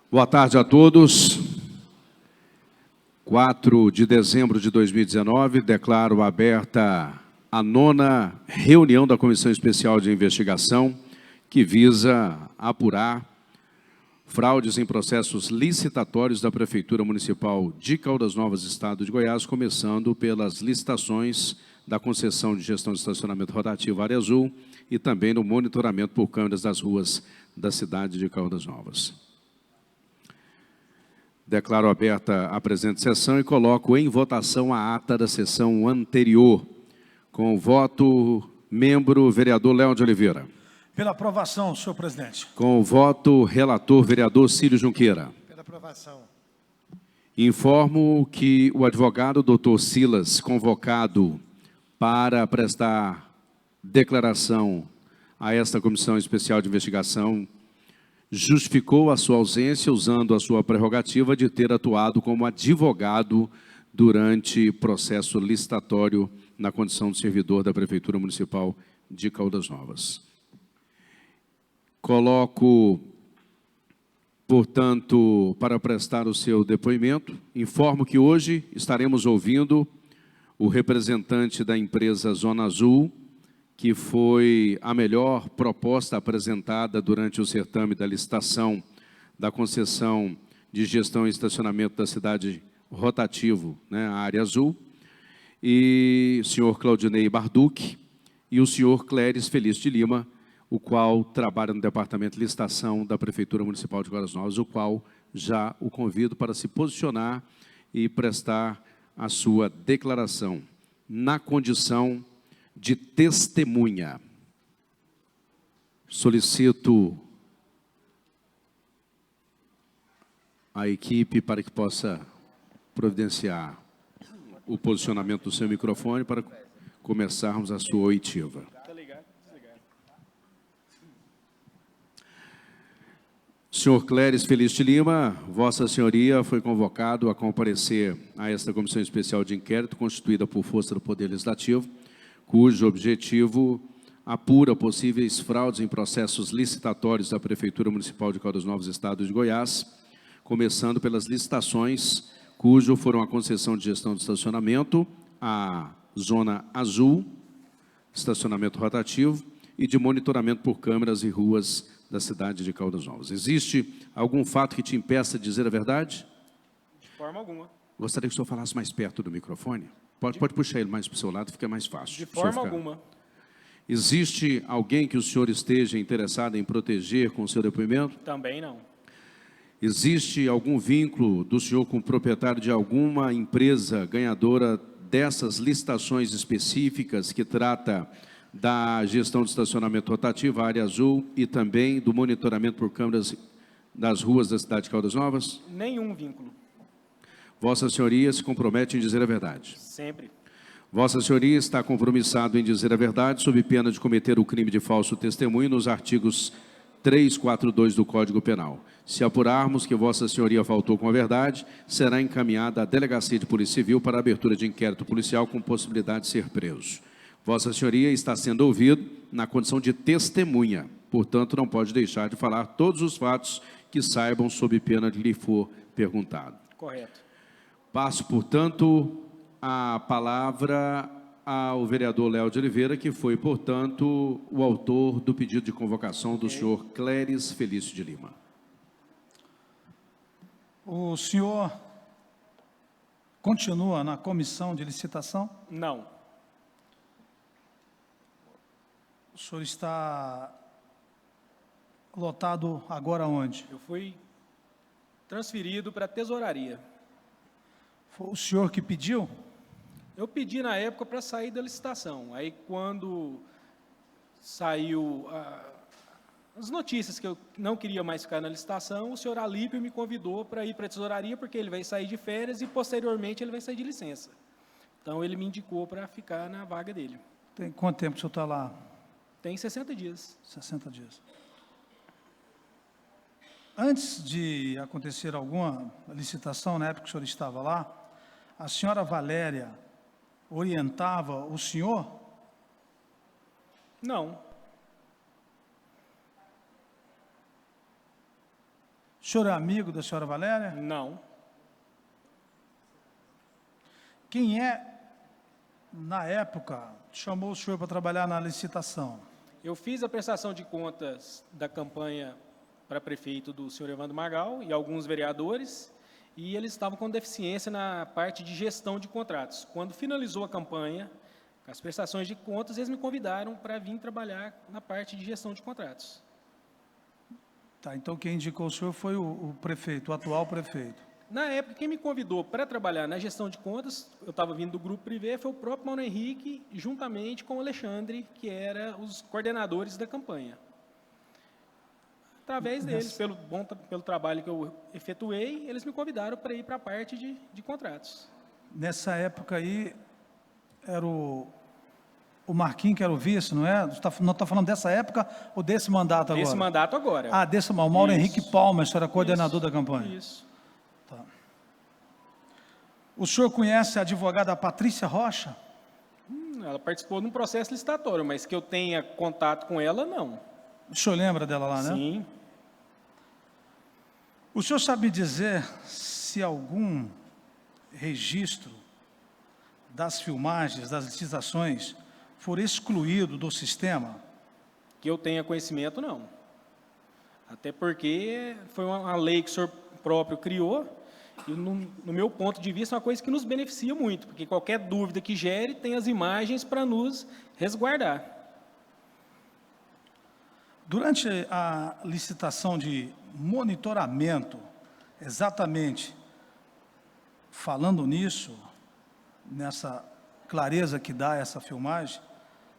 Boa tarde a todos. 4 de dezembro de 2019, declaro aberta a 9ª reunião da Comissão Especial de Investigação, que visa apurar fraudes em processos licitatórios da Prefeitura Municipal de Caldas Novas, Estado de Goiás, começando pelas licitações da concessão de gestão de estacionamento rotativo Área Azul e também no monitoramento por câmeras das ruas da cidade de Caldas Novas. Declaro aberta a presente sessão e coloco em votação a ata da sessão anterior. Com o voto, membro vereador Léo de Oliveira. Pela aprovação, senhor presidente. Com o voto, relator vereador Círio Junqueira. Pela aprovação. Informo que o advogado doutor Silas, convocado para prestar declaração a esta Comissão Especial de Investigação, justificou a sua ausência usando a sua prerrogativa de ter atuado como advogado durante processo licitatório na condição de servidor da Prefeitura Municipal de Caldas Novas. Coloco, portanto, para prestar o seu depoimento, informo que hoje estaremos ouvindo o representante da empresa Zona Azul, que foi a melhor proposta apresentada durante o certame da licitação da concessão de gestão e estacionamento da cidade rotativo, a Área Azul, e o senhor Claudinei Barduc e o senhor Cléris Feliz de Lima, o qual trabalha no Departamento de Licitação da Prefeitura Municipal de Caldas Novas, o qual já o convido para se posicionar e prestar a sua declaração na condição de testemunha. Solicito a equipe para que possa providenciar o posicionamento do seu microfone para começarmos a sua oitiva. Senhor Cléris Feliz de Lima, Vossa Senhoria foi convocado a comparecer a esta Comissão Especial de Inquérito, constituída por força do Poder Legislativo, cujo objetivo apura possíveis fraudes em processos licitatórios da Prefeitura Municipal de Caldas Novas, Estado de Goiás, começando pelas licitações, cujo foram a concessão de gestão de estacionamento, a Zona Azul, estacionamento rotativo, e de monitoramento por câmeras e ruas da cidade de Caldas Novas. Existe algum fato que te impeça de dizer a verdade? De forma alguma. Gostaria que o senhor falasse mais perto do microfone. Pode puxar ele mais para o seu lado, fica mais fácil. De forma alguma. Existe alguém que o senhor esteja interessado em proteger com o seu depoimento? Também não. Existe algum vínculo do senhor com o proprietário de alguma empresa ganhadora dessas licitações específicas que trata da gestão de estacionamento rotativo, Área Azul, e também do monitoramento por câmeras das ruas da cidade de Caldas Novas? Nenhum vínculo. Vossa Senhoria se compromete em dizer a verdade? Sempre. Vossa Senhoria está compromissado em dizer a verdade sob pena de cometer o crime de falso testemunho nos artigos 342 do Código Penal. Se apurarmos que Vossa Senhoria faltou com a verdade, será encaminhada à Delegacia de Polícia Civil para a abertura de inquérito policial com possibilidade de ser preso. Vossa Senhoria está sendo ouvido na condição de testemunha, portanto, não pode deixar de falar todos os fatos que saibam sob pena de lhe for perguntado. Correto. Passo, portanto, a palavra ao vereador Léo de Oliveira, que foi, portanto, o autor do pedido de convocação do senhor Cléris Felício de Lima. O senhor continua na comissão de licitação? Não. O senhor está lotado agora onde? Eu fui transferido para a tesouraria. Foi o senhor que pediu? Eu pedi na época para sair da licitação. Aí quando saiu as notícias que eu não queria mais ficar na licitação, o senhor Alípio me convidou para ir para a tesouraria, porque ele vai sair de férias e posteriormente ele vai sair de licença. Então ele me indicou para ficar na vaga dele. Tem quanto tempo o senhor está lá? Tem 60 dias. 60 dias. Antes de acontecer alguma licitação, na época que o senhor estava lá, a senhora Valéria orientava o senhor? Não. O O senhor é amigo da senhora Valéria? Não. Quem é, na época, chamou o senhor para trabalhar na licitação? Eu fiz a prestação de contas da campanha para prefeito do senhor Evandro Magal e alguns vereadores, e eles estavam com deficiência na parte de gestão de contratos. Quando finalizou a campanha, com as prestações de contas, eles me convidaram para vir trabalhar na parte de gestão de contratos. Tá, então quem indicou o senhor foi o prefeito, o atual prefeito. Na época, quem me convidou para trabalhar na gestão de contas, eu estava vindo do Grupo Privé, foi o próprio Mauro Henrique, juntamente com o Alexandre, que eram os coordenadores da campanha. Através deles, pelo trabalho que eu efetuei, eles me convidaram para ir para a parte de contratos. Nessa época aí, era o Marquinhos, que era o vice, não é? Não está falando dessa época ou desse mandato agora? Desse mandato agora. Ah, o Mauro Henrique Palma, era coordenador da campanha. Isso. Tá. O senhor conhece a advogada Patrícia Rocha? Ela participou de um processo licitatório, mas que eu tenha contato com ela, não. O senhor lembra dela lá, né? Sim. O senhor sabe dizer se algum registro das filmagens, das licitações, for excluído do sistema? Que eu tenha conhecimento, não. Até porque foi uma lei que o senhor próprio criou, e no meu ponto de vista é uma coisa que nos beneficia muito, porque qualquer dúvida que gere, tem as imagens para nos resguardar. Durante a licitação de monitoramento, exatamente falando nisso, nessa clareza que dá essa filmagem,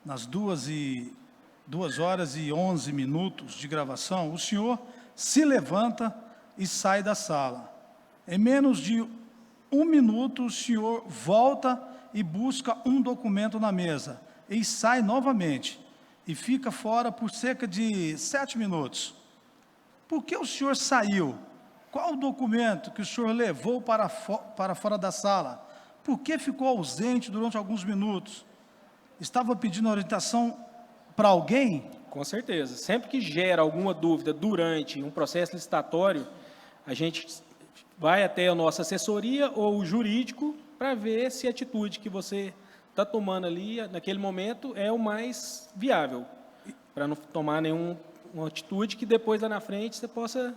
nas 2 horas e 11 minutos de gravação, o senhor se levanta e sai da sala. Em menos de 1 minuto, o senhor volta e busca um documento na mesa e sai novamente e fica fora por cerca de 7 minutos. Por que o senhor saiu? Qual o documento que o senhor levou para fora da sala? Por que ficou ausente durante alguns minutos? Estava pedindo orientação para alguém? Com certeza. Sempre que gera alguma dúvida durante um processo licitatório, a gente vai até a nossa assessoria ou o jurídico para ver se a atitude que você está tomando ali, naquele momento, é o mais viável, para não tomar nenhuma atitude que depois, lá na frente, você possa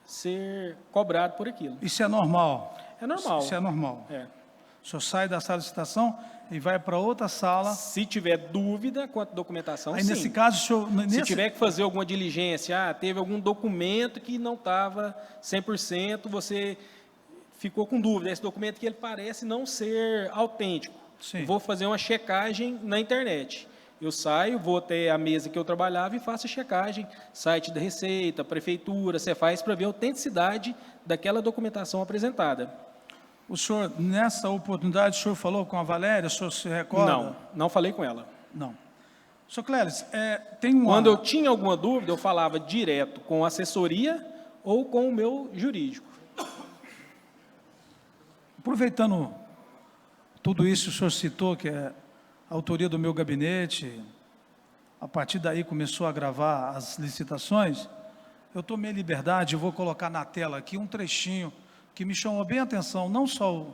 ser cobrado por aquilo. Isso é normal? É normal. Isso é normal. É. O senhor sai da sala de licitação e vai para outra sala. Se tiver dúvida quanto à documentação, aí, sim. nesse caso, o senhor... Se tiver que fazer alguma diligência, teve algum documento que não estava 100%, você ficou com dúvida, esse documento que ele parece não ser autêntico. Sim. Vou fazer uma checagem na internet. Eu saio, vou até a mesa que eu trabalhava e faço a checagem, site da Receita, Prefeitura, Cefaz, para ver a autenticidade daquela documentação apresentada. O senhor, nessa oportunidade, o senhor falou com a Valéria, o senhor se recorda? Não, não falei com ela. Não. Senhor Cléris, tem uma... Quando eu tinha alguma dúvida, eu falava direto com a assessoria ou com o meu jurídico. Aproveitando tudo isso, o senhor citou que é a autoria do meu gabinete, a partir daí começou a gravar as licitações, eu tomei liberdade, eu vou colocar na tela aqui um trechinho que me chamou bem a atenção, não só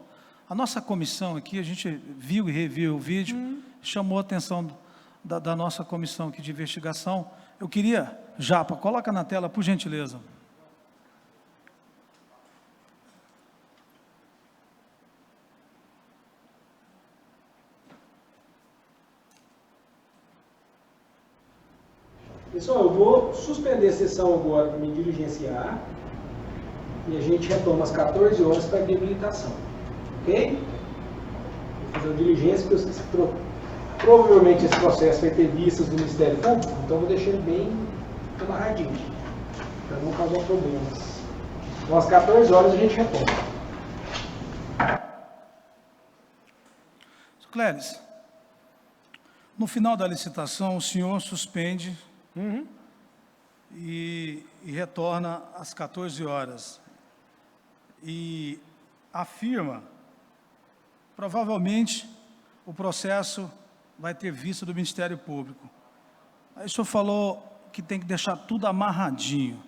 a nossa comissão aqui, a gente viu e reviu o vídeo, chamou a atenção da nossa comissão aqui de investigação. Eu queria, Japa, coloca na tela, por gentileza. Pessoal, eu vou suspender a sessão agora para me diligenciar e a gente retoma às 14 horas para a habilitação, ok? Vou fazer uma diligência, porque eu sei que provavelmente esse processo vai ter vistas do Ministério Público, então vou deixar ele bem amarradinho, para não causar problemas. Então, às 14 horas a gente retoma. Cléris, no final da licitação, o senhor suspende e retorna às 14 horas. E afirma, provavelmente, o processo vai ter vista do Ministério Público. Aí o senhor falou que tem que deixar tudo amarradinho.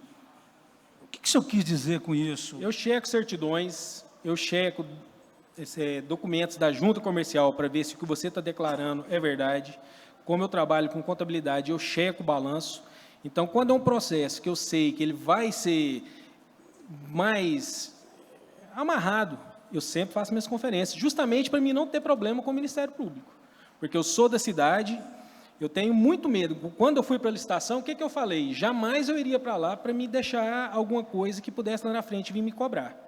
que o senhor quis dizer com isso? Eu checo certidões, eu checo documentos da junta comercial para ver se o que você está declarando é verdade. Como eu trabalho com contabilidade, eu checo o balanço. Então, quando é um processo que eu sei que ele vai ser mais amarrado, eu sempre faço minhas conferências, justamente para mim não ter problema com o Ministério Público. Porque eu sou da cidade, eu tenho muito medo. Quando eu fui para a licitação, o que eu falei? Jamais eu iria para lá para me deixar alguma coisa que pudesse lá na frente vir me cobrar.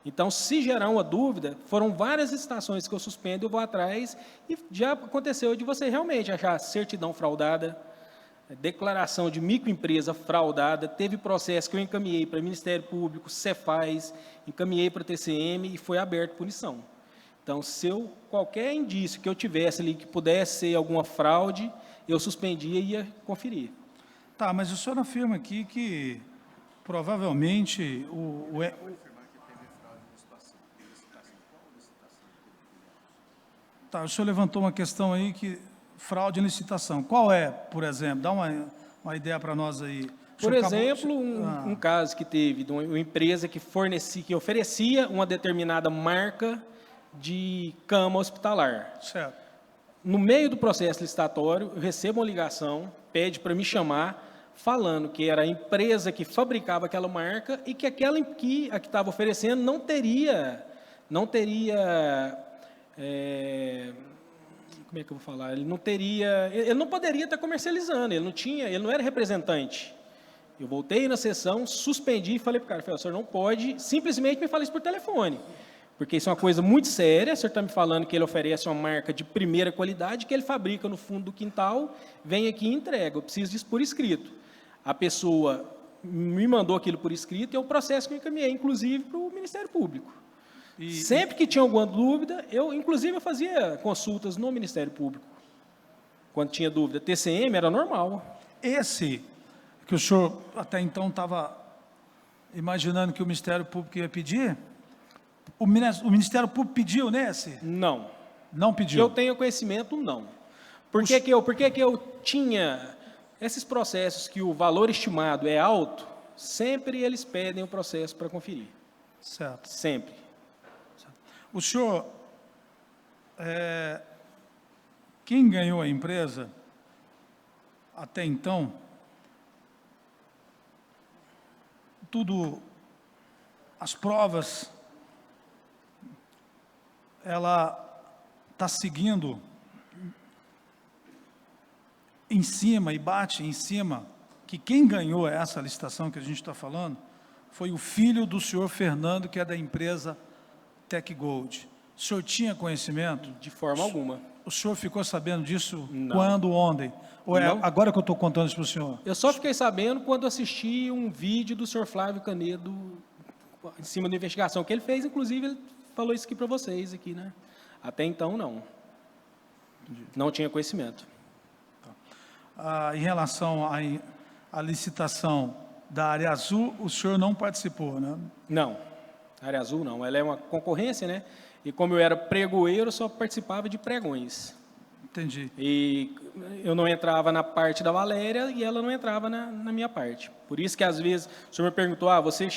Então, se gerar uma dúvida, foram várias licitações que eu suspendo, eu vou atrás, e já aconteceu de você realmente achar certidão fraudada, declaração de microempresa fraudada, teve processo que eu encaminhei para o Ministério Público, Cefaz, encaminhei para a TCM e foi aberto punição. Então, se qualquer indício que eu tivesse ali que pudesse ser alguma fraude, eu suspendia e ia conferir. Tá, mas o senhor afirma aqui que provavelmente Tá, o senhor levantou uma questão aí que fraude em licitação. Qual é, por exemplo? Dá uma ideia para nós aí. Por exemplo, um caso que teve de uma empresa que oferecia uma determinada marca de cama hospitalar. Certo. No meio do processo licitatório, eu recebo uma ligação, pede para me chamar, falando que era a empresa que fabricava aquela marca e que a que estava oferecendo não teria como é que eu vou falar? Ele não poderia estar comercializando, ele não era representante. Eu voltei na sessão, suspendi e falei para o cara, o senhor não pode, simplesmente me fala isso por telefone, porque isso é uma coisa muito séria, o senhor está me falando que ele oferece uma marca de primeira qualidade, que ele fabrica no fundo do quintal, vem aqui e entrega, eu preciso disso por escrito. A pessoa me mandou aquilo por escrito e é o processo que eu encaminhei, inclusive, para o Ministério Público. Sempre que tinha alguma dúvida, inclusive eu fazia consultas no Ministério Público. Quando tinha dúvida, TCM era normal. Esse que o senhor até então estava imaginando que o Ministério Público ia pedir, o Ministério Público pediu nesse? Não. Não pediu? Que eu tenha conhecimento, não. Por que eu tinha esses processos que o valor estimado é alto, sempre eles pedem o processo para conferir. Certo. Sempre. O senhor, quem ganhou a empresa até então, as provas, ela está seguindo em cima e bate em cima que quem ganhou essa licitação que a gente está falando foi o filho do senhor Fernando, que é da empresa Tech Gold. O senhor tinha conhecimento? De forma alguma. O senhor ficou sabendo disso Não. quando, ontem? Ou é Não. agora que eu estou contando isso para o senhor? Eu só fiquei sabendo quando assisti um vídeo do senhor Flávio Canedo em cima da investigação que ele fez, inclusive ele falou isso aqui para vocês, aqui, né? Até então, não. Não tinha conhecimento. Em relação à licitação da Área Azul, o senhor não participou, né? Não. Área Azul, não. Ela é uma concorrência, né? E como eu era pregoeiro, eu só participava de pregões. Entendi. E eu não entrava na parte da Valéria e ela não entrava na minha parte. Por isso que, às vezes, o senhor me perguntou, você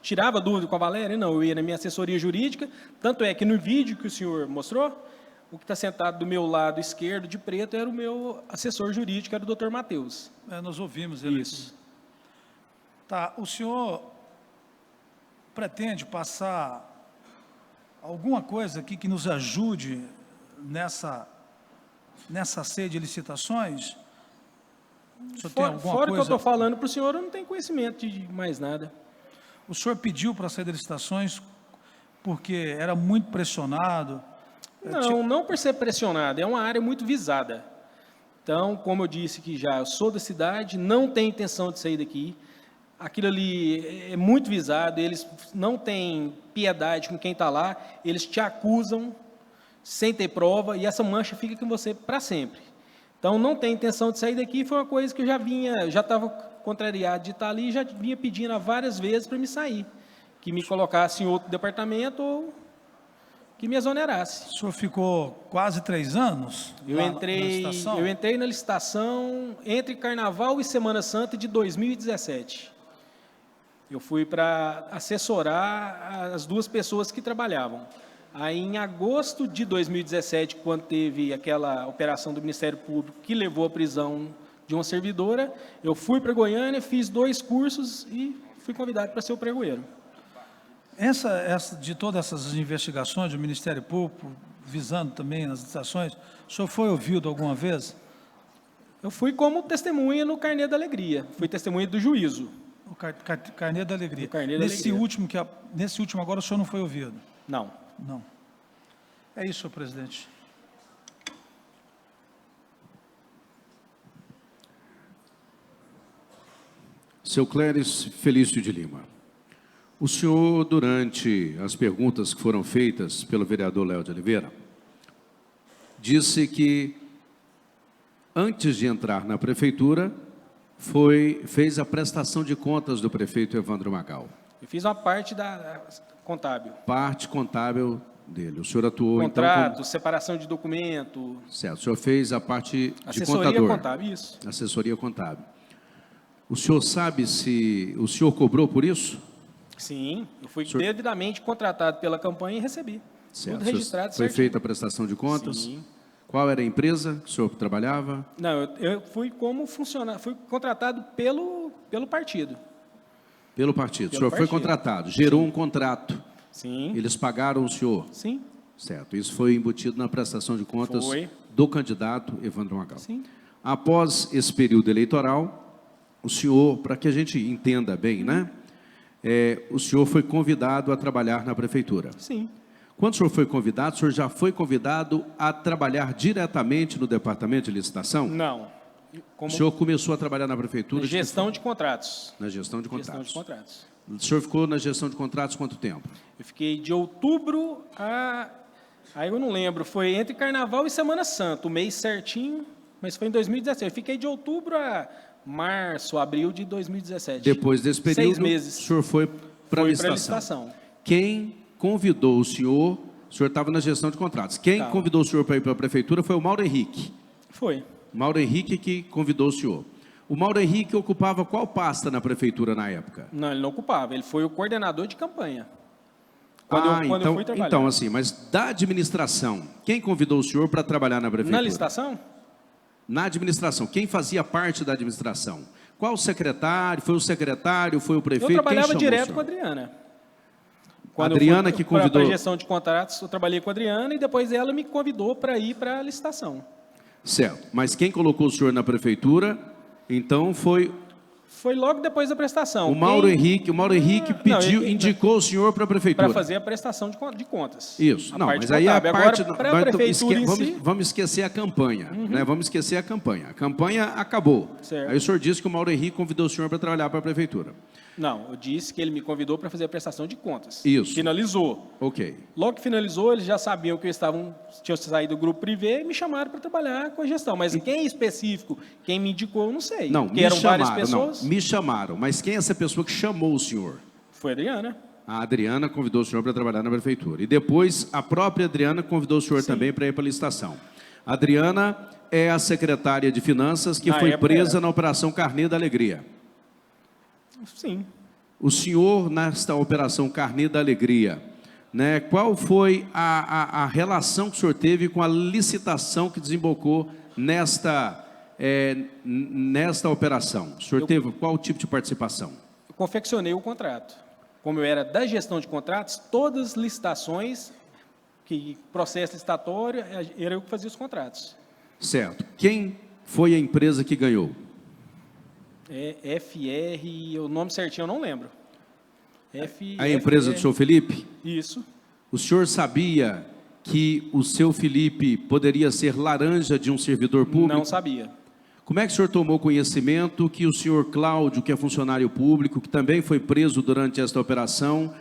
tirava dúvida com a Valéria? Não, eu ia na minha assessoria jurídica. Tanto é que no vídeo que o senhor mostrou, o que está sentado do meu lado esquerdo, de preto, era o meu assessor jurídico, era o Dr. Matheus. Nós ouvimos ele. Isso. Tá, o senhor pretende passar alguma coisa aqui que nos ajude nessa sede de licitações? O senhor tem alguma Fora coisa? que eu estou falando para o senhor, eu não tenho conhecimento de mais nada. O senhor pediu para sair de licitações porque era muito pressionado? Não por ser pressionado, é uma área muito visada. Então, como eu disse que já, eu sou da cidade, não tenho intenção de sair daqui. Aquilo ali é muito visado, eles não têm piedade com quem está lá, eles te acusam sem ter prova e essa mancha fica com você para sempre. Então, não tem intenção de sair daqui, foi uma coisa que eu já estava contrariado de estar ali, já vinha pedindo há várias vezes para me sair, que me colocasse em outro departamento ou que me exonerasse. O senhor ficou quase 3 anos Eu entrei na licitação entre Carnaval e Semana Santa de 2017. Eu fui para assessorar as duas pessoas que trabalhavam. Aí, em agosto de 2017, quando teve aquela operação do Ministério Público que levou à prisão de uma servidora, eu fui para Goiânia, fiz 2 cursos e fui convidado para ser o pregoeiro. De todas essas investigações do Ministério Público, visando também as licitações, o senhor foi ouvido alguma vez? Eu fui como testemunha no Carnê da Alegria, fui testemunha do juízo. O Carnê da Alegria. O Carnê da nesse Alegria. Nesse último agora o senhor não foi ouvido? Não. Não. É isso, senhor presidente. Seu Cléris Felício de Lima, o senhor, durante as perguntas que foram feitas pelo vereador Léo de Oliveira, disse que, antes de entrar na prefeitura, fez a prestação de contas do prefeito Evandro Magal. Eu fiz uma parte da contábil. Parte contábil dele. O senhor atuou, Contrato, então... separação de documento. Certo. O senhor fez a parte de assessoria contador. Contábil, isso. Assessoria contábil. O senhor sabe se o senhor cobrou por isso? Sim, eu fui devidamente contratado pela campanha e recebi. Certo. Tudo registrado Foi certinho. feita a prestação de contas? Sim. Qual era a empresa que o senhor trabalhava? Não, eu fui como funcionário, fui contratado pelo partido. Pelo partido. Pelo O senhor foi partido. contratado, gerou um contrato. Sim. Eles pagaram o senhor? Sim. Certo. Isso foi embutido na prestação de contas Foi. do candidato Evandro Magal. Sim. Após esse período eleitoral, o senhor, para que a gente entenda bem, né? O senhor foi convidado a trabalhar na prefeitura. Sim. Quando o senhor foi convidado, o senhor já foi convidado a trabalhar diretamente no departamento de licitação? Não. O senhor começou a trabalhar na prefeitura? Gestão de contratos. Na gestão de contratos. Gestão de contratos. O senhor ficou na gestão de contratos quanto tempo? Eu fiquei de outubro a... Aí eu não lembro, foi entre Carnaval e Semana Santa, o mês certinho, mas foi em 2017. Eu fiquei de outubro a março, abril de 2017. Depois desse período, 6 meses. o senhor foi para a licitação. licitação. Quem convidou o senhor estava na gestão de contratos. Quem convidou o senhor para ir para a prefeitura foi o Mauro Henrique. Foi. Mauro Henrique que convidou o senhor. O Mauro Henrique ocupava qual pasta na prefeitura na época? Não, ele não ocupava, ele foi o coordenador de campanha. Quando eu fui trabalhar. Então, assim, mas da administração, quem convidou o senhor para trabalhar na prefeitura? Na licitação? Na administração, quem fazia parte da administração? Qual o secretário? Foi o secretário? Foi o prefeito? Eu trabalhava quem direto com a Adriana. Adriana que convidou... Para a gestão de contratos, eu trabalhei com a Adriana e depois ela me convidou para ir para a licitação. Certo, mas quem colocou o senhor na prefeitura, então foi... Foi logo depois da prestação. O Mauro Henrique pediu, indicou o senhor para a prefeitura. Para fazer a prestação de contas. Isso, não, mas aí a parte... Para a prefeitura em si... Vamos esquecer a campanha, né? Vamos esquecer a campanha. A campanha acabou. Certo. Aí o senhor disse que o Mauro Henrique convidou o senhor para trabalhar para a prefeitura. Não, eu disse que ele me convidou para fazer a prestação de contas. Isso. Finalizou. Ok. Logo que finalizou, eles já sabiam que tinham saído do grupo privê e me chamaram para trabalhar com a gestão. Mas quem específico, quem me indicou, eu não sei. Não, porque me eram chamaram, várias pessoas. não, me chamaram. Mas quem é essa pessoa que chamou o senhor? Foi a Adriana. A Adriana convidou o senhor para trabalhar na prefeitura. E depois, a própria Adriana convidou o senhor também para ir para a licitação. A Adriana é a secretária de Finanças que foi presa na Operação Carnê da Alegria. Sim. O senhor, nesta Operação Carnê da Alegria, né, qual foi a relação que o senhor teve com a licitação que desembocou nesta operação? O senhor teve qual tipo de participação? Eu confeccionei o contrato. Como eu era da gestão de contratos, todas as licitações, processo licitatório, era eu que fazia os contratos. Certo. Quem foi a empresa que ganhou? FR, o nome certinho eu não lembro. A empresa do senhor Felipe? Isso. O senhor sabia que o seu Felipe poderia ser laranja de um servidor público? Não sabia. Como é que o senhor tomou conhecimento que o senhor Cláudio, que é funcionário público, que também foi preso durante esta operação,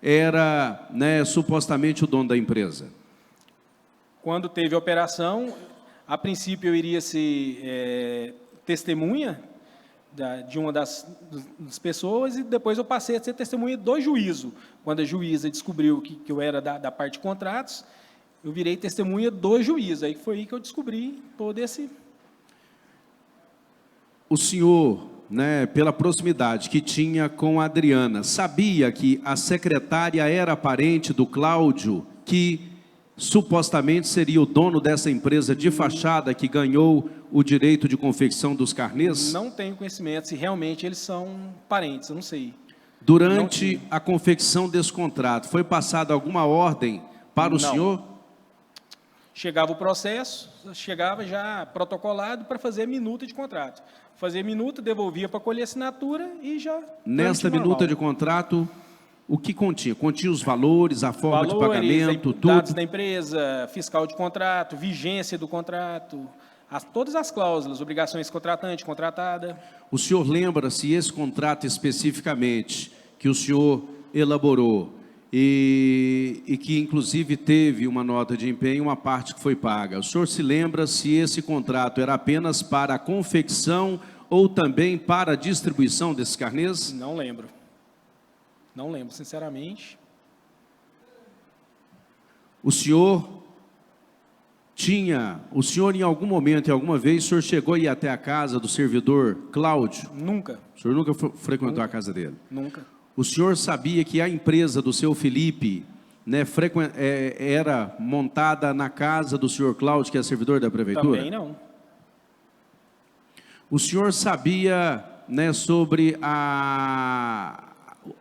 era, né, supostamente o dono da empresa? Quando teve a operação, a princípio eu iria ser testemunha de uma das pessoas e depois eu passei a ser testemunha do juízo. Quando a juíza descobriu que eu era da parte de contratos, eu virei testemunha do juiz. Aí foi aí que eu descobri todo esse... O senhor né, pela proximidade que tinha com a Adriana, sabia que a secretária era parente do Cláudio, que supostamente seria o dono dessa empresa de fachada que ganhou o direito de confecção dos carnês? Não tenho conhecimento se realmente eles são parentes, eu não sei. Durante a confecção desse contrato, foi passada alguma ordem para o senhor? Chegava o processo, chegava já protocolado para fazer minuta de contrato. Fazer minuta, devolvia para colher assinatura e já... Nesta minuta de contrato, o que continha? Continha os valores, a forma de pagamento, tudo? Dados da empresa, fiscal de contrato, vigência do contrato, todas as cláusulas, obrigações contratante, contratada. O senhor lembra se esse contrato especificamente que o senhor elaborou e que inclusive teve uma nota de empenho, uma parte que foi paga, o senhor se lembra se esse contrato era apenas para a confecção ou também para a distribuição desses carnês? Não lembro. Não lembro, sinceramente. O senhor em algum momento, em alguma vez, o senhor chegou a ir até a casa do servidor Cláudio? Nunca. O senhor nunca frequentou a casa dele? Nunca. O senhor sabia que a empresa do seu Felipe, né, era montada na casa do senhor Cláudio, que é servidor da prefeitura? Também não. O senhor sabia, né, sobre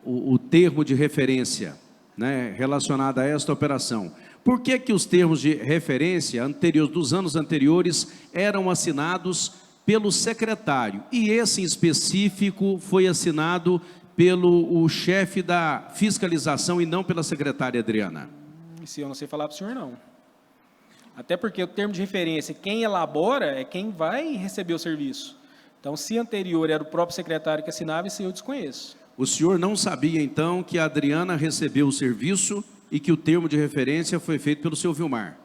o termo de referência, né, relacionado a esta operação? Por que que os termos de referência dos anos anteriores eram assinados pelo secretário e esse em específico foi assinado pelo chefe da fiscalização e não pela secretária Adriana? Isso eu não sei falar para o senhor, não. Até porque o termo de referência, quem elabora é quem vai receber o serviço. Então, se anterior era o próprio secretário que assinava, isso eu desconheço. O senhor não sabia, então, que a Adriana recebeu o serviço e que o termo de referência foi feito pelo seu Vilmar?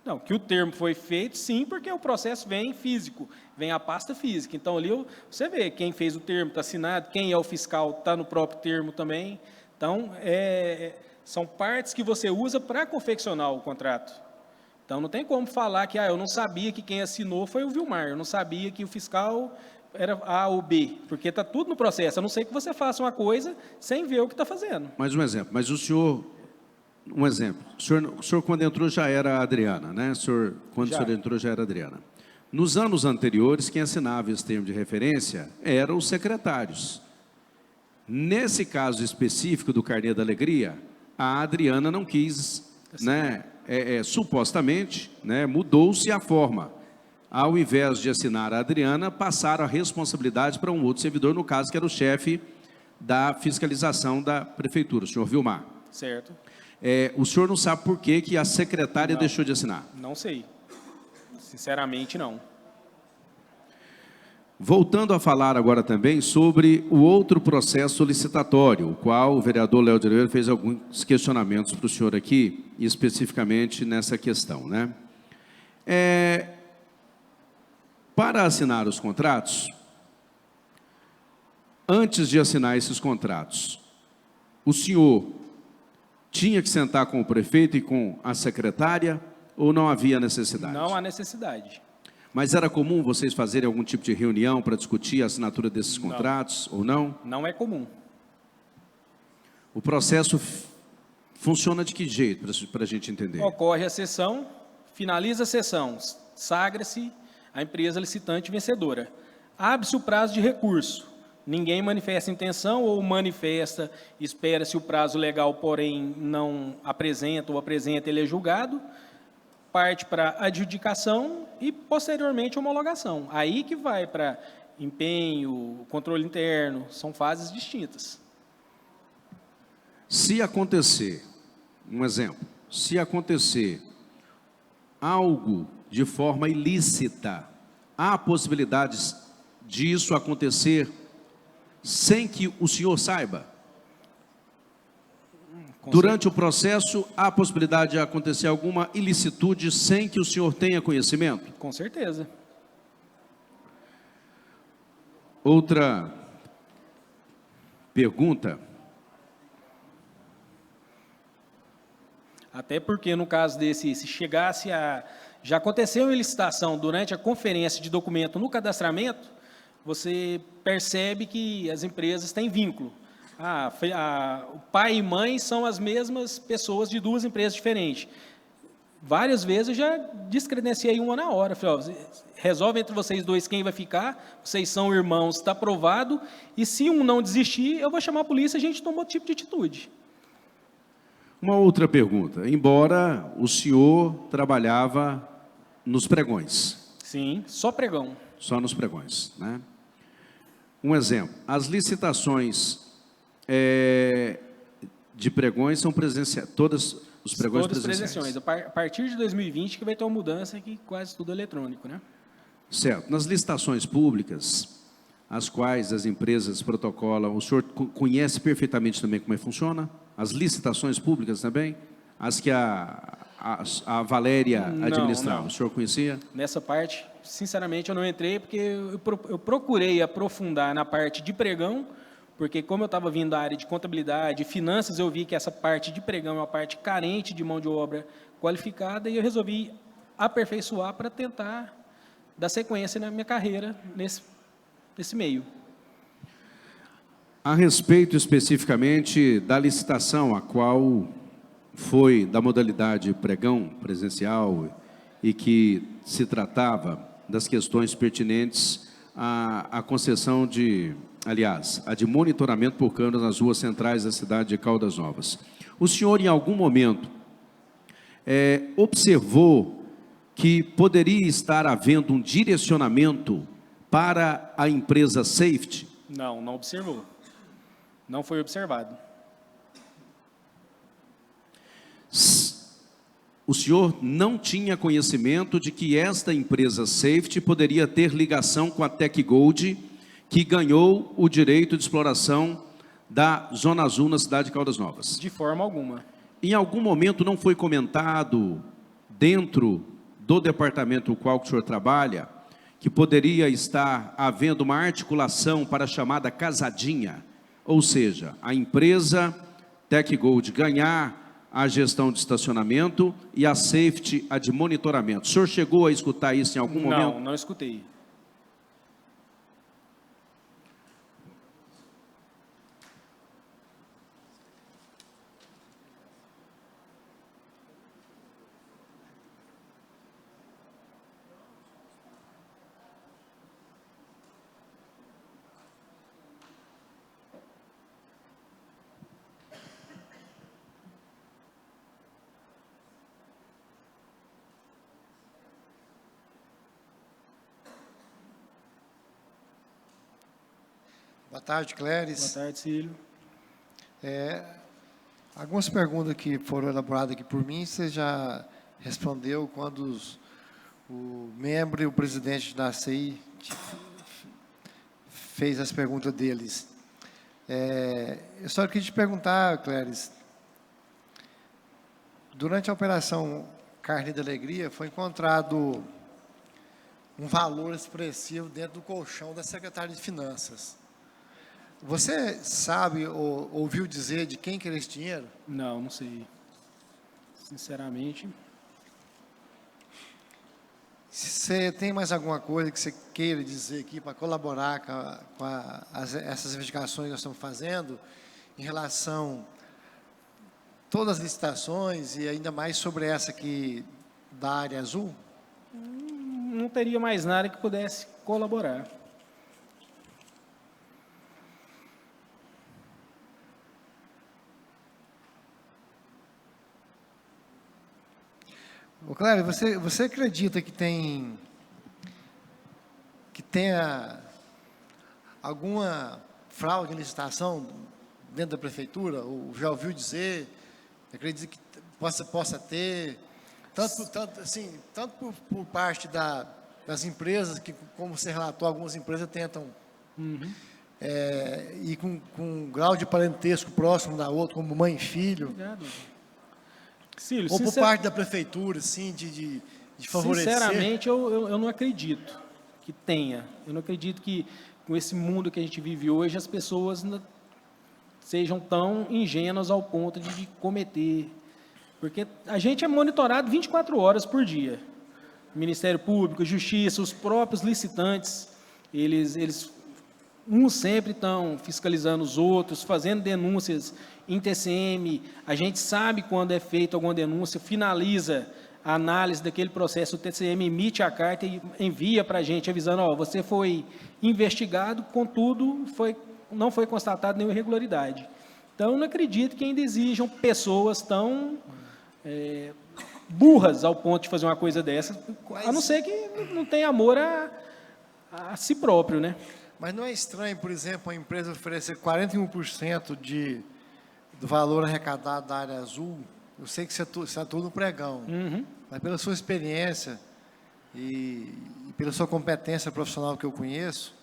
Não, que o termo foi feito, sim, porque o processo vem físico, vem a pasta física. Então, ali você vê quem fez o termo, está assinado, quem é o fiscal, está no próprio termo também. Então, são partes que você usa para confeccionar o contrato. Então, não tem como falar que eu não sabia que quem assinou foi o Vilmar, eu não sabia que o fiscal era A ou B, porque está tudo no processo, a não ser que você faça uma coisa sem ver o que está fazendo. Mais um exemplo, mas o senhor... Um exemplo, o senhor quando entrou já era a Adriana, né? Quando o senhor entrou já era a Adriana. Nos anos anteriores, quem assinava esse termo de referência eram os secretários. Nesse caso específico do Carnê da Alegria, a Adriana não quis, né? Supostamente, né? Mudou-se a forma. Ao invés de assinar a Adriana, passaram a responsabilidade para um outro servidor, no caso que era o chefe da fiscalização da prefeitura, o senhor Vilmar. Certo. O senhor não sabe por que a secretária deixou de assinar? Não sei. Sinceramente, não. Voltando a falar agora também sobre o outro processo licitatório, o qual o vereador Léo de Oliveira fez alguns questionamentos para o senhor aqui, especificamente nessa questão, né? Para assinar os contratos, antes de assinar esses contratos, o senhor tinha que sentar com o prefeito e com a secretária ou não havia necessidade? Não há necessidade. Mas era comum vocês fazerem algum tipo de reunião para discutir a assinatura desses contratos ou não? Não é comum. O processo funciona de que jeito, para a gente entender? Ocorre a sessão, finaliza a sessão, sagra-se a empresa licitante vencedora. Abre-se o prazo de recurso. Ninguém manifesta intenção ou manifesta, espera-se o prazo legal, porém não apresenta ou apresenta, ele é julgado, parte para adjudicação e, posteriormente, homologação. Aí que vai para empenho, controle interno, são fases distintas. Se acontecer, um exemplo, se acontecer algo de forma ilícita, há possibilidades disso acontecer sem que o senhor saiba? Durante o processo, há possibilidade de acontecer alguma ilicitude sem que o senhor tenha conhecimento? Com certeza. Outra pergunta. Até porque, no caso desse, se chegasse a... Já aconteceu em licitação, durante a conferência de documento no cadastramento, você percebe que as empresas têm vínculo. O pai e mãe são as mesmas pessoas de duas empresas diferentes. Várias vezes eu já descredenciei uma na hora. Falei, resolve entre vocês dois quem vai ficar, vocês são irmãos, está aprovado, e se um não desistir, eu vou chamar a polícia e a gente toma outro tipo de atitude. Uma outra pergunta. Embora o senhor trabalhava nos pregões. Sim, só pregão. Só nos pregões, né? Um exemplo, as licitações de pregões são presenciais, os pregões Todas presenciais. A partir de 2020 que vai ter uma mudança que quase tudo é eletrônico, né? Certo. Nas licitações públicas, as quais as empresas protocolam, o senhor conhece perfeitamente também como é que funciona? As licitações públicas também? As que a Valéria administrava, o senhor conhecia? Nessa parte, sinceramente, eu não entrei, porque eu procurei aprofundar na parte de pregão, porque como eu estava vindo da área de contabilidade, finanças, eu vi que essa parte de pregão é uma parte carente de mão de obra qualificada, e eu resolvi aperfeiçoar para tentar dar sequência na minha carreira nesse meio. A respeito especificamente da licitação, a qual foi da modalidade pregão presencial e que se tratava das questões pertinentes à concessão a de monitoramento por câmeras nas ruas centrais da cidade de Caldas Novas. O senhor, em algum momento, observou que poderia estar havendo um direcionamento para a empresa Safety? Não observou. Não foi observado. O senhor não tinha conhecimento de que esta empresa Safety poderia ter ligação com a Tec Gold, que ganhou o direito de exploração da Zona Azul na cidade de Caldas Novas? De forma alguma. Em algum momento não foi comentado dentro do departamento no qual o senhor trabalha que poderia estar havendo uma articulação para a chamada casadinha, ou seja, a empresa Tec Gold ganhar a gestão de estacionamento e a Safety a de monitoramento? O senhor chegou a escutar isso em algum momento? Não escutei. Boa tarde, Cléris. Boa tarde, Cílio. Algumas perguntas que foram elaboradas aqui por mim, você já respondeu quando o membro e o presidente da CEI fez as perguntas deles. Eu só queria te perguntar, Cléris, durante a operação Carne da Alegria, foi encontrado um valor expressivo dentro do colchão da secretária de Finanças. Você sabe ou ouviu dizer de quem que era esse dinheiro? Não sei. Sinceramente. Você tem mais alguma coisa que você queira dizer aqui para colaborar com essas investigações que nós estamos fazendo em relação a todas as licitações e ainda mais sobre essa aqui da área azul? Não teria mais nada que pudesse colaborar. Ô, Cléber, você acredita que tenha alguma fraude em licitação dentro da prefeitura? Ou já ouviu dizer? Acredita que possa ter? Tanto por parte das empresas, que, como você relatou, algumas empresas tentam ir com um grau de parentesco próximo da outra, como mãe e filho. Obrigado. Cílio, Ou por parte da prefeitura, assim, de favorecer? Sinceramente, eu não acredito que tenha. Eu não acredito que, com esse mundo que a gente vive hoje, as pessoas sejam tão ingênuas ao ponto de cometer. Porque a gente é monitorado 24 horas por dia. Ministério Público, Justiça, os próprios licitantes, eles uns sempre estão fiscalizando os outros, fazendo denúncias em TCM, a gente sabe quando é feita alguma denúncia, finaliza a análise daquele processo, o TCM emite a carta e envia para a gente, avisando, ó, você foi investigado, contudo, não foi constatada nenhuma irregularidade. Então, eu não acredito que ainda exijam pessoas tão burras ao ponto de fazer uma coisa dessa, a não ser que não tenha amor a si próprio, né? Mas não é estranho, por exemplo, a empresa oferecer 41% do valor arrecadado da área azul? Eu sei que você atua no pregão, mas pela sua experiência e pela sua competência profissional que eu conheço,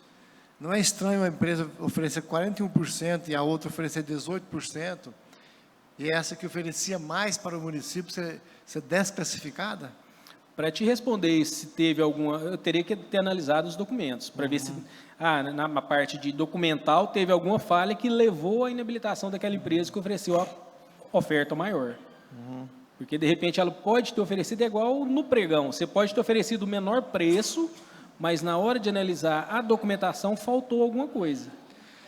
não é estranho uma empresa oferecer 41% e a outra oferecer 18%, e essa que oferecia mais para o município ser desclassificada? Para te responder se teve alguma, eu teria que ter analisado os documentos, para ver se, na parte de documental, teve alguma falha que levou à inabilitação daquela empresa que ofereceu a oferta maior. Porque, de repente, ela pode ter oferecido igual no pregão, você pode ter oferecido o menor preço, mas na hora de analisar a documentação, faltou alguma coisa.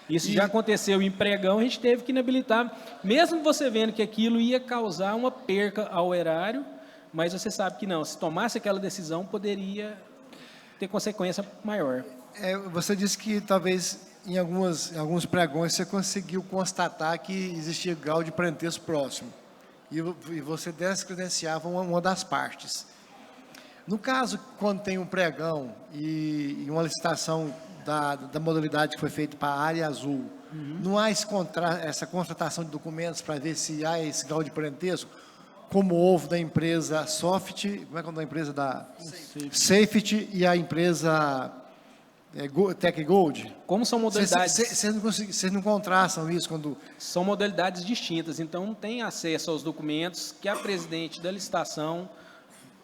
Isso já aconteceu em pregão, a gente teve que inabilitar, mesmo você vendo que aquilo ia causar uma perca ao erário, mas você sabe que não, se tomasse aquela decisão, poderia ter consequência maior. Você disse que talvez em alguns pregões você conseguiu constatar que existia grau de parentesco próximo, e você descredenciava uma das partes. No caso, quando tem um pregão e uma licitação da modalidade que foi feita para a área azul, não há essa constatação de documentos para ver se há esse grau de parentesco, como houve da empresa Soft, como é que é o nome da empresa Safety e a empresa Tech Gold? Como são modalidades... Vocês não contrastam isso quando... São modalidades distintas, então não tem acesso aos documentos que a presidente da licitação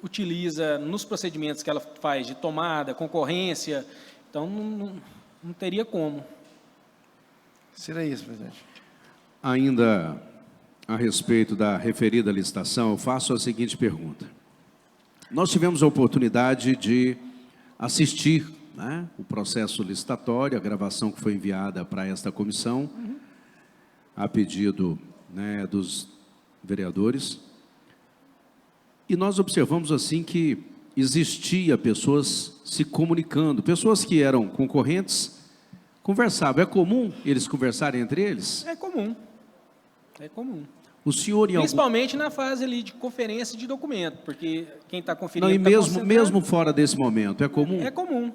utiliza nos procedimentos que ela faz de tomada, concorrência, então não teria como. Seria isso, presidente. Ainda a respeito da referida licitação, eu faço a seguinte pergunta. Nós tivemos a oportunidade de assistir, né, o processo licitatório, a gravação que foi enviada para esta comissão, a pedido, né, dos vereadores, e nós observamos assim que existia pessoas se comunicando, pessoas que eram concorrentes, conversavam. É comum eles conversarem entre eles? É comum. É comum. O senhor principalmente na fase ali de conferência de documento, porque quem está conferindo... Não, e mesmo fora desse momento, é comum? É comum.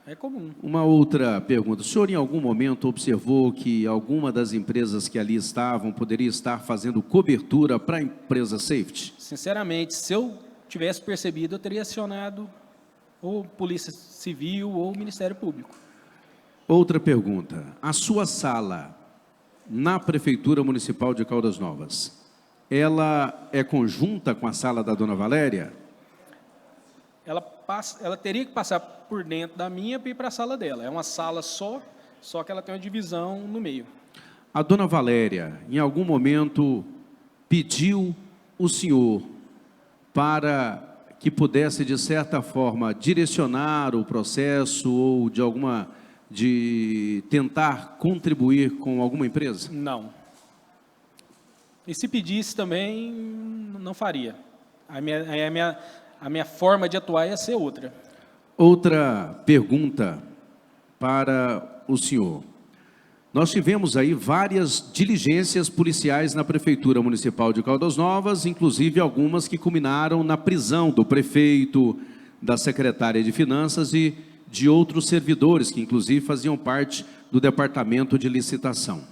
É comum. Uma outra pergunta. O senhor em algum momento observou que alguma das empresas que ali estavam poderia estar fazendo cobertura para a empresa Safety? Sinceramente, se eu tivesse percebido, eu teria acionado ou Polícia Civil ou Ministério Público. Outra pergunta. A sua sala na Prefeitura Municipal de Caldas Novas, ela é conjunta com a sala da Dona Valéria? Ela teria que passar por dentro da minha para ir para a sala dela. É uma sala só que ela tem uma divisão no meio. A Dona Valéria, em algum momento, pediu o senhor para que pudesse, de certa forma, direcionar o processo ou de tentar contribuir com alguma empresa? Não. E se pedisse também, não faria. A minha forma de atuar ia ser outra. Outra pergunta para o senhor. Nós tivemos aí várias diligências policiais na Prefeitura Municipal de Caldas Novas, inclusive algumas que culminaram na prisão do prefeito, da secretária de Finanças e de outros servidores, que inclusive faziam parte do departamento de licitação.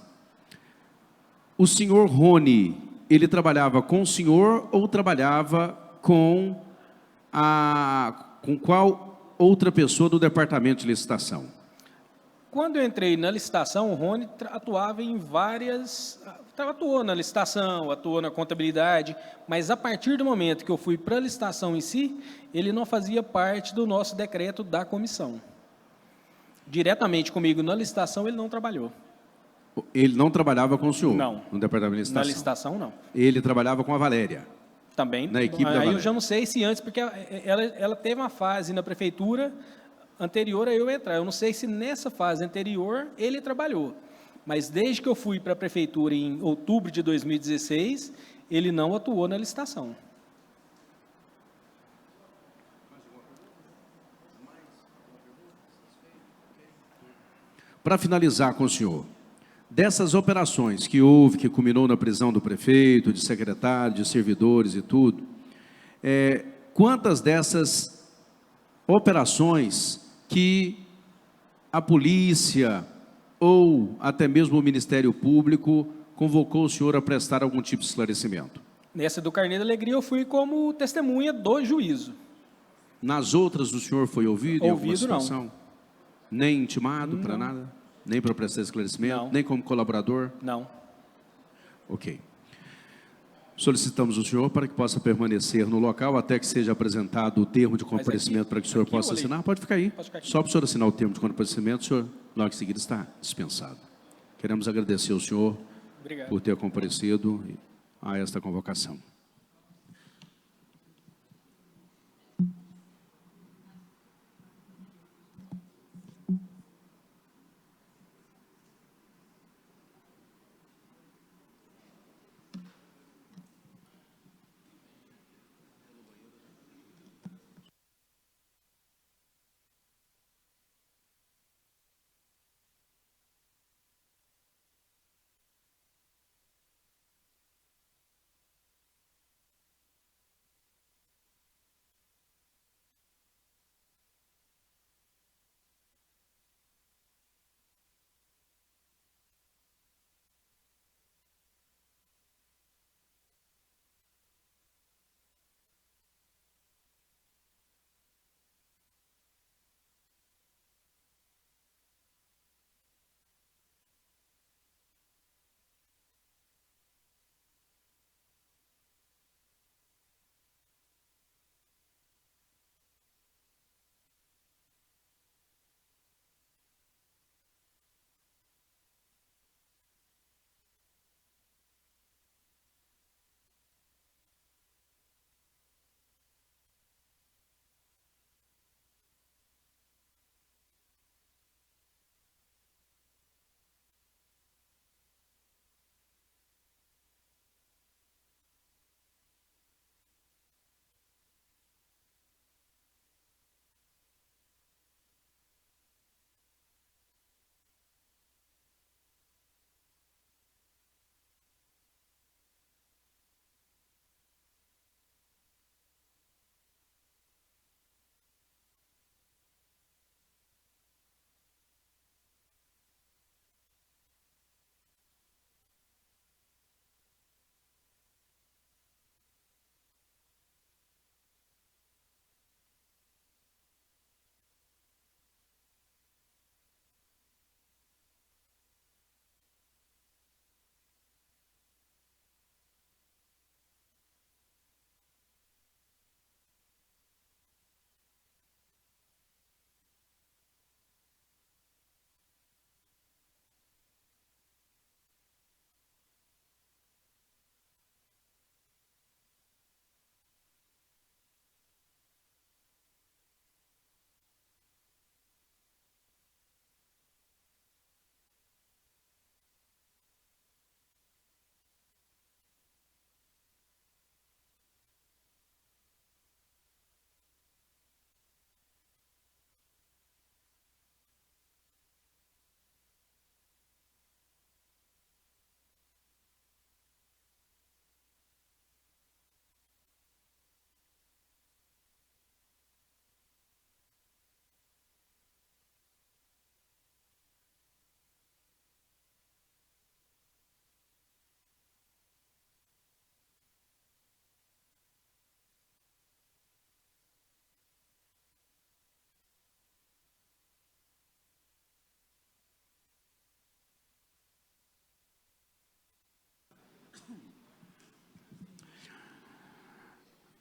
O senhor Rony, ele trabalhava com o senhor ou trabalhava com qual outra pessoa do departamento de licitação? Quando eu entrei na licitação, o Rony atuava em atuou na licitação, atuou na contabilidade, mas a partir do momento que eu fui para a licitação em si, ele não fazia parte do nosso decreto da comissão. Diretamente comigo na licitação, ele não trabalhou. Ele não trabalhava com o senhor? Não. No departamento de licitação? Na licitação, não. Ele trabalhava com a Valéria? Também. Na equipe da Aí Valéria? eu já não sei se antes, porque ela teve uma fase na prefeitura anterior a eu entrar. Eu não sei se nessa fase anterior ele trabalhou, mas desde que eu fui para a prefeitura em outubro de 2016, ele não atuou na licitação. Para finalizar com o senhor, dessas operações que houve, que culminou na prisão do prefeito, de secretário, de servidores e tudo, quantas dessas operações que a polícia ou até mesmo o Ministério Público convocou o senhor a prestar algum tipo de esclarecimento? Nessa do Carnê da Alegria eu fui como testemunha do juízo. Nas outras o senhor foi ouvido em alguma Ouvido, não. situação? Nem intimado para nada? Nem para prestar esclarecimento? Não. Nem como colaborador? Não. Ok. Solicitamos o senhor para que possa permanecer no local até que seja apresentado o termo de comparecimento para que o senhor aqui possa ou ali? assinar. Pode ficar aí. Pode ficar aqui. Só para o senhor assinar o termo de comparecimento, o senhor, logo em seguida, está dispensado. Queremos agradecer ao senhor Obrigado. por ter comparecido a esta convocação.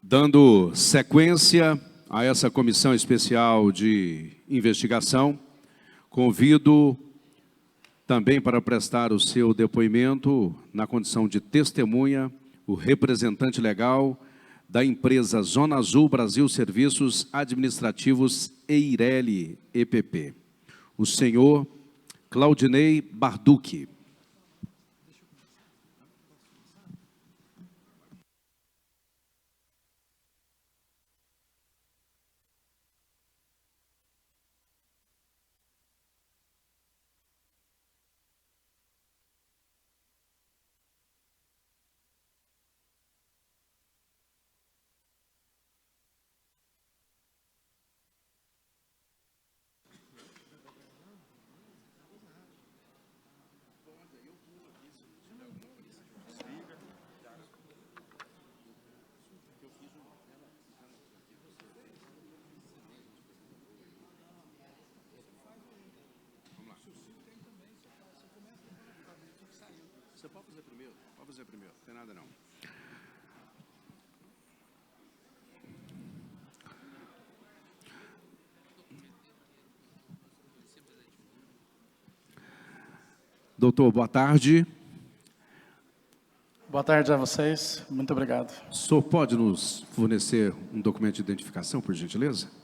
Dando sequência a essa comissão especial de investigação, convido também para prestar o seu depoimento na condição de testemunha o representante legal da empresa Zona Azul Brasil Serviços Administrativos Eireli, EPP, o senhor Claudinei Barducci. Você pode fazer primeiro? Pode fazer primeiro, não tem nada não. Doutor, boa tarde. Boa tarde a vocês, muito obrigado. O senhor pode nos fornecer um documento de identificação, por gentileza?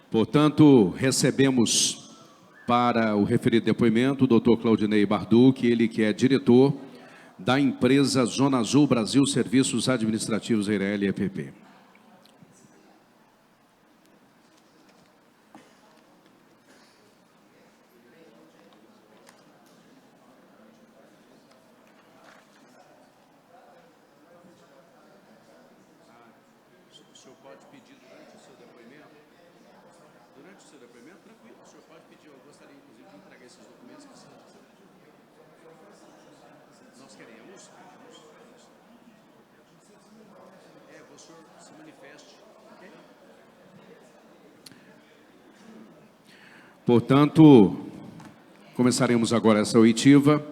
Portanto, recebemos para o referido depoimento o doutor Claudinei Barducci, ele que é diretor da empresa Zona Azul Brasil Serviços Administrativos Eireli, EPP. O senhor pode pedir durante o seu depoimento? Durante o seu depoimento, tranquilo, o senhor pode pedir, eu gostaria inclusive de entregar esses documentos que nós queremos. O senhor se manifeste, ok? Portanto, começaremos agora essa oitiva.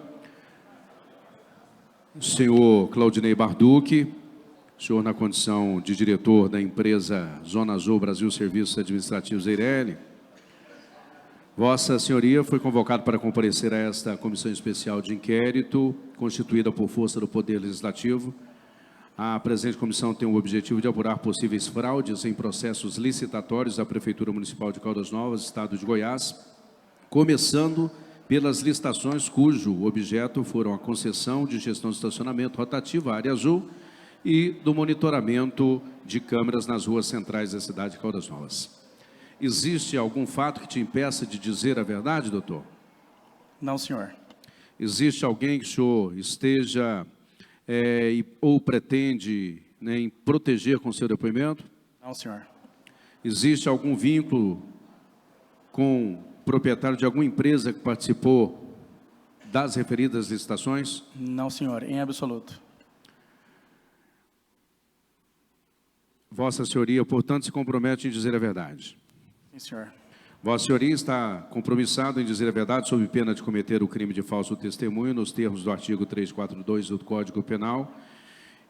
O senhor Claudinei Barducci, o senhor na condição de diretor da empresa Zona Azul Brasil Serviços Administrativos Eireli, Vossa Senhoria foi convocado para comparecer a esta comissão especial de inquérito, constituída por força do Poder Legislativo. A presente comissão tem o objetivo de apurar possíveis fraudes em processos licitatórios da Prefeitura Municipal de Caldas Novas, Estado de Goiás, começando pelas licitações cujo objeto foram a concessão de gestão de estacionamento rotativo, área azul, e do monitoramento de câmeras nas ruas centrais da cidade de Caldas Novas. Existe algum fato que te impeça de dizer a verdade, doutor? Não, senhor. Existe alguém que o senhor esteja ou pretende, né, em proteger com seu depoimento? Não, senhor. Existe algum vínculo com o proprietário de alguma empresa que participou das referidas licitações? Não, senhor, em absoluto. Vossa Senhoria, portanto, se compromete em dizer a verdade. Sim, senhor. Vossa Senhoria está compromissado em dizer a verdade sob pena de cometer o crime de falso testemunho nos termos do artigo 342 do Código Penal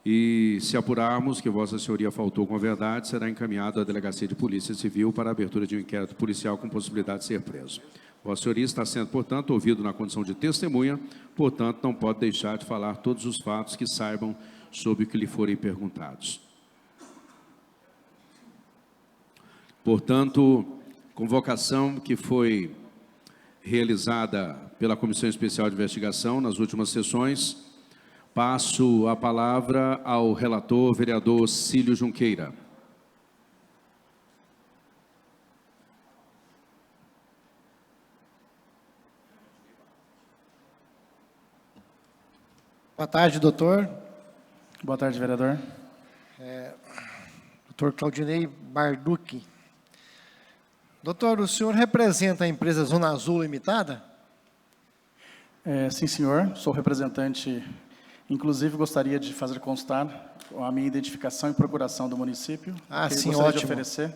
e, se apurarmos que Vossa Senhoria faltou com a verdade, será encaminhado à Delegacia de Polícia Civil para a abertura de um inquérito policial com possibilidade de ser preso. Vossa Senhoria está sendo, portanto, ouvido na condição de testemunha, portanto, não pode deixar de falar todos os fatos que saibam sobre o que lhe forem perguntados. Portanto, convocação que foi realizada pela Comissão Especial de Investigação nas últimas sessões. Passo a palavra ao relator, vereador Cílio Junqueira. Boa tarde, doutor. Boa tarde, vereador. Doutor Claudinei Barducci. Doutor, o senhor representa a empresa Zona Azul Limitada? Sim, senhor. Sou representante. Inclusive, gostaria de fazer constar a minha identificação e procuração do município. Ah, que sim, gostaria de ótimo. oferecer,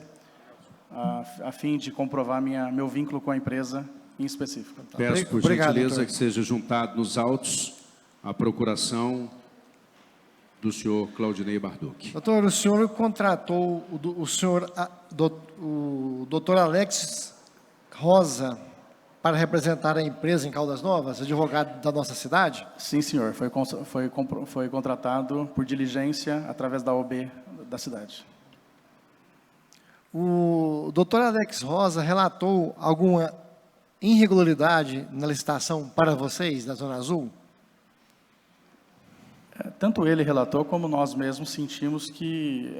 a fim de comprovar meu vínculo com a empresa em específico. Peço, por Obrigado, gentileza, doutor. que seja juntado nos autos a procuração do senhor Claudinei Barducci. Doutor, o senhor contratou o doutor Alex Rosa para representar a empresa em Caldas Novas, advogado da nossa cidade? Sim, senhor. Foi contratado por diligência através da OB da cidade. O doutor Alex Rosa relatou alguma irregularidade na licitação para vocês, da Zona Azul? Tanto ele relatou, como nós mesmos sentimos que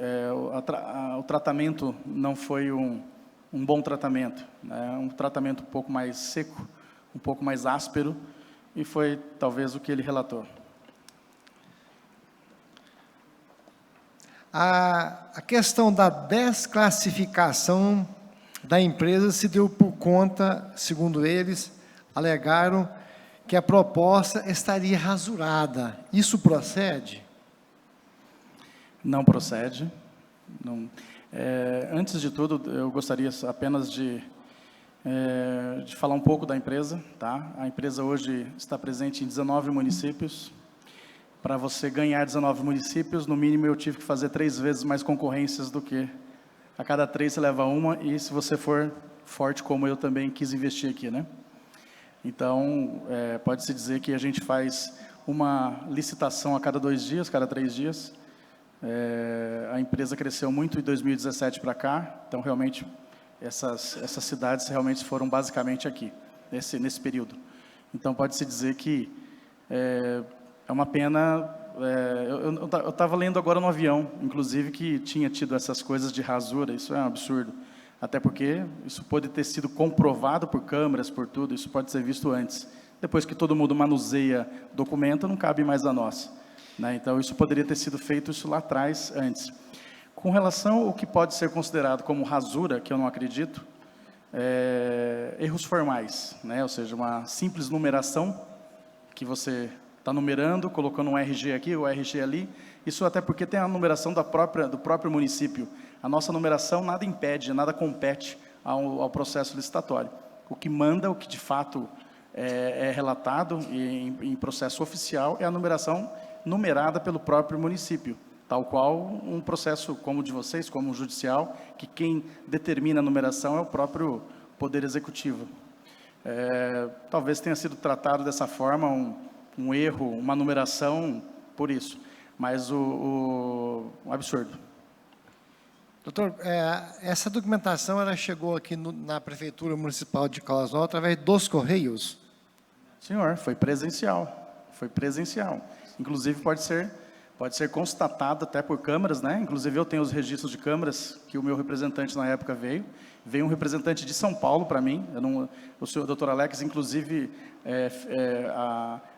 o tratamento não foi um bom tratamento, né? Um tratamento um pouco mais seco, um pouco mais áspero, e foi talvez o que ele relatou. A questão da desclassificação da empresa se deu por conta, segundo eles, alegaram que a proposta estaria rasurada. Isso procede? Não procede. Não. Antes de tudo, eu gostaria apenas de falar um pouco da empresa. Tá? A empresa hoje está presente em 19 municípios. Para você ganhar 19 municípios, no mínimo eu tive que fazer 3 vezes mais concorrências do que a cada 3 você leva uma, e se você for forte como eu também quis investir aqui, né? Então, pode-se dizer que a gente faz uma licitação a cada 2 dias, cada 3 dias. A empresa cresceu muito em 2017 para cá, então realmente essas cidades realmente foram basicamente aqui, nesse período. Então, pode-se dizer que é uma pena. Eu estava lendo agora no avião, inclusive, que tinha tido essas coisas de rasura. Isso é um absurdo. Até porque isso pode ter sido comprovado por câmeras, por tudo. Isso pode ser visto antes. Depois que todo mundo manuseia documento, não cabe mais a nós, né? Então, isso poderia ter sido feito isso lá atrás, antes. Com relação ao que pode ser considerado como rasura, que eu não acredito, erros formais, né? Ou seja, uma simples numeração que você está numerando, colocando um RG aqui, o RG ali. Isso até porque tem a numeração do próprio município. A nossa numeração nada impede, nada compete ao processo licitatório. O que manda, o que de fato é relatado em processo oficial é a numeração numerada pelo próprio município, tal qual um processo como o de vocês, como o judicial, que quem determina a numeração é o próprio Poder Executivo. Talvez tenha sido tratado dessa forma, um erro, uma numeração, por isso. Mas um absurdo. Doutor, essa documentação ela chegou aqui na Prefeitura Municipal de Caldas Novas através dos Correios? Senhor, foi presencial. Foi presencial. Inclusive, pode ser constatado até por câmeras, né? Inclusive, eu tenho os registros de câmeras que o meu representante na época veio. Veio um representante de São Paulo para mim. O senhor doutor Alex, inclusive,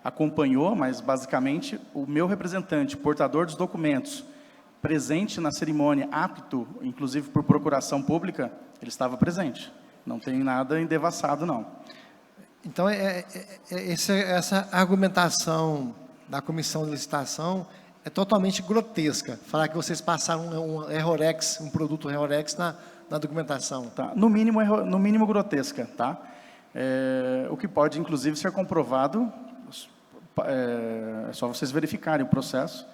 acompanhou, mas basicamente o meu representante, portador dos documentos, presente na cerimônia, apto, inclusive por procuração pública, ele estava presente. Não tem nada endevassado, não. Então, essa argumentação da comissão de licitação é totalmente grotesca. Falar que vocês passaram um produto Errorex na documentação. Tá. No mínimo grotesca, tá? O que pode, inclusive, ser comprovado, é só vocês verificarem o processo,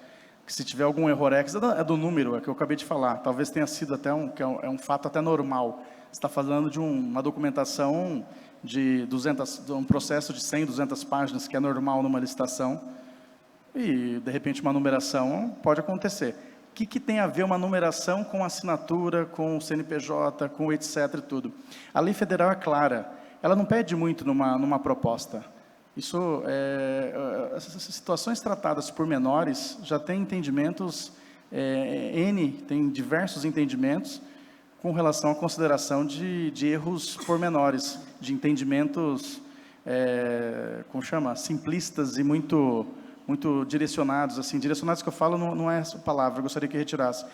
que se tiver algum Errorex, é do número, que eu acabei de falar, talvez tenha sido até um fato até normal. Você está falando de uma documentação de um processo de 100, 200 páginas, que é normal numa licitação, e, de repente, uma numeração pode acontecer. O que tem a ver uma numeração com assinatura, com o CNPJ, com etc. e tudo? A lei federal é clara, ela não pede muito numa proposta. Essas situações tratadas por menores já tem entendimentos, tem diversos entendimentos com relação à consideração de erros pormenores, de entendimentos, simplistas e muito direcionados, assim, direcionados que eu falo não é essa palavra, eu gostaria que retirasse,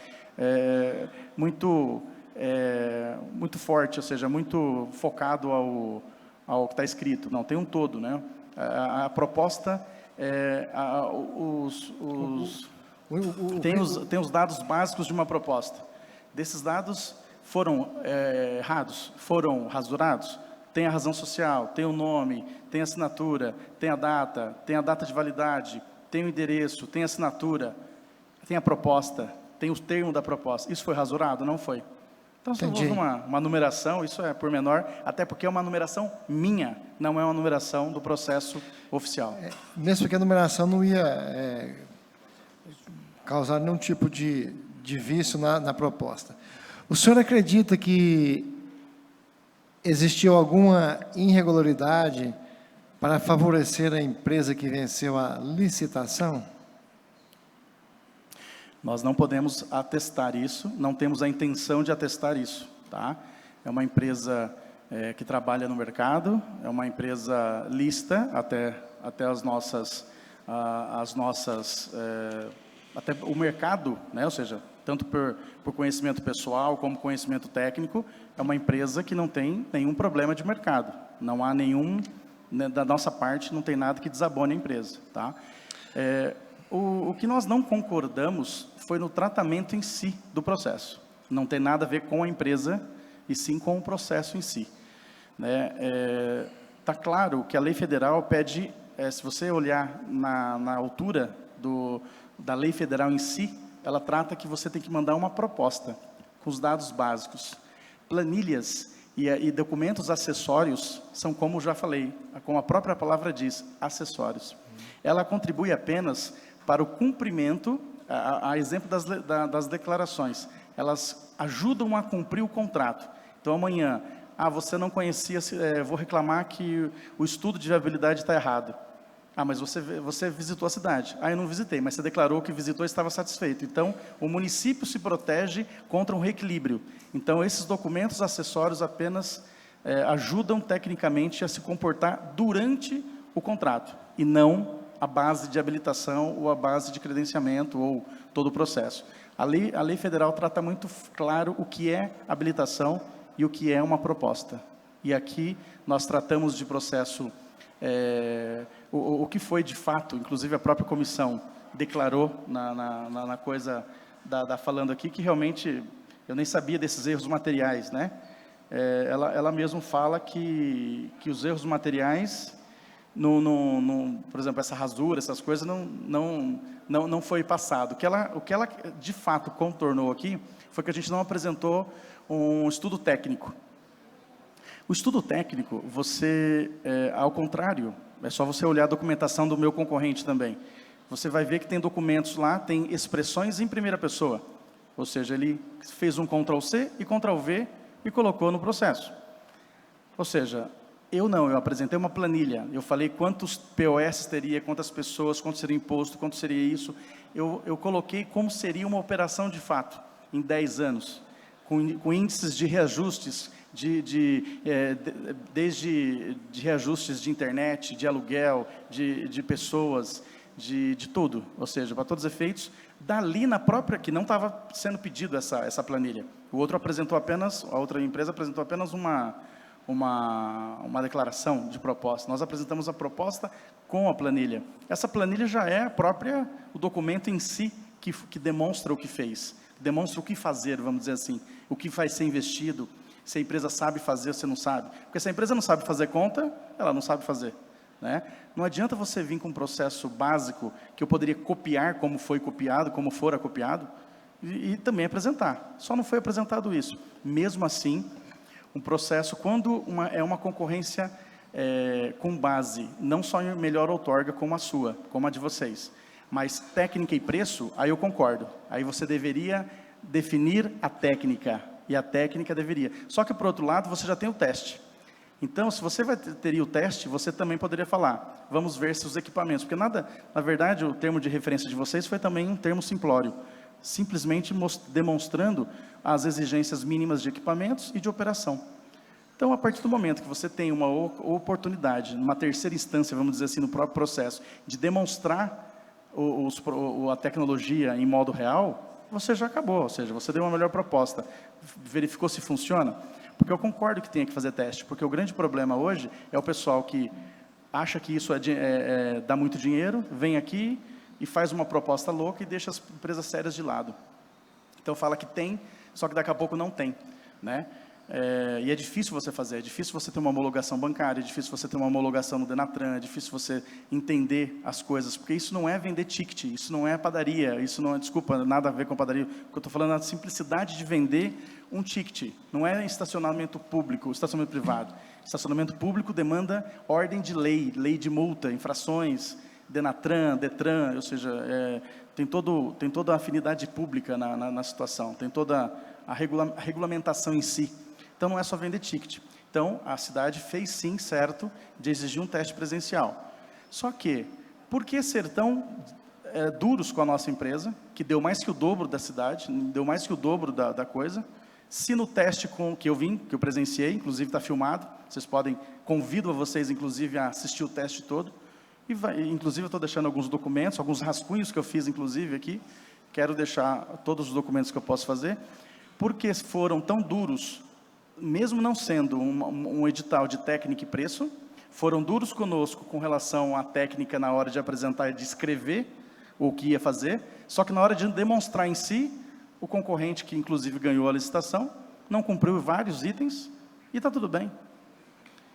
muito muito forte, ou seja, muito focado ao que está escrito. Não, tem um todo, né? A proposta, tem os dados básicos de uma proposta. Desses dados foram errados, foram rasurados, tem a razão social, tem o nome, tem a assinatura, tem a data de validade, tem o endereço, tem a assinatura, tem a proposta, tem o termo da proposta. Isso foi rasurado? Não foi. Então, se houve uma numeração, isso é pormenor, até porque é uma numeração minha, não é uma numeração do processo oficial. Mesmo porque a numeração não ia causar nenhum tipo de vício na proposta. O senhor acredita que existiu alguma irregularidade para favorecer a empresa que venceu a licitação? Nós não podemos atestar isso, não temos a intenção de atestar isso, tá? É uma empresa que trabalha no mercado, é uma empresa lícita até as nossas até o mercado, né? Ou seja, tanto por conhecimento pessoal como conhecimento técnico, é uma empresa que não tem nenhum problema de mercado. Não há nenhum, né, da nossa parte, não tem nada que desabone a empresa, tá? O que nós não concordamos foi no tratamento em si do processo. Não tem nada a ver com a empresa, e sim com o processo em si. Está claro que a lei federal pede, se você olhar na altura da lei federal em si, ela trata que você tem que mandar uma proposta com os dados básicos. Planilhas e documentos acessórios são, como já falei, como a própria palavra diz, acessórios. Ela contribui apenas para o cumprimento, a exemplo das declarações. Elas ajudam a cumprir o contrato. Então, amanhã, você não conhecia, vou reclamar que o estudo de viabilidade está errado. Mas você visitou a cidade. Eu não visitei, mas você declarou que visitou e estava satisfeito. Então, o município se protege contra um reequilíbrio. Então, esses documentos acessórios apenas ajudam tecnicamente a se comportar durante o contrato, e não a base de habilitação ou a base de credenciamento ou todo o processo. A lei federal trata muito claro o que é habilitação e o que é uma proposta. E aqui nós tratamos de processo, o que foi de fato, inclusive a própria comissão declarou na coisa falando aqui, que realmente eu nem sabia desses erros materiais, né? Ela mesmo fala que os erros materiais, por exemplo, essa rasura, essas coisas, não foi passado. O que ela de fato contornou aqui foi que a gente não apresentou um estudo técnico. O estudo técnico, ao contrário, é só você olhar a documentação do meu concorrente também. Você vai ver que tem documentos lá, tem expressões em primeira pessoa. Ou seja, ele fez um Ctrl+C e Ctrl+V e colocou no processo. Ou seja, eu apresentei uma planilha, eu falei quantos POS teria, quantas pessoas, quanto seria imposto, quanto seria isso. Eu coloquei como seria uma operação de fato, em 10 anos, com índices de reajustes, desde de reajustes de internet, de aluguel, de pessoas, de tudo. Ou seja, para todos os efeitos, dali na própria, que não estava sendo pedido essa planilha. A outra empresa apresentou apenas uma declaração de proposta. Nós apresentamos a proposta com a planilha. Essa planilha já é o documento em si que demonstra o que fez, demonstra o que fazer, vamos dizer assim, o que vai ser investido, se a empresa sabe fazer ou se não sabe. Porque se a empresa não sabe fazer conta, ela não sabe fazer, né? Não adianta você vir com um processo básico que eu poderia copiar como foi copiado, como fora copiado, e também apresentar. Só não foi apresentado isso. Mesmo assim, um processo, quando é uma concorrência com base, não só em melhor outorga como a sua, como a de vocês, mas técnica e preço, aí eu concordo. Aí você deveria definir a técnica, e a técnica deveria. Só que, por outro lado, você já tem o teste. Então, se você teria o teste, você também poderia falar, vamos ver se os equipamentos, porque na verdade, o termo de referência de vocês foi também um termo simplório, simplesmente demonstrando as exigências mínimas de equipamentos e de operação. Então, a partir do momento que você tem uma oportunidade, numa terceira instância, vamos dizer assim, no próprio processo, de demonstrar a tecnologia em modo real, você já acabou, ou seja, você deu uma melhor proposta. Verificou se funciona? Porque eu concordo que tenha que fazer teste, porque o grande problema hoje é o pessoal que acha que isso dá muito dinheiro, vem aqui e faz uma proposta louca e deixa as empresas sérias de lado. Então fala que tem, só que daqui a pouco não tem, né? E é difícil você fazer, é difícil você ter uma homologação bancária, é difícil você ter uma homologação no Denatran, é difícil você entender as coisas, porque isso não é vender ticket, isso não é padaria, isso não é, desculpa, nada a ver com padaria, o que eu estou falando é a simplicidade de vender um ticket, não é estacionamento público, estacionamento privado. Estacionamento público demanda ordem de lei, lei de multa, infrações, Denatran, Detran, ou seja, tem toda a afinidade pública na situação, tem toda a regulamentação em si. Então, não é só vender ticket. Então, a cidade fez sim certo de exigir um teste presencial. Só que, por que ser tão duros com a nossa empresa, que deu mais que o dobro da cidade, deu mais que o dobro da coisa, se no teste que eu presenciei, inclusive está filmado, vocês podem, convido a vocês, inclusive, a assistir o teste todo, inclusive eu estou deixando alguns documentos, alguns rascunhos que eu fiz, inclusive, aqui, quero deixar todos os documentos que eu posso fazer, porque foram tão duros, mesmo não sendo um edital de técnica e preço, foram duros conosco com relação à técnica na hora de apresentar e de escrever o que ia fazer, só que na hora de demonstrar em si, o concorrente, que inclusive ganhou a licitação, não cumpriu vários itens e está tudo bem.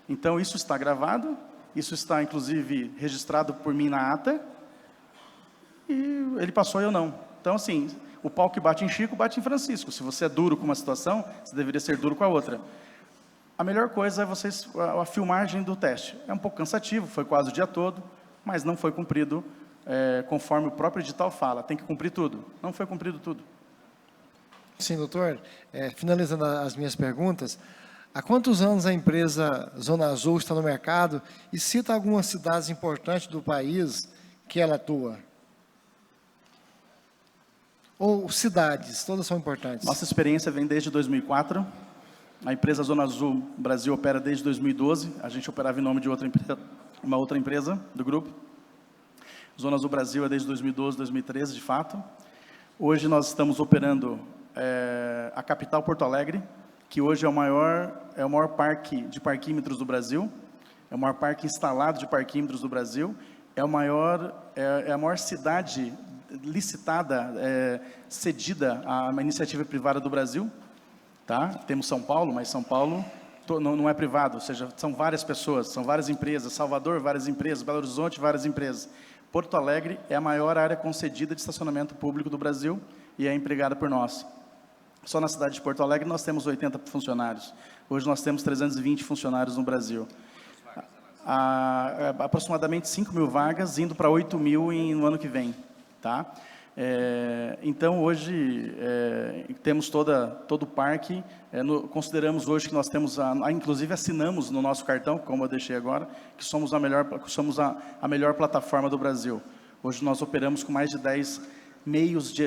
Então, isso está gravado, isso está, inclusive, registrado por mim na ata, e ele passou e eu não. Então, assim, o pau que bate em Chico, bate em Francisco. Se você é duro com uma situação, você deveria ser duro com a outra. A melhor coisa é a filmagem do teste. É um pouco cansativo, foi quase o dia todo, mas não foi cumprido conforme o próprio edital fala. Tem que cumprir tudo. Não foi cumprido tudo. Sim, doutor. Finalizando as minhas perguntas, há quantos anos a empresa Zona Azul está no mercado e cita algumas cidades importantes do país que ela atua? Ou cidades, todas são importantes? Nossa experiência vem desde 2004. A empresa Zona Azul Brasil opera desde 2012. A gente operava em nome de uma outra empresa do grupo. Zona Azul Brasil é desde 2012, 2013, de fato. Hoje nós estamos operando a capital Porto Alegre, que hoje é o maior parque de parquímetros do Brasil, é o maior parque instalado de parquímetros do Brasil, é a maior cidade licitada, cedida a uma iniciativa privada do Brasil. Tá? Temos São Paulo, mas São Paulo não é privado, ou seja, são várias pessoas, são várias empresas. Salvador, várias empresas. Belo Horizonte, várias empresas. Porto Alegre é a maior área concedida de estacionamento público do Brasil e é empregada por nós. Só na cidade de Porto Alegre nós temos 80 funcionários. Hoje nós temos 320 funcionários no Brasil. Aproximadamente 5 mil vagas, indo para 8 mil no ano que vem. Tá? Então, hoje, temos todo o parque, consideramos hoje que nós temos, inclusive assinamos no nosso cartão, como eu deixei agora, que somos a melhor plataforma do Brasil. Hoje nós operamos com mais de 10 meios de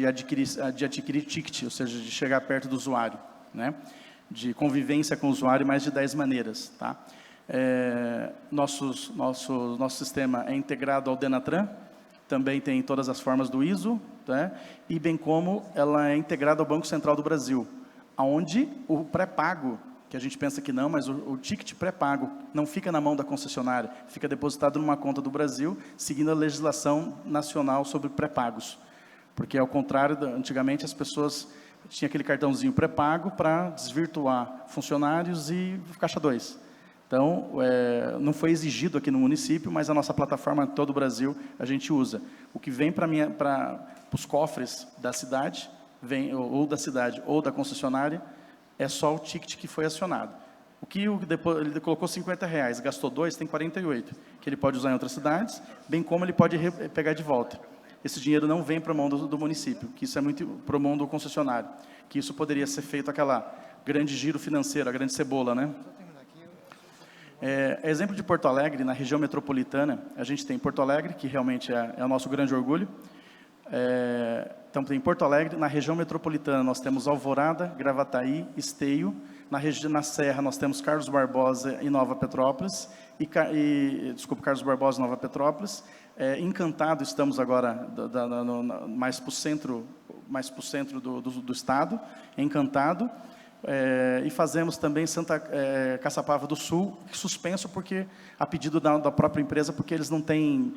adquirir ticket, ou seja, de chegar perto do usuário, né? De convivência com o usuário, mais de 10 maneiras. Tá? Nosso sistema é integrado ao Denatran, também tem todas as formas do ISO, né? E bem como ela é integrada ao Banco Central do Brasil, onde o pré-pago, que a gente pensa que não, mas o ticket pré-pago não fica na mão da concessionária, fica depositado numa conta do Brasil, seguindo a legislação nacional sobre pré-pagos. Porque, ao contrário, antigamente as pessoas tinham aquele cartãozinho pré-pago para desvirtuar funcionários e caixa 2. Então, não foi exigido aqui no município, mas a nossa plataforma em todo o Brasil a gente usa. O que vem para os cofres da cidade, ou da concessionária, é só o ticket que foi acionado. Ele colocou R$50, gastou 2, tem 48, que ele pode usar em outras cidades, bem como ele pode pegar de volta. Esse dinheiro não vem para a mão do município, que isso é muito para a mão do concessionário, que isso poderia ser feito aquela grande giro financeiro, a grande cebola, né? Exemplo de Porto Alegre, na região metropolitana, a gente tem Porto Alegre, que realmente é o nosso grande orgulho. Então, tem Porto Alegre, na região metropolitana nós temos Alvorada, Gravataí, Esteio. Na Serra nós temos Carlos Barbosa e Nova Petrópolis. Carlos Barbosa e Nova Petrópolis. Encantado, estamos agora mais para o centro, mais para o centro do estado, Encantado. E fazemos também Caçapava do Sul, suspenso porque a pedido da própria empresa, porque eles não têm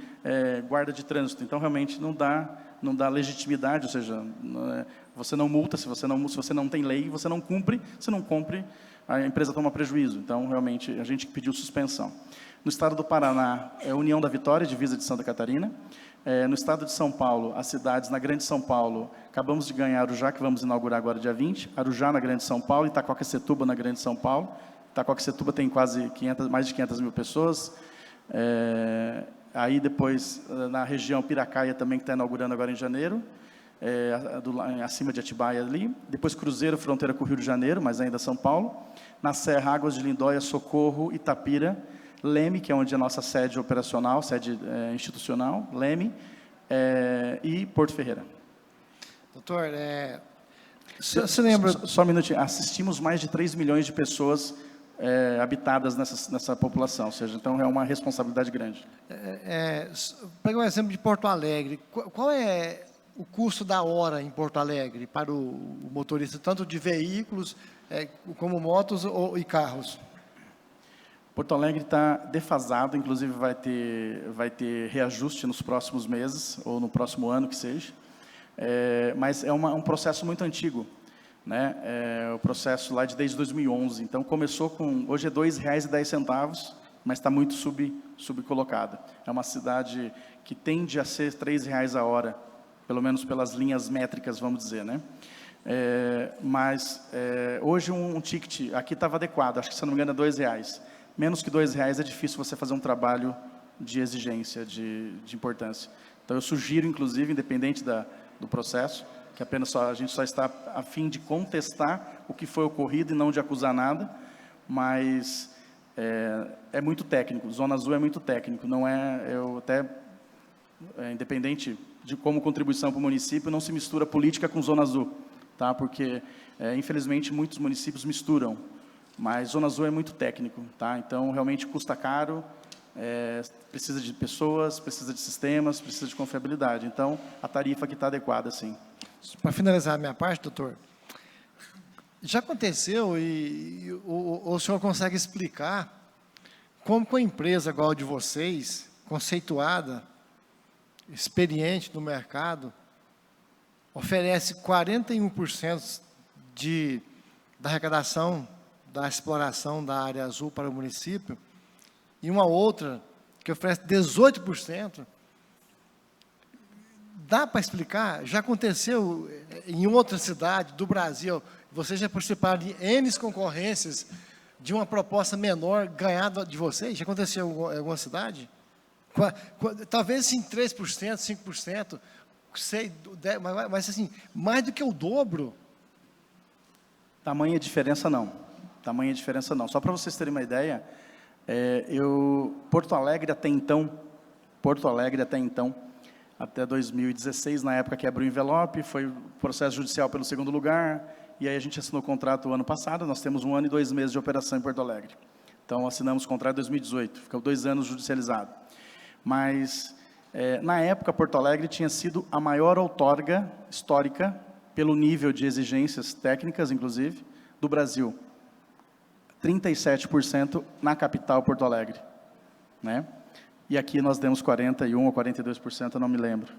guarda de trânsito. Então, realmente, não dá legitimidade, ou seja, você não multa, se você não tem lei, você não cumpre, se não cumpre, a empresa toma prejuízo. Então, realmente, a gente pediu suspensão. No estado do Paraná, União da Vitória, divisa de Santa Catarina. No estado de São Paulo, as cidades na Grande São Paulo, acabamos de ganhar Arujá, que vamos inaugurar agora dia 20, Arujá na Grande São Paulo, Itaquaquecetuba na Grande São Paulo. Itaquaquecetuba tem mais de 500 mil pessoas. Aí depois, na região Piracaia também, que está inaugurando agora em janeiro, acima de Atibaia ali. Depois Cruzeiro, fronteira com o Rio de Janeiro, mas ainda São Paulo. Na Serra, Águas de Lindóia, Socorro, Itapira, Leme, que é onde é a nossa sede operacional, sede institucional, Leme, e Porto Ferreira. Doutor, você lembra... Só um minutinho. Assistimos mais de 3 milhões de pessoas habitadas nessa população, ou seja, então é uma responsabilidade grande. Pega um exemplo de Porto Alegre. Qual é o custo da hora em Porto Alegre para o motorista, tanto de veículos como motos e carros? Porto Alegre está defasado, inclusive vai ter reajuste nos próximos meses, ou no próximo ano que seja, mas é um processo muito antigo, né? O processo lá desde 2011, então começou com, hoje é R$ 2,10, mas está muito subcolocada. É uma cidade que tende a ser R$ 3,00 a hora, pelo menos pelas linhas métricas, vamos dizer, né? Mas hoje um ticket aqui estava adequado, acho que, se não me engano, é R$ 2,00. Menos que R$ 2,00 é difícil você fazer um trabalho de exigência, de importância. Então, eu sugiro, inclusive, independente do processo, que apenas a gente só está a fim de contestar o que foi ocorrido e não de acusar nada, mas é muito técnico. Zona Azul é muito técnico. Não independente de como contribuição para o município, não se mistura política com Zona Azul, tá? Porque, infelizmente, muitos municípios misturam. Mas Zona Azul é muito técnico, tá? Então, realmente custa caro, precisa de pessoas, precisa de sistemas, precisa de confiabilidade. Então, a tarifa aqui está adequada, sim. Para finalizar a minha parte, doutor, já aconteceu e o senhor consegue explicar como com a empresa igual a de vocês, conceituada, experiente no mercado, oferece 41% da arrecadação da exploração da área azul para o município, e uma outra que oferece 18%, dá para explicar? Já aconteceu em outra cidade do Brasil, vocês já participaram de N concorrências de uma proposta menor ganhada de vocês? Já aconteceu em alguma cidade? Talvez sim 3%, 5%, mas assim, mais do que o dobro. Tamanha diferença não. Tamanha diferença não. Só para vocês terem uma ideia, Porto Alegre até então, até 2016, na época que abriu o envelope, foi processo judicial pelo segundo lugar, e aí a gente assinou o contrato o ano passado, nós temos 1 ano e 2 meses de operação em Porto Alegre. Então, assinamos o contrato em 2018, ficou 2 anos judicializado. Mas, na época, Porto Alegre tinha sido a maior outorga histórica, pelo nível de exigências técnicas, inclusive, do Brasil. 37% na capital, Porto Alegre, né? E aqui nós demos 41% ou 42%, eu não me lembro.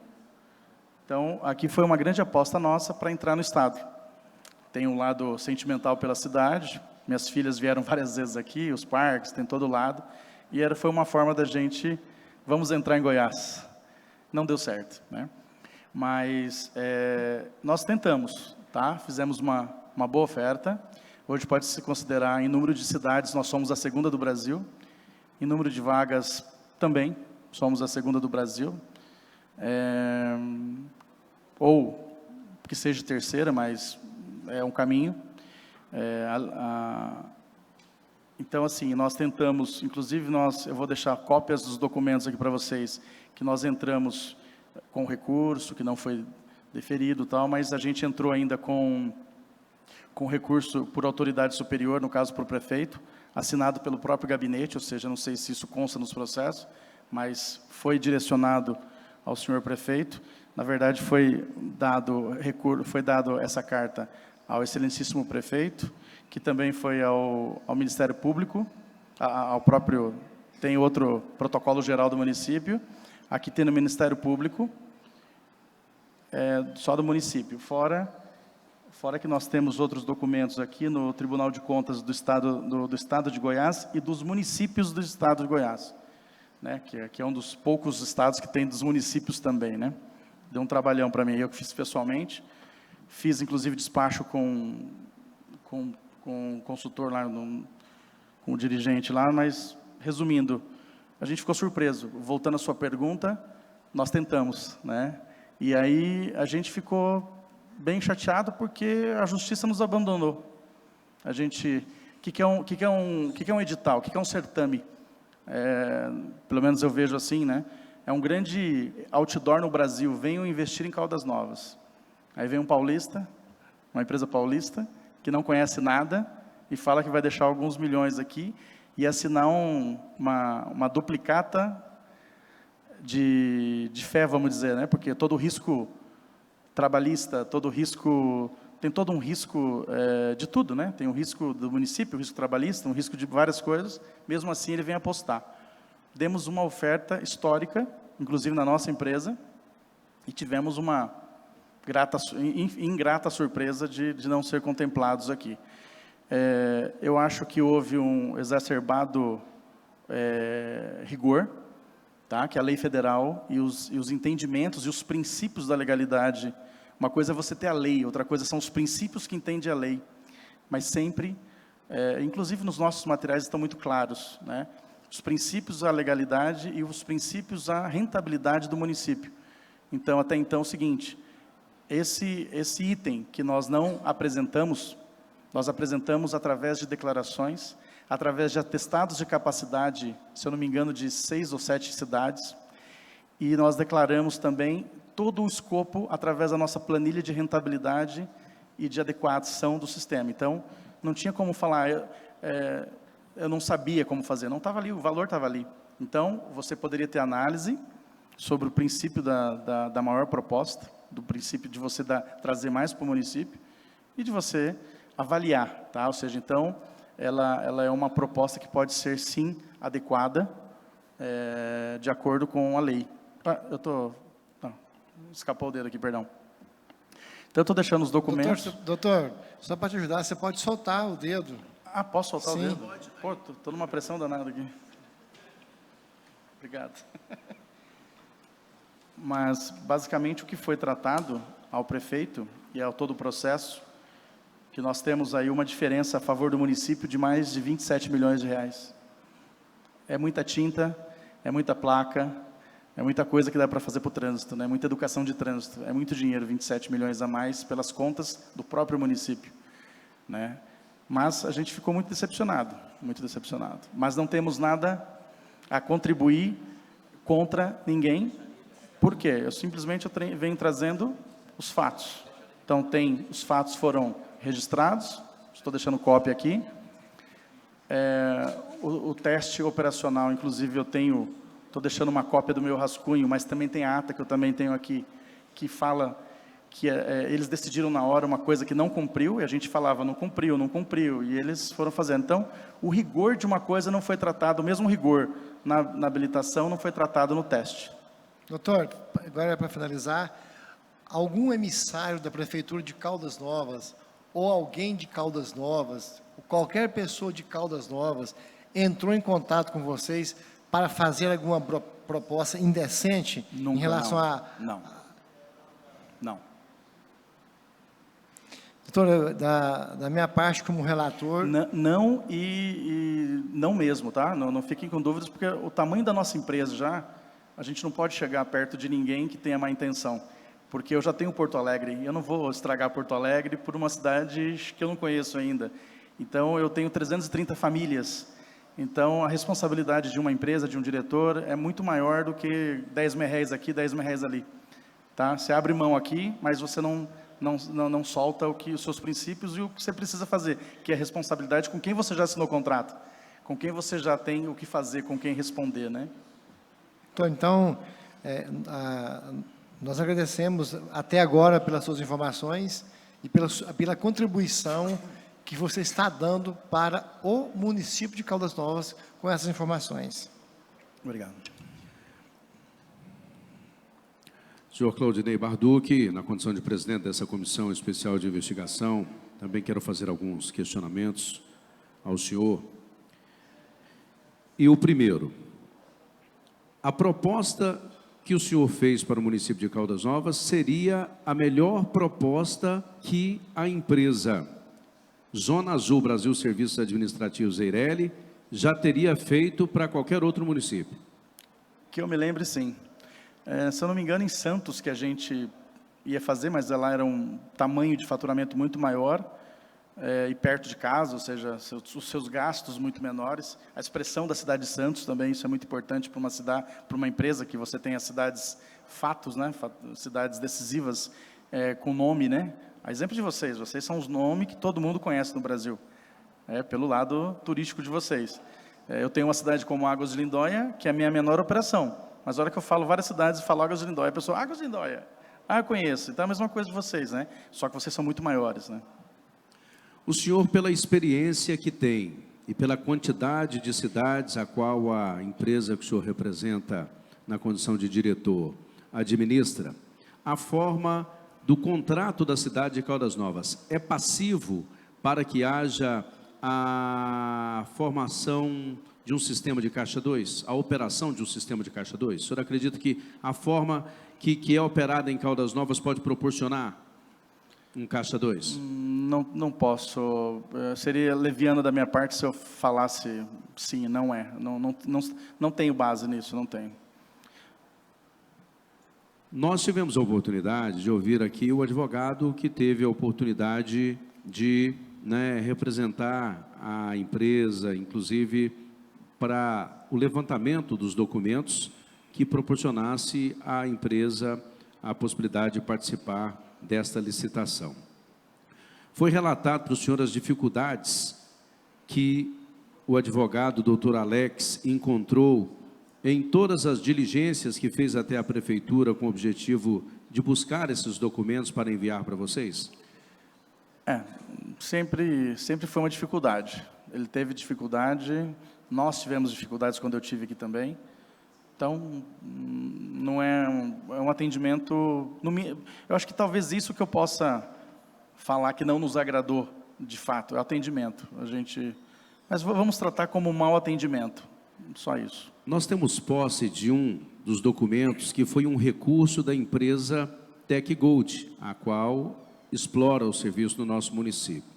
Então, aqui foi uma grande aposta nossa para entrar no estado. Tem um lado sentimental pela cidade, minhas filhas vieram várias vezes aqui, os parques, tem todo lado, e foi uma forma da gente, vamos entrar em Goiás. Não deu certo, né? Mas nós tentamos, tá? Fizemos uma boa oferta. Hoje pode se considerar, em número de cidades, nós somos a 2ª do Brasil. Em número de vagas, também somos a 2ª do Brasil. Ou que seja terceira, mas é um caminho. Então, assim, nós tentamos, inclusive, eu vou deixar cópias dos documentos aqui para vocês, que nós entramos com recurso, que não foi deferido, tal, mas a gente entrou ainda com recurso por autoridade superior, no caso, por prefeito, assinado pelo próprio gabinete, ou seja, não sei se isso consta nos processos, mas foi direcionado ao senhor prefeito. Na verdade, foi dado essa carta ao excelentíssimo prefeito, que também foi ao Ministério Público, ao próprio, tem outro protocolo geral do município, aqui tem no Ministério Público, só do município, fora que nós temos outros documentos aqui no Tribunal de Contas do Estado de Goiás e dos municípios do Estado de Goiás, né, que é um dos poucos estados que tem dos municípios também, né. Deu um trabalhão para mim, eu que fiz pessoalmente, fiz inclusive despacho com um consultor lá, com o dirigente lá, mas, resumindo, a gente ficou surpreso. Voltando à sua pergunta, nós tentamos, né? E aí a gente ficou bem chateado porque a justiça nos abandonou. A gente, o que é um edital? O que é um certame? Pelo menos eu vejo assim, né? É um grande outdoor no Brasil. Venham investir em Caldas Novas. Aí vem um paulista, uma empresa paulista, que não conhece nada e fala que vai deixar alguns milhões aqui e assinar uma duplicata de fé, vamos dizer, né? Porque todo risco trabalhista, tem todo um risco de tudo, né? Tem o risco do município, o risco trabalhista, um risco de várias coisas, mesmo assim ele vem apostar. Demos uma oferta histórica, inclusive na nossa empresa, e tivemos uma ingrata surpresa de não ser contemplados aqui. Eu acho que houve um exacerbado rigor, tá? Que a lei federal e os entendimentos e os princípios da legalidade. Uma coisa é você ter a lei, outra coisa são os princípios que entende a lei. Mas sempre, inclusive nos nossos materiais estão muito claros, né? Os princípios à legalidade e os princípios à rentabilidade do município. Então, até então, é o seguinte, esse item que nós não apresentamos, nós apresentamos através de declarações, através de atestados de capacidade, se eu não me engano, de 6 ou 7 cidades, e nós declaramos também todo o escopo através da nossa planilha de rentabilidade e de adequação do sistema. Então, não tinha como falar, eu não sabia como fazer, não estava ali, o valor estava ali. Então, você poderia ter análise sobre o princípio da maior proposta, do princípio de você trazer mais para o município e de você avaliar, tá? Ou seja, então, ela é uma proposta que pode ser, sim, adequada, de acordo com a lei. Escapou o dedo aqui, perdão. Então, eu estou deixando os documentos. Doutor, só para te ajudar, você pode soltar o dedo. Ah, posso soltar Sim. o dedo? Pô, estou numa pressão danada aqui. Obrigado. Mas, basicamente, o que foi tratado ao prefeito e ao todo o processo, que nós temos aí uma diferença a favor do município de mais de 27 milhões de reais. É muita tinta, é muita placa, é muita coisa que dá para fazer para o trânsito, né? Muita educação de trânsito, é muito dinheiro, 27 milhões a mais pelas contas do próprio município, né? Mas a gente ficou muito decepcionado. Mas não temos nada a contribuir contra ninguém. Por quê? Eu simplesmente venho trazendo os fatos. Então, os fatos foram registrados, estou deixando cópia aqui. O teste operacional, inclusive, estou deixando uma cópia do meu rascunho, mas também tem a ata que eu também tenho aqui, que fala que eles decidiram na hora uma coisa que não cumpriu, e a gente falava, não cumpriu, e eles foram fazendo. Então, o rigor de uma coisa não foi tratado, o mesmo rigor na habilitação não foi tratado no teste. Doutor, agora para finalizar, algum emissário da Prefeitura de Caldas Novas, ou alguém de Caldas Novas, ou qualquer pessoa de Caldas Novas, entrou em contato com vocês para fazer alguma proposta indecente Nunca, em relação Não. Doutor, da minha parte como relator... Não não mesmo, tá? Não fiquem com dúvidas, porque o tamanho da nossa empresa já, a gente não pode chegar perto de ninguém que tenha má intenção. Porque eu já tenho Porto Alegre, e eu não vou estragar Porto Alegre por uma cidade que eu não conheço ainda. Então, eu tenho 330 famílias. Então, a responsabilidade de uma empresa, de um diretor, é muito maior do que 10 mil reais aqui, 10 mil reais ali. Tá? Você abre mão aqui, mas você não solta os seus princípios e o que você precisa fazer, que é a responsabilidade com quem você já assinou o contrato, com quem você já tem o que fazer, com quem responder, né? Então, Nós agradecemos até agora pelas suas informações e pela contribuição que você está dando para o município de Caldas Novas com essas informações. Obrigado. Senhor Claudinei Barducci, na condição de presidente dessa Comissão Especial de Investigação, também quero fazer alguns questionamentos ao senhor. E o primeiro, a proposta que o senhor fez para o município de Caldas Novas seria a melhor proposta que a empresa Zona Azul Brasil Serviços Administrativos Eireli já teria feito para qualquer outro município? Que eu me lembre, sim. Se eu não me engano, em Santos, que a gente ia fazer, mas lá era um tamanho de faturamento muito maior, e perto de casa, ou seja, os seus gastos muito menores. A expressão da cidade de Santos também, isso é muito importante para uma cidade, para uma empresa, que você tenha cidades fatos, né, cidades decisivas, com nome, né? A exemplo de vocês são os nomes que todo mundo conhece no Brasil, pelo lado turístico de vocês. Eu tenho uma cidade como Águas de Lindóia, que é a minha menor operação, mas a hora que eu falo várias cidades e falo Águas de Lindóia, a pessoa, Águas de Lindóia, eu conheço. Então é a mesma coisa de vocês, né? Só que vocês são muito maiores, né? O senhor, pela experiência que tem e pela quantidade de cidades a qual a empresa que o senhor representa na condição de diretor administra, a forma do contrato da cidade de Caldas Novas é passivo para que haja a formação de um sistema de caixa 2, a operação de um sistema de caixa 2? O senhor acredita que a forma que é operada em Caldas Novas pode proporcionar um caixa 2? Não posso. Seria leviano da minha parte se eu falasse sim, não é. Não tenho base nisso, não tenho. Nós tivemos a oportunidade de ouvir aqui o advogado que teve a oportunidade de representar a empresa, inclusive para o levantamento dos documentos que proporcionasse à empresa a possibilidade de participar desta licitação. Foi relatado para o senhor as dificuldades que o advogado doutor Alex encontrou em todas as diligências que fez até a prefeitura com o objetivo de buscar esses documentos para enviar para vocês? Sempre foi uma dificuldade. Ele teve dificuldade, nós tivemos dificuldades quando eu tive aqui também. Então, não é um atendimento... Eu acho que talvez isso que eu possa falar que não nos agradou, de fato, é o atendimento. Mas vamos tratar como um mau atendimento, só isso. Nós temos posse de um dos documentos que foi um recurso da empresa Tec Gold, a qual explora o serviço no nosso município.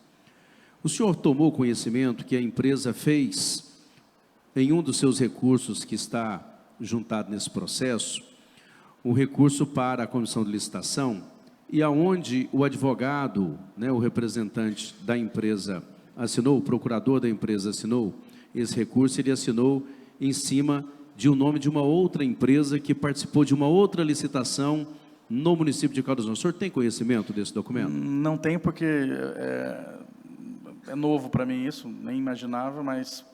O senhor tomou conhecimento que a empresa fez, em um dos seus recursos que está juntado nesse processo, um recurso para a comissão de licitação, e aonde o advogado, o representante da empresa assinou, o procurador da empresa assinou esse recurso, ele assinou em cima de um nome de uma outra empresa que participou de uma outra licitação no município de Caldas Novas. O senhor tem conhecimento desse documento? Não tenho, porque é novo para mim isso, nem imaginava, mas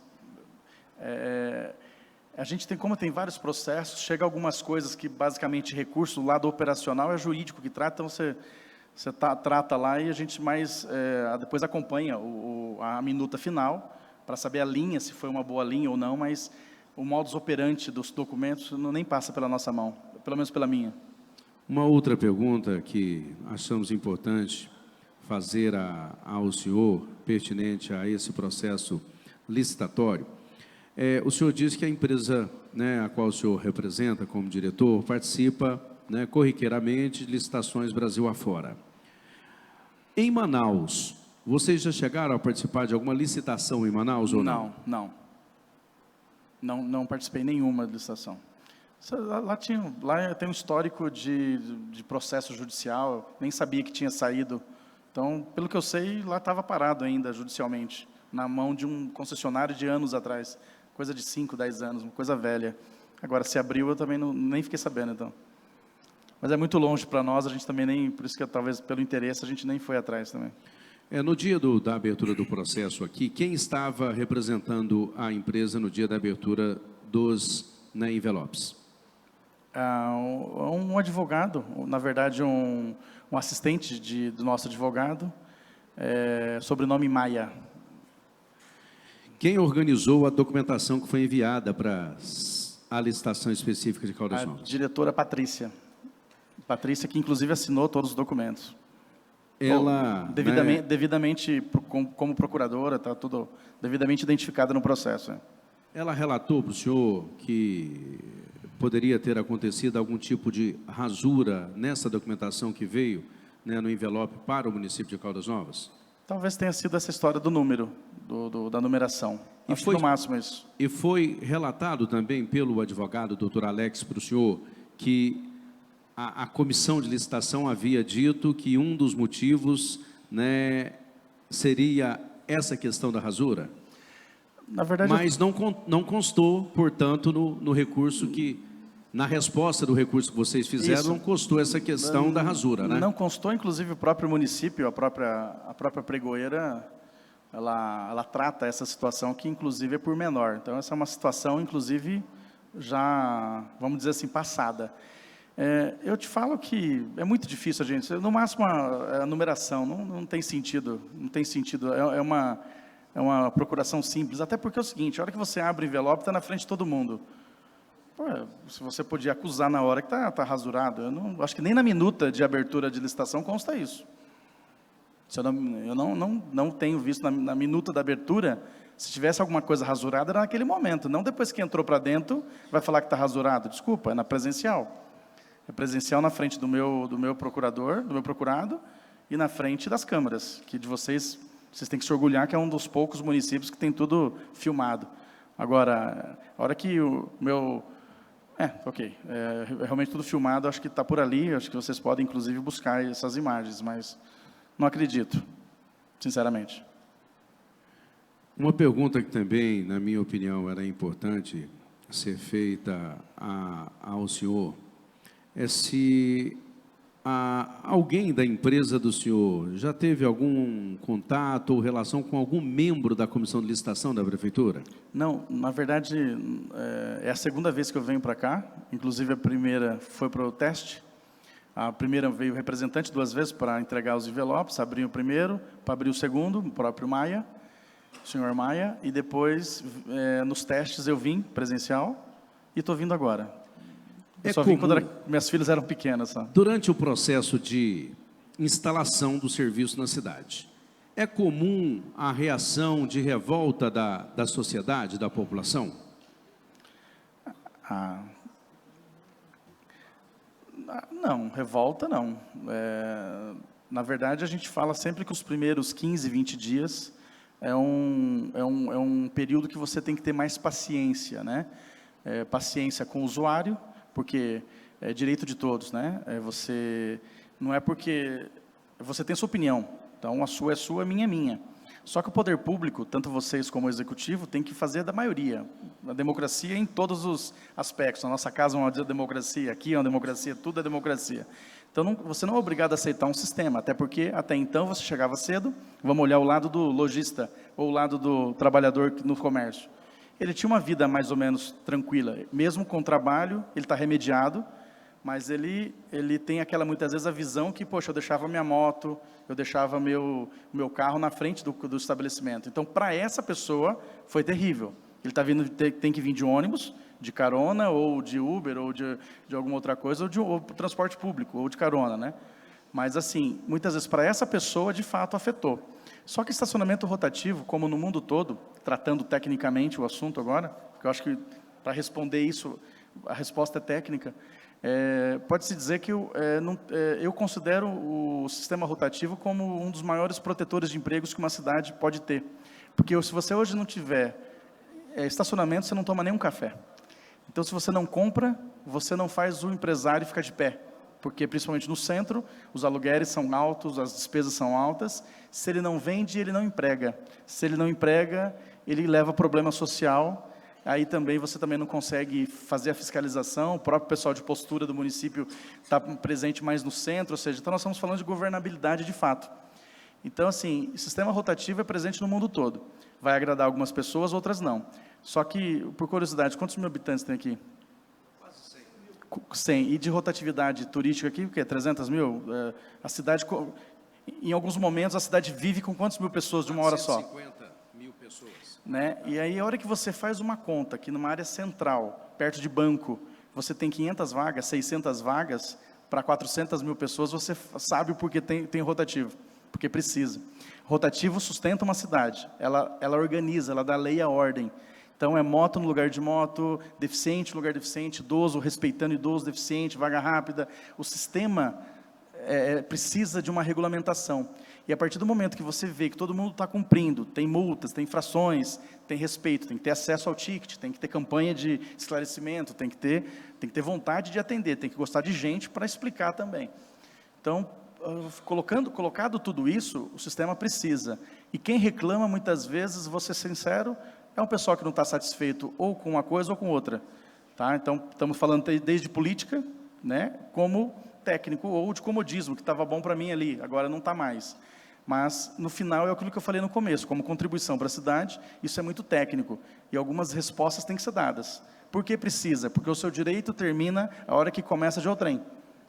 a gente tem, como tem vários processos, chega algumas coisas que basicamente recurso, o lado operacional é jurídico que trata, então você trata lá e a gente depois acompanha a minuta final para saber a linha, se foi uma boa linha ou não, mas o modus operandi dos documentos nem passa pela nossa mão, pelo menos pela minha. Uma outra pergunta que achamos importante fazer ao senhor, pertinente a esse processo licitatório, o senhor disse que a empresa, a qual o senhor representa como diretor, participa corriqueiramente de licitações Brasil afora. Em Manaus, vocês já chegaram a participar de alguma licitação em Manaus ou não? Não participei nenhuma licitação. Lá tem um histórico de processo judicial, nem sabia que tinha saído. Então, pelo que eu sei, lá estava parado ainda judicialmente, na mão de um concessionário de anos atrás, coisa de 5, 10 anos, uma coisa velha. Agora, se abriu, eu também nem fiquei sabendo, então. Mas é muito longe para nós, a gente também nem, por isso que talvez pelo interesse, a gente nem foi atrás também. No dia da abertura do processo aqui, quem estava representando a empresa no dia da abertura dos envelopes? Um advogado, na verdade, um assistente do nosso advogado, sobrenome Maia. Quem organizou a documentação que foi enviada para a licitação específica de Caldas A Novas? diretora Patrícia. Patrícia, que inclusive assinou todos os documentos. Ela, devidamente como procuradora, está tudo devidamente identificado no processo. Ela relatou para o senhor que poderia ter acontecido algum tipo de rasura nessa documentação que veio, né, no envelope para o município de Caldas Novas? Talvez tenha sido essa história do número, da numeração. Acho que no máximo isso. E foi relatado também pelo advogado, doutor Alex, para o senhor, que a comissão de licitação havia dito que um dos motivos, né, seria essa questão da rasura? Na verdade, mas não constou, portanto, no recurso que, na resposta do recurso que vocês fizeram, isso. Não constou essa questão da rasura, né? Não constou, inclusive o próprio município, a própria pregoeira, ela trata essa situação que, inclusive, é por menor. Então, essa é uma situação, inclusive, já, vamos dizer assim, passada. Eu te falo que é muito difícil, gente. No máximo, a numeração não tem sentido. Não tem sentido. É uma procuração simples. Até porque é o seguinte, a hora que você abre o envelope, está na frente de todo mundo. Pô, se você podia acusar na hora que está rasurado. Eu acho que nem na minuta de abertura de licitação consta isso. Eu não tenho visto na minuta da abertura, se tivesse alguma coisa rasurada, era naquele momento. Não depois que entrou para dentro, vai falar que está rasurado. Desculpa, é na presencial. É presencial na frente do meu procurador, do meu procurado, e na frente das câmaras, que de vocês têm que se orgulhar que é um dos poucos municípios que tem tudo filmado. Agora, a hora que o meu... realmente tudo filmado, acho que está por ali, acho que vocês podem, inclusive, buscar essas imagens, mas não acredito, sinceramente. Uma pergunta que também, na minha opinião, era importante ser feita ao senhor, é se alguém da empresa do senhor já teve algum contato ou relação com algum membro da comissão de licitação da prefeitura? Não, na verdade, é a segunda vez que eu venho para cá, inclusive a primeira foi para o teste. A primeira veio o representante 2 vezes para entregar os envelopes, abrir o primeiro, para abrir o segundo, o próprio Maia, o senhor Maia, e depois, nos testes, eu vim presencial e estou vindo agora. Eu só vim quando minhas filhas eram pequenas. Sabe? Durante o processo de instalação do serviço na cidade, é comum a reação de revolta da sociedade, da população? Não, revolta não. Na verdade, a gente fala sempre que os primeiros 15, 20 dias é um período que você tem que ter mais paciência, né? Paciência com o usuário, porque é direito de todos, né? Não é porque você tem sua opinião, então a sua é sua, a minha é minha. Só que o poder público, tanto vocês como o executivo, tem que fazer da maioria. A democracia em todos os aspectos. A nossa casa é uma democracia, aqui é uma democracia, tudo é democracia. Então, você não é obrigado a aceitar um sistema, até porque, até então, você chegava cedo, vamos olhar o lado do lojista, ou o lado do trabalhador no comércio. Ele tinha uma vida mais ou menos tranquila, mesmo com trabalho, ele está remediado, mas ele tem aquela, muitas vezes, a visão que, poxa, eu deixava minha moto, eu deixava meu carro na frente do estabelecimento. Então, para essa pessoa, foi terrível. Ele tem que vir de ônibus, de carona, ou de Uber, ou de alguma outra coisa, ou transporte público, ou de carona, né? Mas, assim, muitas vezes, para essa pessoa, de fato, afetou. Só que estacionamento rotativo, como no mundo todo, tratando tecnicamente o assunto agora, porque eu acho que, para responder isso, a resposta é técnica, pode-se dizer que eu considero o sistema rotativo como um dos maiores protetores de empregos que uma cidade pode ter. Porque se você hoje não tiver estacionamento, você não toma nem um café. Então, se você não compra, você não faz o empresário ficar de pé. Porque, principalmente no centro, os aluguéis são altos, as despesas são altas. Se ele não vende, ele não emprega. Se ele não emprega, ele leva problema social. Aí também você também não consegue fazer a fiscalização. O próprio pessoal de postura do município está presente mais no centro. Ou seja, então nós estamos falando de governabilidade de fato. Então, assim, o sistema rotativo é presente no mundo todo. Vai agradar algumas pessoas, outras não. Só que, por curiosidade, quantos mil habitantes tem aqui? 100. E de rotatividade turística aqui, o quê? 300 mil? A cidade, em alguns momentos, a cidade vive com quantas mil pessoas de uma hora só? 150 mil pessoas. Né? E aí, a hora que você faz uma conta, que numa área central, perto de banco, você tem 500 vagas, 600 vagas, para 400 mil pessoas, você sabe o porquê tem rotativo. Porque precisa. Rotativo sustenta uma cidade. Ela organiza, ela dá lei à ordem. Então, é moto no lugar de moto, deficiente no lugar de deficiente, idoso respeitando idoso, deficiente, vaga rápida. O sistema precisa de uma regulamentação. E a partir do momento que você vê que todo mundo está cumprindo, tem multas, tem infrações, tem respeito, tem que ter acesso ao ticket, tem que ter campanha de esclarecimento, tem que ter vontade de atender, tem que gostar de gente para explicar também. Então, colocado tudo isso, o sistema precisa. E quem reclama, muitas vezes, vou ser sincero, é um pessoal que não está satisfeito ou com uma coisa ou com outra. Tá? Então, estamos falando desde política, né, como técnico, ou de comodismo, que estava bom para mim ali, agora não está mais. Mas, no final, é aquilo que eu falei no começo, como contribuição para a cidade, isso é muito técnico. E algumas respostas têm que ser dadas. Por que precisa? Porque o seu direito termina a hora que começa de o trem.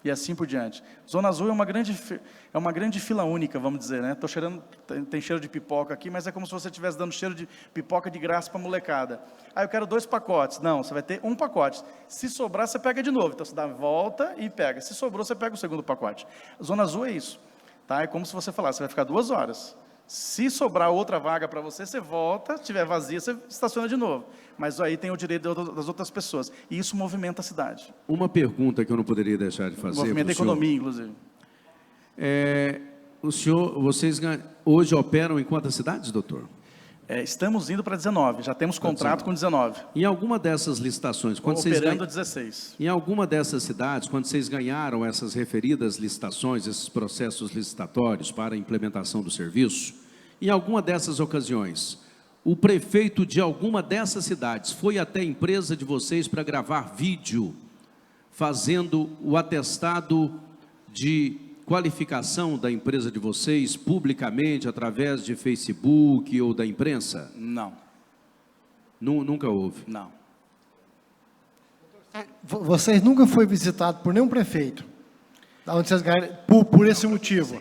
E assim por diante. Zona Azul é uma grande fila única, vamos dizer, né? Tô cheirando, tem cheiro de pipoca aqui, mas é como se você estivesse dando cheiro de pipoca de graça para a molecada. Eu quero 2 pacotes. Não, você vai ter 1 pacote. Se sobrar, você pega de novo. Então, você dá a volta e pega. Se sobrou, você pega o segundo pacote. Zona Azul é isso. Tá? É como se você falasse, você vai ficar 2 horas. Se sobrar outra vaga para você, você volta. Se estiver vazia, você estaciona de novo. Mas aí tem o direito das outras pessoas. E isso movimenta a cidade. Uma pergunta que eu não poderia deixar de fazer. Movimenta a economia, inclusive. Vocês hoje operam em quantas cidades, doutor? Estamos indo para 19. Já temos contrato com 19. Em alguma dessas licitações, operando 16. Em alguma dessas cidades, quando vocês ganharam essas referidas licitações, esses processos licitatórios para a implementação do serviço, em alguma dessas ocasiões, o prefeito de alguma dessas cidades foi até a empresa de vocês para gravar vídeo, fazendo o atestado de qualificação da empresa de vocês publicamente, através de Facebook ou da imprensa? Não. Nunca houve? Não. Vocês nunca foram visitados por nenhum prefeito? Da onde vocês ganharam, por esse motivo?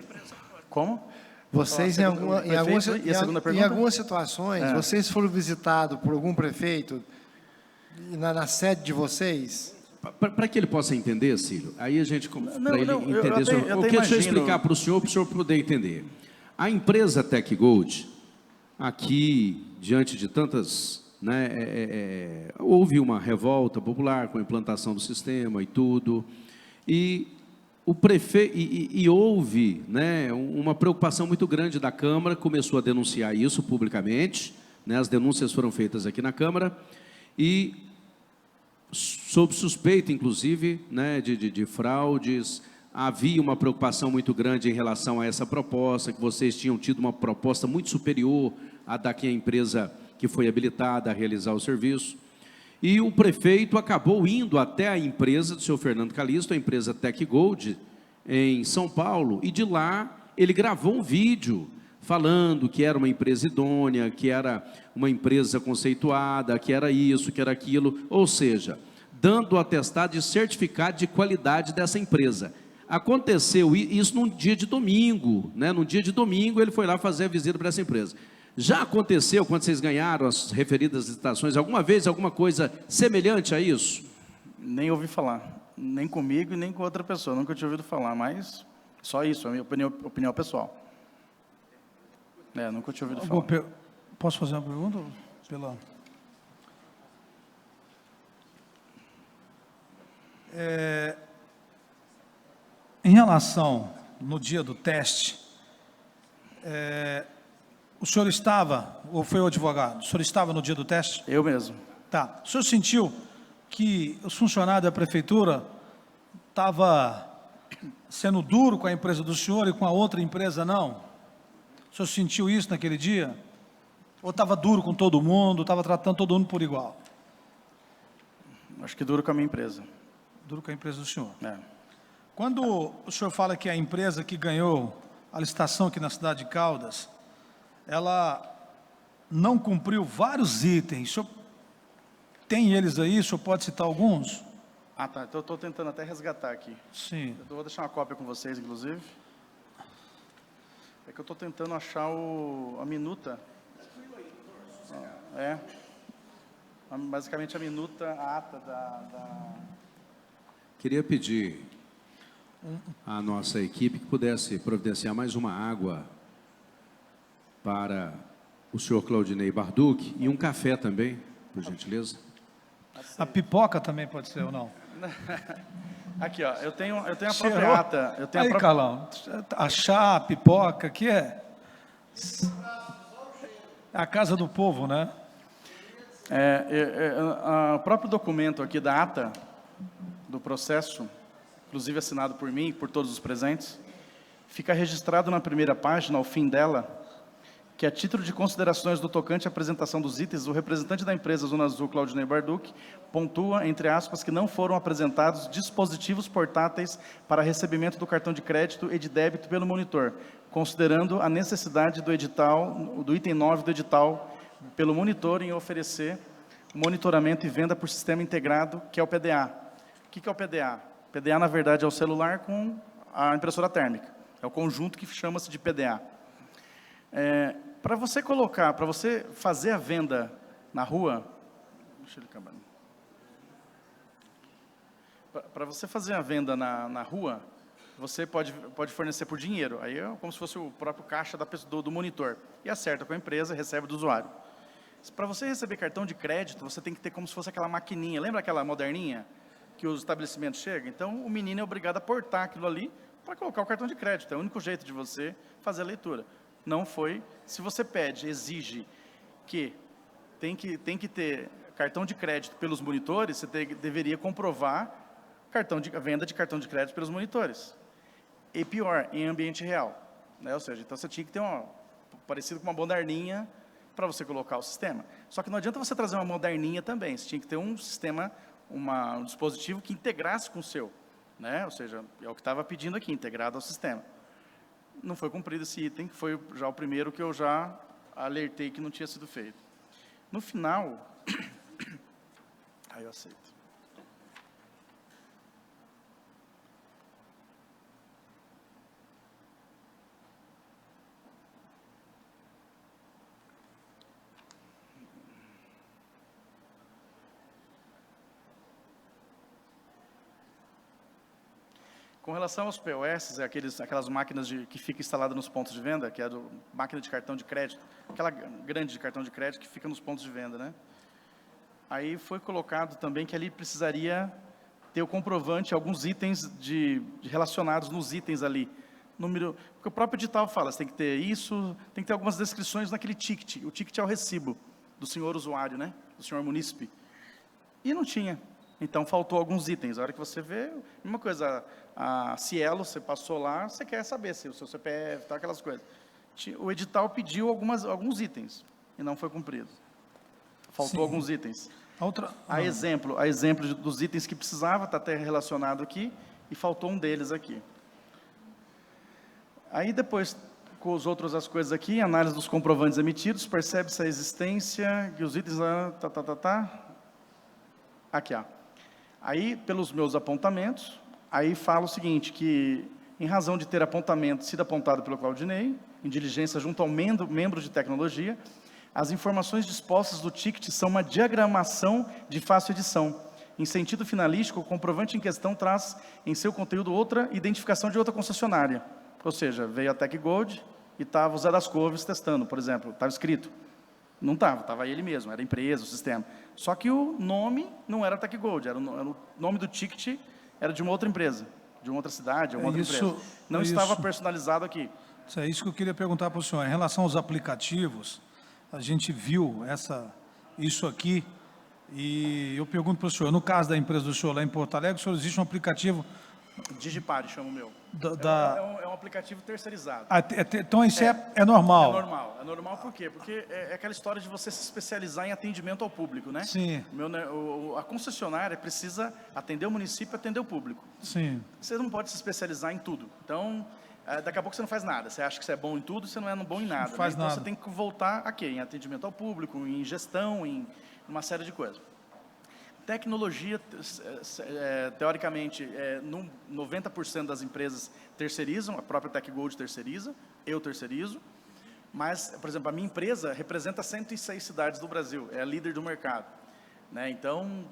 Como? Vocês, em algumas situações, vocês foram visitados por algum prefeito na sede de vocês? Para que ele possa entender, Cílio, aí a gente, para ele entender, deixa eu explicar para o senhor poder entender. A empresa Tech Gold, aqui, diante de tantas, né, houve uma revolta popular com a implantação do sistema e tudo, e o prefeito, e houve, né, uma preocupação muito grande da Câmara, começou a denunciar isso publicamente, né, as denúncias foram feitas aqui na Câmara, e sob suspeita, inclusive, né, de fraudes, havia uma preocupação muito grande em relação a essa proposta, que vocês tinham tido uma proposta muito superior à da que a empresa que foi habilitada a realizar o serviço. E o prefeito acabou indo até a empresa do senhor Fernando Calixto, a empresa Tech Gold, em São Paulo, e de lá ele gravou um vídeo falando que era uma empresa idônea, que era uma empresa conceituada, que era isso, que era aquilo, ou seja, dando o atestado de certificado de qualidade dessa empresa. Aconteceu isso num dia de domingo, né? Num dia de domingo ele foi lá fazer a visita para essa empresa. Já aconteceu, quando vocês ganharam as referidas licitações, alguma vez alguma coisa semelhante a isso? Nem ouvi falar, nem comigo e nem com outra pessoa, nunca tinha ouvido falar, mas só isso, a minha opinião pessoal. Nunca tinha ouvido falar. Posso fazer uma pergunta? Em relação, no dia do teste, o senhor estava, ou foi o advogado, o senhor estava no dia do teste? Eu mesmo. Tá. O senhor sentiu que os funcionários da prefeitura estavam sendo duro com a empresa do senhor e com a outra empresa não? O senhor sentiu isso naquele dia? Ou estava duro com todo mundo, estava tratando todo mundo por igual? Acho que duro com a minha empresa. Duro com a empresa do senhor. Quando o senhor fala que a empresa que ganhou a licitação aqui na cidade de Caldas, ela não cumpriu vários itens, o senhor tem eles aí, o senhor pode citar alguns? Ah, tá. Então eu estou tentando até resgatar aqui. Sim. Eu vou deixar uma cópia com vocês, inclusive. É que eu estou tentando achar a minuta. É. Basicamente a minuta, a ata da... Queria pedir à nossa equipe que pudesse providenciar mais uma água para o senhor Claudinei Barduch e um café também, por gentileza. A pipoca também pode ser ou não? Aqui, ó, eu tenho a própria Cheirou. ata. Eu tenho Aí, a própria... Carlão, achar a pipoca aqui é a casa do povo, né? O próprio documento aqui da ata do processo, inclusive assinado por mim e por todos os presentes, fica registrado na primeira página, ao fim dela, que a título de considerações do tocante à apresentação dos itens, o representante da empresa Zona Azul, Claudinei Barduch, pontua, entre aspas, que não foram apresentados dispositivos portáteis para recebimento do cartão de crédito e de débito pelo monitor, considerando a necessidade do edital, do item 9 do edital, pelo monitor em oferecer monitoramento e venda por sistema integrado, que é o PDA. O que é o PDA? PDA, na verdade, é o celular com a impressora térmica. É o conjunto que chama-se de PDA. Para você fazer a venda na rua, deixa ele acabar. Para você fazer a venda na rua, você pode fornecer por dinheiro. Aí é como se fosse o próprio caixa do monitor. E acerta com a empresa, recebe do usuário. Para você receber cartão de crédito, você tem que ter como se fosse aquela maquininha. Lembra aquela moderninha que os estabelecimentos chegam? Então, o menino é obrigado a portar aquilo ali para colocar o cartão de crédito. É o único jeito de você fazer a leitura. Não foi. Se você pede, exige que tem que ter cartão de crédito pelos monitores, você deveria comprovar a venda de cartão de crédito pelos monitores. E pior, em ambiente real. Né? Ou seja, então você tinha que ter parecido com uma moderninha para você colocar o sistema. Só que não adianta você trazer uma moderninha também. Você tinha que ter um sistema, um dispositivo que integrasse com o seu. Né? Ou seja, é o que estava pedindo aqui, integrado ao sistema. Não foi cumprido esse item, que foi já o primeiro que eu já alertei que não tinha sido feito. No final, aí eu aceito. Com relação aos POS, aquelas máquinas que ficam instaladas nos pontos de venda, que é a máquina de cartão de crédito, aquela grande de cartão de crédito que fica nos pontos de venda, né? Aí foi colocado também que ali precisaria ter o comprovante, alguns itens relacionados nos itens ali. Porque o próprio edital fala, você tem que ter isso, tem que ter algumas descrições naquele ticket. O ticket é o recibo do senhor usuário, né? Do senhor munícipe. E não tinha. Então, faltou alguns itens. A hora que você vê, mesma coisa, a Cielo, você passou lá, você quer saber se o seu CPF, tal, aquelas coisas. O edital pediu alguns itens e não foi cumprido. Faltou alguns itens. A exemplo dos itens que precisava, está até relacionado aqui, e faltou um deles aqui. Aí, depois, com as coisas aqui, análise dos comprovantes emitidos, percebe-se a existência, que os itens... Aqui, ó. Aí, pelos meus apontamentos, aí fala o seguinte, que em razão de ter sido apontado pelo Claudinei, em diligência junto ao membro de tecnologia, as informações dispostas do ticket são uma diagramação de fácil edição. Em sentido finalístico, o comprovante em questão traz em seu conteúdo outra identificação de outra concessionária. Ou seja, veio a Tec Gold e estava o Zé das Couves testando, por exemplo, estava escrito. Não estava ele mesmo, era a empresa, o sistema. Só que o nome não era Tec Gold, era o nome do ticket era de uma outra empresa, de uma outra cidade, uma outra empresa. Não estava personalizado aqui. É isso que eu queria perguntar para o senhor. Em relação aos aplicativos, a gente viu isso aqui, e eu pergunto para o senhor, no caso da empresa do senhor lá em Porto Alegre, o senhor existe um aplicativo... Digipare, chama o meu. É um aplicativo terceirizado. Então isso é normal? É normal por quê? Porque é aquela história de você se especializar em atendimento ao público, né? Sim. A concessionária precisa atender o município e atender o público. Sim. Você não pode se especializar em tudo. Então, daqui a pouco você não faz nada. Você acha que você é bom em tudo, você não é bom em nada. Não faz nada. Então, você tem que voltar a quê? Em atendimento ao público, em gestão, em uma série de coisas. Tecnologia, teoricamente, 90% das empresas terceirizam, a própria TechGold terceiriza, eu terceirizo, mas, por exemplo, a minha empresa representa 106 cidades do Brasil, é a líder do mercado, né? Então,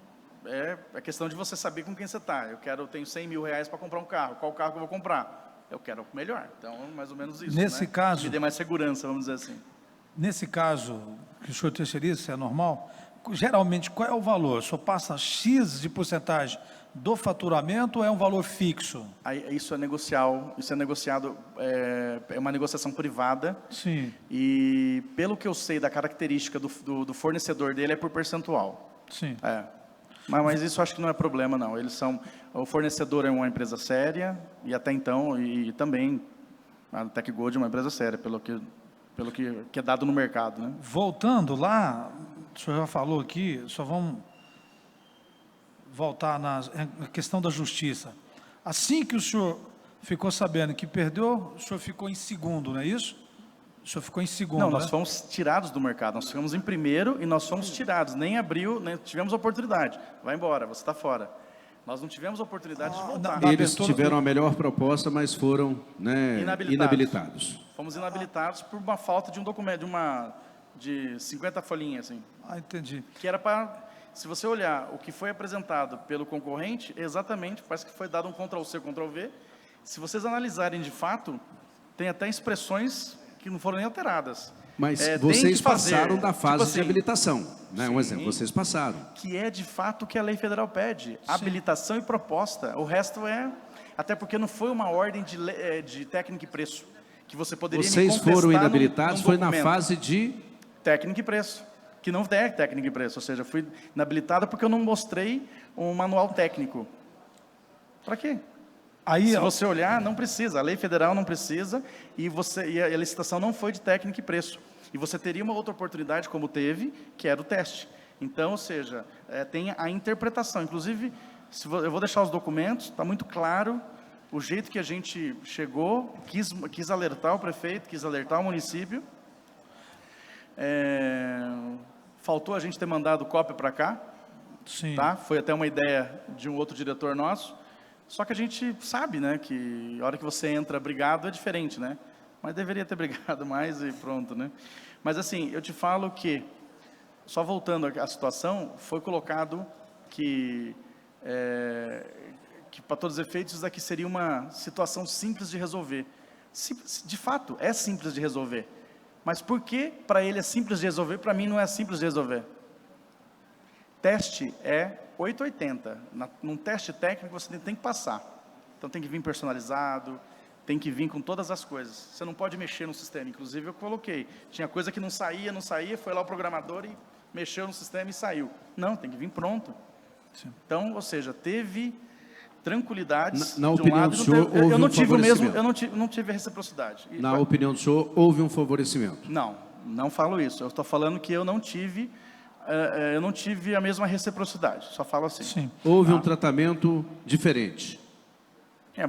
é questão de você saber com quem você está. Eu tenho 100 mil reais para comprar um carro, qual carro que eu vou comprar? Eu quero o melhor, então, mais ou menos isso, Nesse né? caso, me dê mais segurança, vamos dizer assim. Nesse caso, que o senhor terceiriza, isso é normal, geralmente, qual é o valor? O senhor passa X de porcentagem do faturamento ou é um valor fixo? Isso é negociado, é uma negociação privada. Sim. E, pelo que eu sei da característica do fornecedor dele, é por percentual. Sim. Mas isso acho que não é problema, não. O fornecedor é uma empresa séria, e até então, e também a TechGold é uma empresa séria, pelo que é dado no mercado, né? Voltando lá, o senhor já falou aqui, só vamos voltar na questão da justiça. Assim que o senhor ficou sabendo que perdeu, o senhor ficou em segundo, não é isso? O senhor ficou em segundo, Não, né? nós fomos tirados do mercado. Nós ficamos em primeiro e nós fomos tirados. Nem abriu, nem tivemos oportunidade. Vai embora, você está fora. Nós não tivemos oportunidade de voltar. Eles tiveram a melhor proposta, mas foram, né, inabilitados. Fomos inabilitados por uma falta de um documento, de 50 folhinhas, assim. Entendi. Que era para, se você olhar o que foi apresentado pelo concorrente, exatamente, parece que foi dado um Ctrl+C, Ctrl+V. Se vocês analisarem de fato, tem até expressões que não foram nem alteradas. Mas tem vocês que fazer, passaram da fase tipo assim, de habilitação, né? Um sim. exemplo, vocês passaram. Que é de fato o que a lei federal pede, habilitação e proposta. O resto até porque não foi uma ordem de técnica e preço, que você poderia Vocês me contestar foram inabilitados, num foi na documento. fase de... Técnica e preço, que não é técnica e preço, ou seja, eu fui inabilitada porque eu não mostrei um manual técnico. Para quê? Aí, Se você olhar, não precisa, a lei federal não precisa, e a licitação não foi de técnica e preço. E você teria uma outra oportunidade, como teve, que era o teste. Então, ou seja, tem a interpretação. Inclusive, eu vou deixar os documentos, está muito claro o jeito que a gente chegou, quis alertar o prefeito, quis alertar o município. Faltou a gente ter mandado cópia para cá, sim. tá? Foi até uma ideia de um outro diretor nosso. Só que a gente sabe, né, que a hora que você entra brigado é diferente, né? Mas deveria ter brigado mais e pronto, né? Mas assim, eu te falo que, só voltando à situação, foi colocado que para todos os efeitos, isso daqui seria uma situação simples de resolver. De fato, é simples de resolver. Mas por que para ele é simples de resolver, para mim não é simples de resolver? Teste é 880. Num teste técnico você tem que passar. Então tem que vir personalizado, tem que vir com todas as coisas. Você não pode mexer no sistema. Inclusive eu coloquei. Tinha coisa que não saía, foi lá o programador e mexeu no sistema e saiu. Não, tem que vir pronto. Sim. Então, ou seja, teve tranquilidades. Na opinião do senhor, eu não tive o mesmo, favorecimento. eu não tive a reciprocidade. Na opinião do senhor, houve um favorecimento? Não falo isso. Eu estou falando que eu não tive a mesma reciprocidade. Só falo assim. Sim. Houve um tratamento diferente?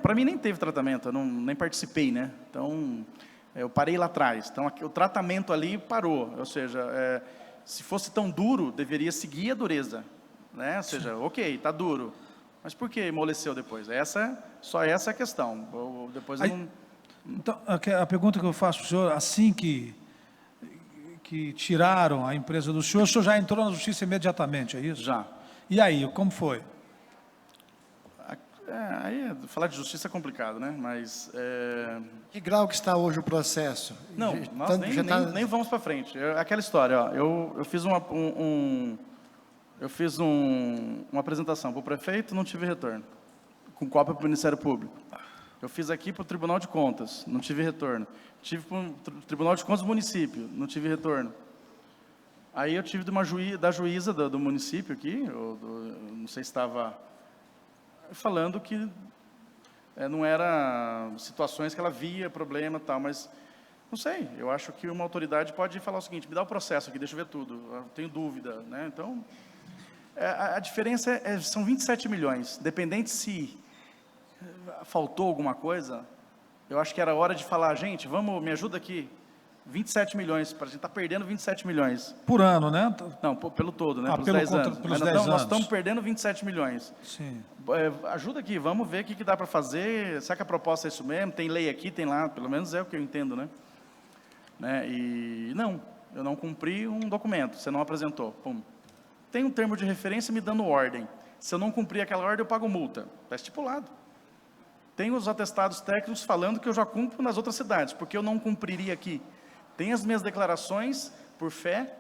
Para mim nem teve tratamento, eu nem participei, né? Então, eu parei lá atrás. Então, o tratamento ali parou. Ou seja, se fosse tão duro, deveria seguir a dureza, né? Ou seja, ok, está duro. Mas por que amoleceu depois? Só essa é a questão. Depois eu não... Então, a pergunta que eu faço para o senhor, assim que tiraram a empresa do senhor, o senhor já entrou na justiça imediatamente, é isso? Já. E aí, como foi? Falar de justiça é complicado, né? Mas... Que grau que está hoje o processo? Não, nós nem vamos para frente. Aquela história, ó, eu fiz uma apresentação para o prefeito, não tive retorno, com cópia para o Ministério Público. Eu fiz aqui para o Tribunal de Contas, não tive retorno. Tive para o Tribunal de Contas do município, não tive retorno. Aí eu tive da juíza do município aqui, não sei se estava falando que não era situações que ela via problema e tal, mas não sei, eu acho que uma autoridade pode falar o seguinte: me dá o processo aqui, deixa eu ver tudo, eu tenho dúvida, né? Então, a diferença são 27 milhões, dependente se faltou alguma coisa, eu acho que era hora de falar: gente, me ajuda aqui, 27 milhões, a gente está perdendo 27 milhões. Por ano, né? Não, pelo todo, né? Ah, Pelos pelo 10 contra- anos. pelos Nós 10 estamos- Nós anos. estamos perdendo 27 milhões. Sim. Ajuda aqui, vamos ver o que dá para fazer. Será que a proposta é isso mesmo? Tem lei aqui, tem lá, pelo menos é o que eu entendo, né? E não, eu não cumpri um documento, você não apresentou. Pum. Tem um termo de referência me dando ordem. Se eu não cumprir aquela ordem, eu pago multa. Está estipulado. Tem os atestados técnicos falando que eu já cumpro nas outras cidades, porque eu não cumpriria aqui. Tem as minhas declarações por fé.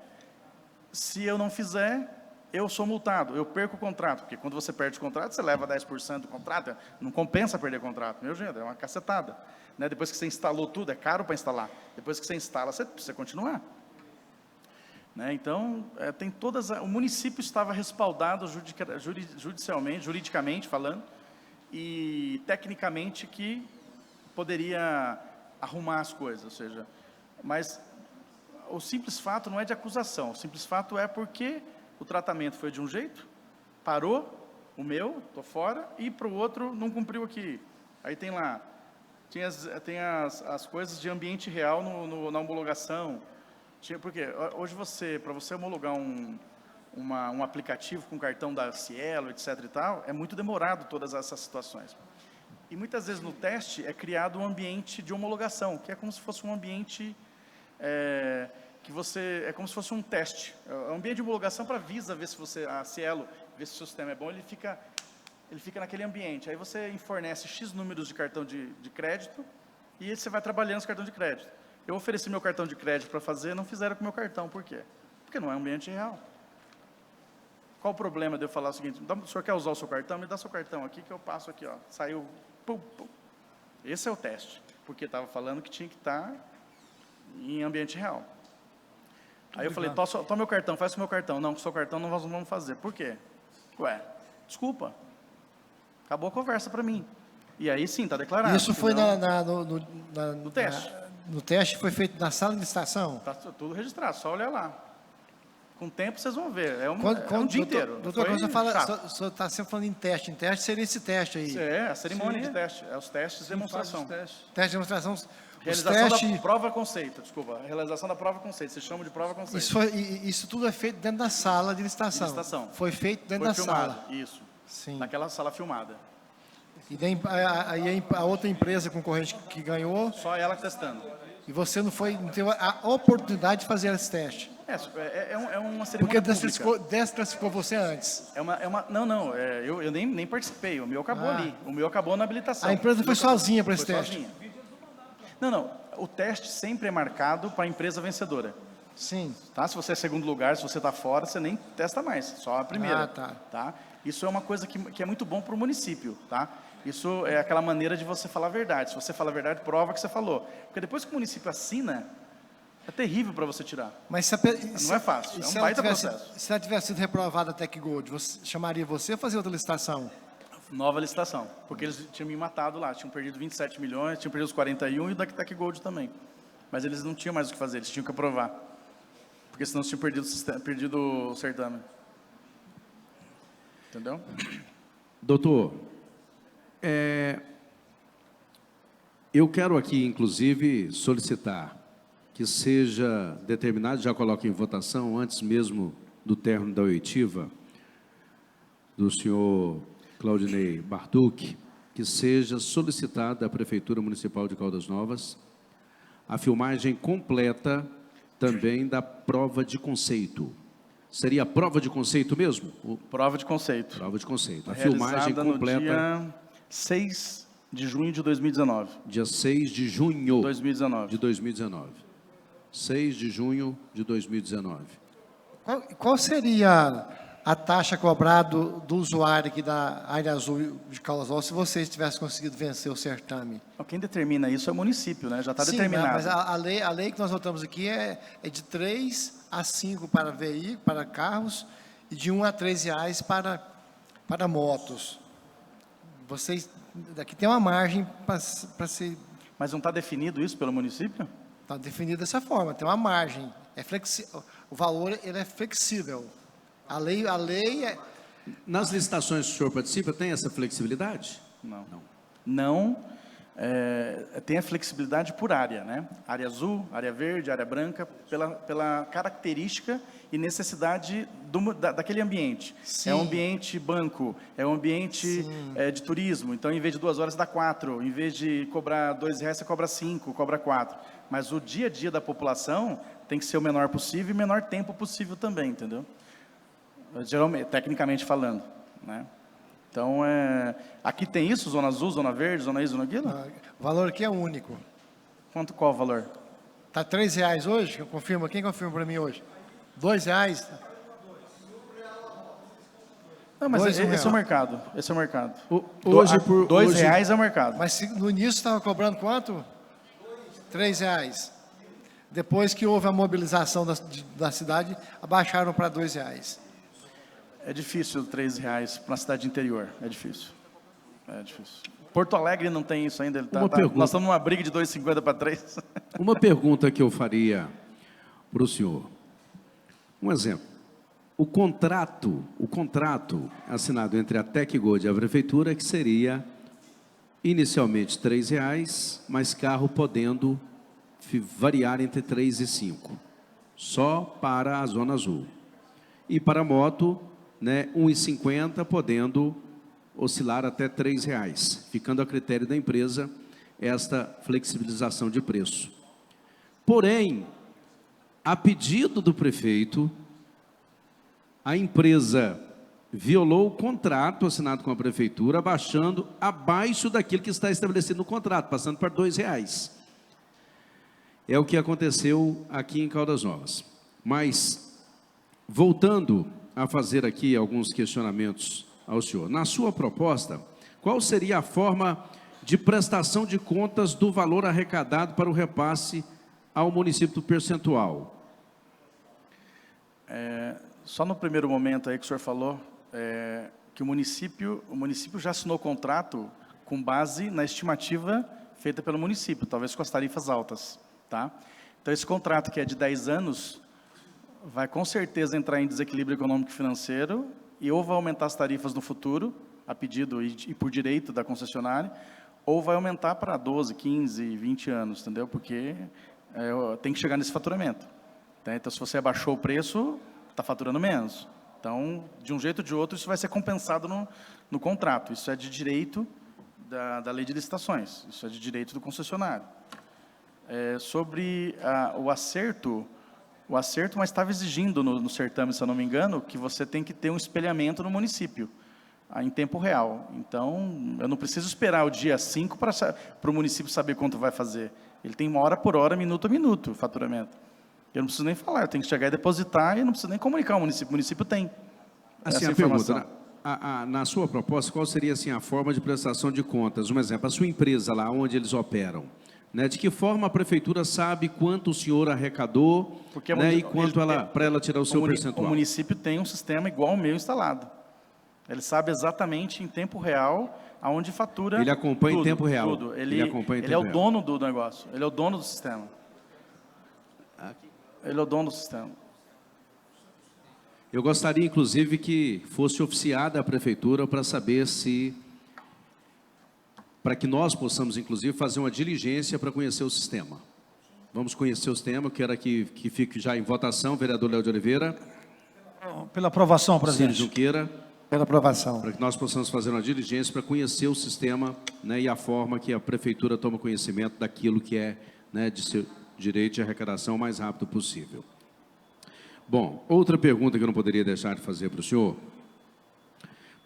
Se eu não fizer, eu sou multado, eu perco o contrato. Porque quando você perde o contrato, você leva 10% do contrato, não compensa perder o contrato. Meu gente, é uma cacetada. Né? Depois que você instalou tudo, é caro para instalar. Depois que você instala, você precisa continuar. Né? Então, tem todas. O município estava respaldado judicialmente, juridicamente falando, e tecnicamente que poderia arrumar as coisas, ou seja, mas o simples fato não é de acusação, o simples fato é porque o tratamento foi de um jeito, parou, o meu, estou fora, e para o outro não cumpriu aqui. Aí tem lá, tem as coisas de ambiente real na homologação. Porque hoje para você homologar um aplicativo com cartão da Cielo, etc. e tal, é muito demorado todas essas situações. E muitas vezes no teste é criado um ambiente de homologação, que é como se fosse um ambiente é como se fosse um teste. É um ambiente de homologação para Visa ver se a Cielo, ver se o seu sistema é bom, ele fica naquele ambiente. Aí você fornece X números de cartão de crédito e aí você vai trabalhando esse cartão de crédito. Eu ofereci meu cartão de crédito para fazer, não fizeram com o meu cartão. Por quê? Porque não é um ambiente real. Qual o problema de eu falar o seguinte: o senhor quer usar o seu cartão? Me dá seu cartão aqui que eu passo aqui, ó. Saiu, pum, pum. Esse é o teste, porque estava falando que tinha que estar em ambiente real. Aí eu falei: toma meu cartão, faz com o meu cartão. Não, com o seu cartão não nós vamos fazer. Por quê? Ué, desculpa. Acabou a conversa para mim. E aí sim, está declarado. Isso foi no teste. No teste foi feito na sala de licitação? Está tudo registrado, só olhar lá. Com o tempo vocês vão ver, é um dia inteiro. Doutor, quando o senhor está sempre falando em teste seria esse teste aí? É, a cerimônia de teste, os testes de demonstração. Teste de demonstração. Realização da prova-conceito, desculpa. Realização da prova-conceito, vocês chamam de prova-conceito. Isso tudo é feito dentro da sala de licitação? Foi feito dentro da sala? Isso. Sim. Naquela sala filmada. E daí, a outra empresa concorrente que ganhou? Só ela testando. E você não teve a oportunidade de fazer esse teste? É uma cerimônia porque desclassificou você antes. Eu nem participei, o meu acabou ali. O meu acabou na habilitação. A empresa foi sozinha para esse teste? Sozinha. Não, o teste sempre é marcado para a empresa vencedora. Sim. Tá? Se você é segundo lugar, se você está fora, você nem testa mais, só a primeira. Tá? Isso é uma coisa que é muito bom para o município. Tá? Isso é aquela maneira de você falar a verdade. Se você fala a verdade, prova que você falou. Porque depois que o município assina, é terrível para você tirar. Mas não é fácil, é um baita processo. Se ela tivesse sido reprovada a Tec Gold, chamaria você a fazer outra licitação? Nova licitação, porque eles tinham me matado lá, tinham perdido 27 milhões, tinham perdido os 41 e o da Tec Gold também. Mas eles não tinham mais o que fazer, eles tinham que aprovar. Porque senão eles tinham perdido o certame. Entendeu? Doutor, eu quero aqui, inclusive, solicitar que seja determinado, já coloco em votação, antes mesmo do término da oitiva, do senhor Claudinei Bartucci, que seja solicitada à Prefeitura Municipal de Caldas Novas a filmagem completa também da prova de conceito. Seria prova de conceito mesmo? Prova de conceito. Prova de conceito. A filmagem completa. No dia 6 de junho de 2019. Dia 6 de junho 2019. De 2019. 6 de junho de 2019. Qual seria a taxa cobrada do usuário aqui da área azul de Caldas Novas se vocês tivessem conseguido vencer o certame? Quem determina isso é o município, né? Já está Sim, determinado. Mas a lei que nós votamos aqui é de 3 a 5 para veículos, para carros, e de 1 a 3 reais para motos. Vocês, daqui tem uma margem para ser... Mas não está definido isso pelo município? Está definido dessa forma, tem uma margem. O valor ele é flexível. A lei é... Nas licitações que o senhor participa, tem essa flexibilidade? Não. tem a flexibilidade por área, né? Área azul, área verde, área branca, pela característica e necessidade daquele ambiente. Sim. É um ambiente banco, é um ambiente de turismo, então, em vez de 2 horas, dá 4, em vez de cobrar R$2, você cobra 5, cobra 4. Mas o dia a dia da população tem que ser o menor possível e o menor tempo possível também, entendeu? Geralmente, tecnicamente falando, né? Então, aqui tem isso, zona azul, zona verde, zona isso, zona aquilo? O valor aqui é único. Qual o valor? Está R$3 hoje? Eu confirmo. Quem confirma para mim hoje? R$2? Não, mas Dois, esse é o R$1. mercado. Esse é o mercado. Hoje, por R$2 é o mercado. Mas no início estava cobrando quanto? R$3. Depois que houve a mobilização da cidade, abaixaram para R$2. É difícil R$3 para uma cidade interior. É difícil. É difícil. Porto Alegre não tem isso ainda. Nós estamos numa briga de 2,50 para 3. Uma pergunta que eu faria para o senhor. Um exemplo. O contrato assinado entre a Tecgold e a Prefeitura, que seria inicialmente R$3, mas carro podendo variar entre 3 e 5. Só para a Zona Azul. E para a moto, né, R$1,50, podendo oscilar até R$3, ficando a critério da empresa esta flexibilização de preço. Porém, a pedido do prefeito, a empresa violou o contrato assinado com a prefeitura, abaixando abaixo daquilo que está estabelecido no contrato, passando para R$2. É o que aconteceu aqui em Caldas Novas. Mas, voltando a fazer aqui alguns questionamentos ao senhor. Na sua proposta, qual seria a forma de prestação de contas do valor arrecadado para o repasse ao município do percentual? Só no primeiro momento aí que o senhor falou, que o município já assinou o contrato com base na estimativa feita pelo município, talvez com as tarifas altas, tá? Então, esse contrato que é de 10 anos, vai com certeza entrar em desequilíbrio econômico e financeiro, e ou vai aumentar as tarifas no futuro, a pedido e por direito da concessionária, ou vai aumentar para 12, 15, 20 anos, entendeu? Porque tem que chegar nesse faturamento. Tá? Então, se você abaixou o preço, está faturando menos. Então, de um jeito ou de outro, isso vai ser compensado no contrato. Isso é de direito da lei de licitações, isso é de direito do concessionário. Sobre o acerto, mas estava exigindo no certame, se eu não me engano, que você tem que ter um espelhamento no município, em tempo real. Então, eu não preciso esperar o dia 5 para o município saber quanto vai fazer. Ele tem hora por hora, minuto a minuto, o faturamento. Eu não preciso nem falar, eu tenho que chegar e depositar, e eu não preciso nem comunicar ao município. O município tem assim, essa a pergunta, informação. na sua proposta, qual seria assim, a forma de prestação de contas? Um exemplo, a sua empresa lá, onde eles operam, né, de que forma a prefeitura sabe quanto o senhor arrecadou, Porque né, e quanto para ela tirar o seu percentual? O município tem um sistema igual ao meu instalado. Ele sabe exatamente em tempo real aonde fatura. Ele acompanha tudo, em tempo real. Tudo. Ele acompanha em é o tempo real. dono do negócio. Ele é o dono do sistema. Ele é o dono do sistema. Eu gostaria, inclusive, que fosse oficiada a prefeitura para saber se, para que nós possamos, inclusive, fazer uma diligência para conhecer o sistema. Vamos conhecer o sistema, eu quero que fique já em votação, vereador Léo de Oliveira. Pela aprovação, Ciro presidente. Junqueira, Pela aprovação. para que nós possamos fazer uma diligência para conhecer o sistema, né, e a forma que a prefeitura toma conhecimento daquilo que é, né, de seu direito de arrecadação o mais rápido possível. Bom, outra pergunta que eu não poderia deixar de fazer para o senhor.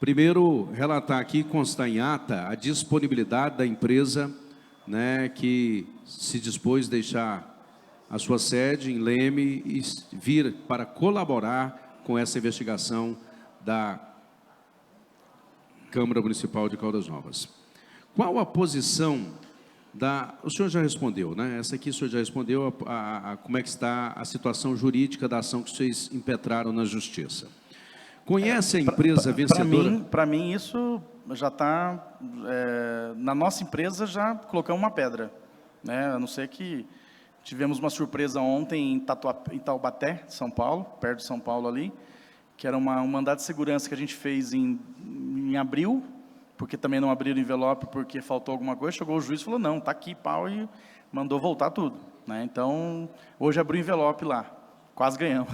Primeiro, relatar aqui, constar em ata, a disponibilidade da empresa, né, que se dispôs a deixar a sua sede em Leme e vir para colaborar com essa investigação da Câmara Municipal de Caldas Novas. Qual a posição o senhor já respondeu, né? Essa aqui o senhor já respondeu como é que está a situação jurídica da ação que vocês impetraram na Justiça. Conhece a empresa vencedora? Para mim, isso já está... na nossa empresa, já colocamos uma pedra, né? A não ser que tivemos uma surpresa ontem em Taubaté, São Paulo, perto de São Paulo ali, que era um mandado de segurança que a gente fez em abril, porque também não abriram o envelope porque faltou alguma coisa, chegou o juiz e falou, não, está aqui, pau, e mandou voltar tudo, né? Então, hoje abriu o envelope lá, quase ganhamos,